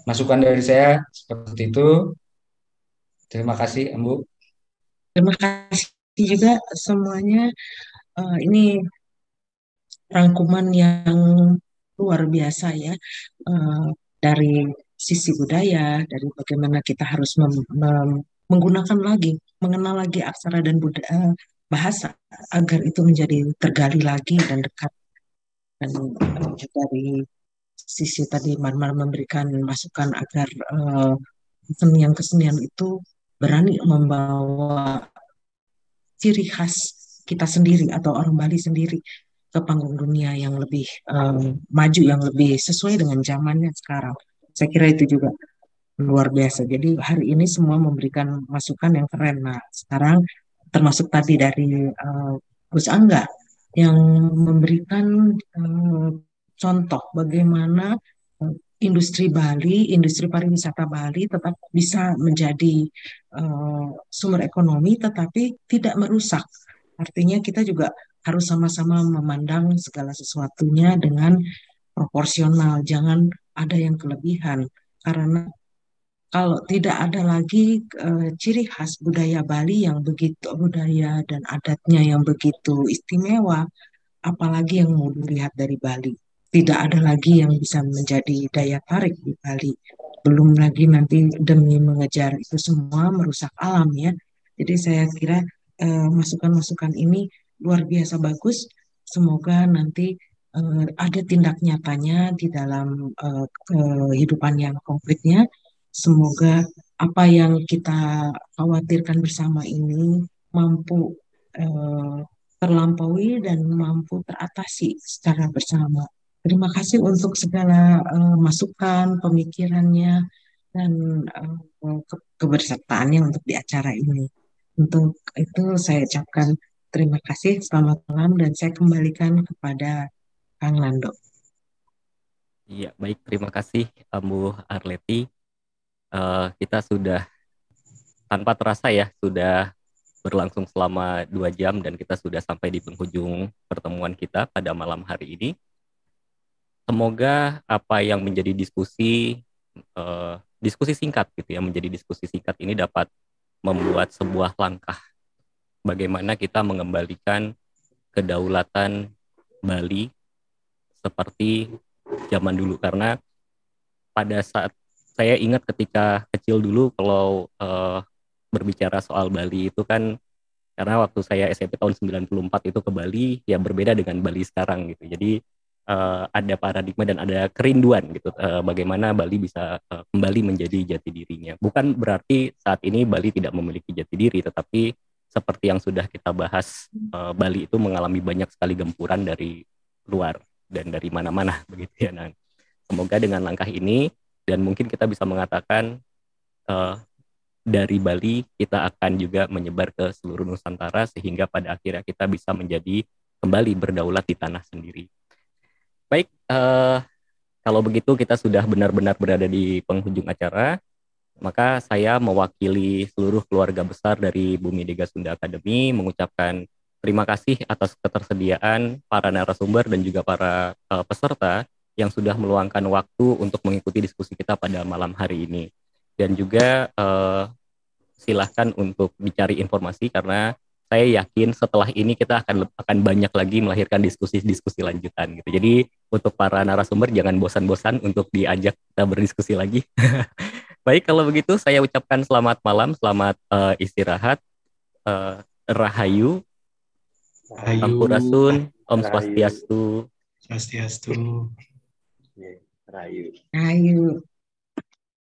Masukan dari saya seperti itu. Terima kasih, Ambu. Terima kasih juga semuanya. Ini rangkuman yang luar biasa ya, dari sisi budaya, dari bagaimana kita harus menggunakan lagi, mengenal lagi aksara dan bahasa agar itu menjadi tergali lagi dan dekat. Dan juga dari sisi tadi Marmar memberikan masukan agar kesenian itu berani membawa ciri khas kita sendiri atau orang Bali sendiri ke panggung dunia yang lebih maju, yang lebih sesuai dengan zamannya sekarang. Saya kira itu juga luar biasa. Jadi hari ini semua memberikan masukan yang keren. Nah, sekarang termasuk tadi dari Gus Angga yang memberikan contoh bagaimana industri Bali, industri pariwisata Bali tetap bisa menjadi sumber ekonomi, tetapi tidak merusak. Artinya kita juga harus sama-sama memandang segala sesuatunya dengan proporsional, jangan ada yang kelebihan. Karena kalau tidak ada lagi ciri khas budaya Bali yang begitu, budaya dan adatnya yang begitu istimewa, apalagi yang mau dilihat dari Bali. Tidak ada lagi yang bisa menjadi daya tarik di Bali. Belum lagi nanti demi mengejar itu semua merusak alam ya. Jadi saya kira masukan-masukan ini luar biasa bagus. Semoga nanti ada tindak nyatanya di dalam kehidupan yang konkretnya. Semoga apa yang kita khawatirkan bersama ini mampu terlampaui dan mampu teratasi secara bersama. Terima kasih untuk segala masukan, pemikirannya, dan kebersertaannya untuk di acara ini. Untuk itu saya ucapkan terima kasih, selamat malam, dan saya kembalikan kepada Kang Lando. Iya, baik. Terima kasih, Bu Arleti. Kita sudah tanpa terasa ya, sudah berlangsung selama 2 jam dan kita sudah sampai di penghujung pertemuan kita pada malam hari ini. Semoga apa yang menjadi diskusi singkat gitu ya, menjadi diskusi singkat ini dapat membuat sebuah langkah bagaimana kita mengembalikan kedaulatan Bali seperti zaman dulu. Karena pada saat saya ingat ketika kecil dulu kalau berbicara soal Bali itu kan, karena waktu saya SMP tahun 94 itu ke Bali ya berbeda dengan Bali sekarang gitu. Jadi ada paradigma dan ada kerinduan gitu bagaimana Bali bisa kembali menjadi jati dirinya. Bukan berarti saat ini Bali tidak memiliki jati diri, tetapi seperti yang sudah kita bahas, Bali itu mengalami banyak sekali gempuran dari luar dan dari mana-mana begitu ya. Nah, semoga dengan langkah ini dan mungkin kita bisa mengatakan dari Bali kita akan juga menyebar ke seluruh Nusantara sehingga pada akhirnya kita bisa menjadi kembali berdaulat di tanah sendiri. Baik, kalau begitu kita sudah benar-benar berada di penghujung acara, maka saya mewakili seluruh keluarga besar dari Bumi Dega Sunda Academy mengucapkan terima kasih atas ketersediaan para narasumber dan juga para peserta yang sudah meluangkan waktu untuk mengikuti diskusi kita pada malam hari ini. Dan juga silahkan untuk dicari informasi karena saya yakin setelah ini kita akan banyak lagi melahirkan diskusi-diskusi lanjutan gitu. Jadi untuk para narasumber jangan bosan-bosan untuk diajak kita berdiskusi lagi. Baik, kalau begitu saya ucapkan selamat malam, selamat istirahat, Rahayu, Sampurasun, Om Swastiastu. Swastiastu. Rahayu. Ayo.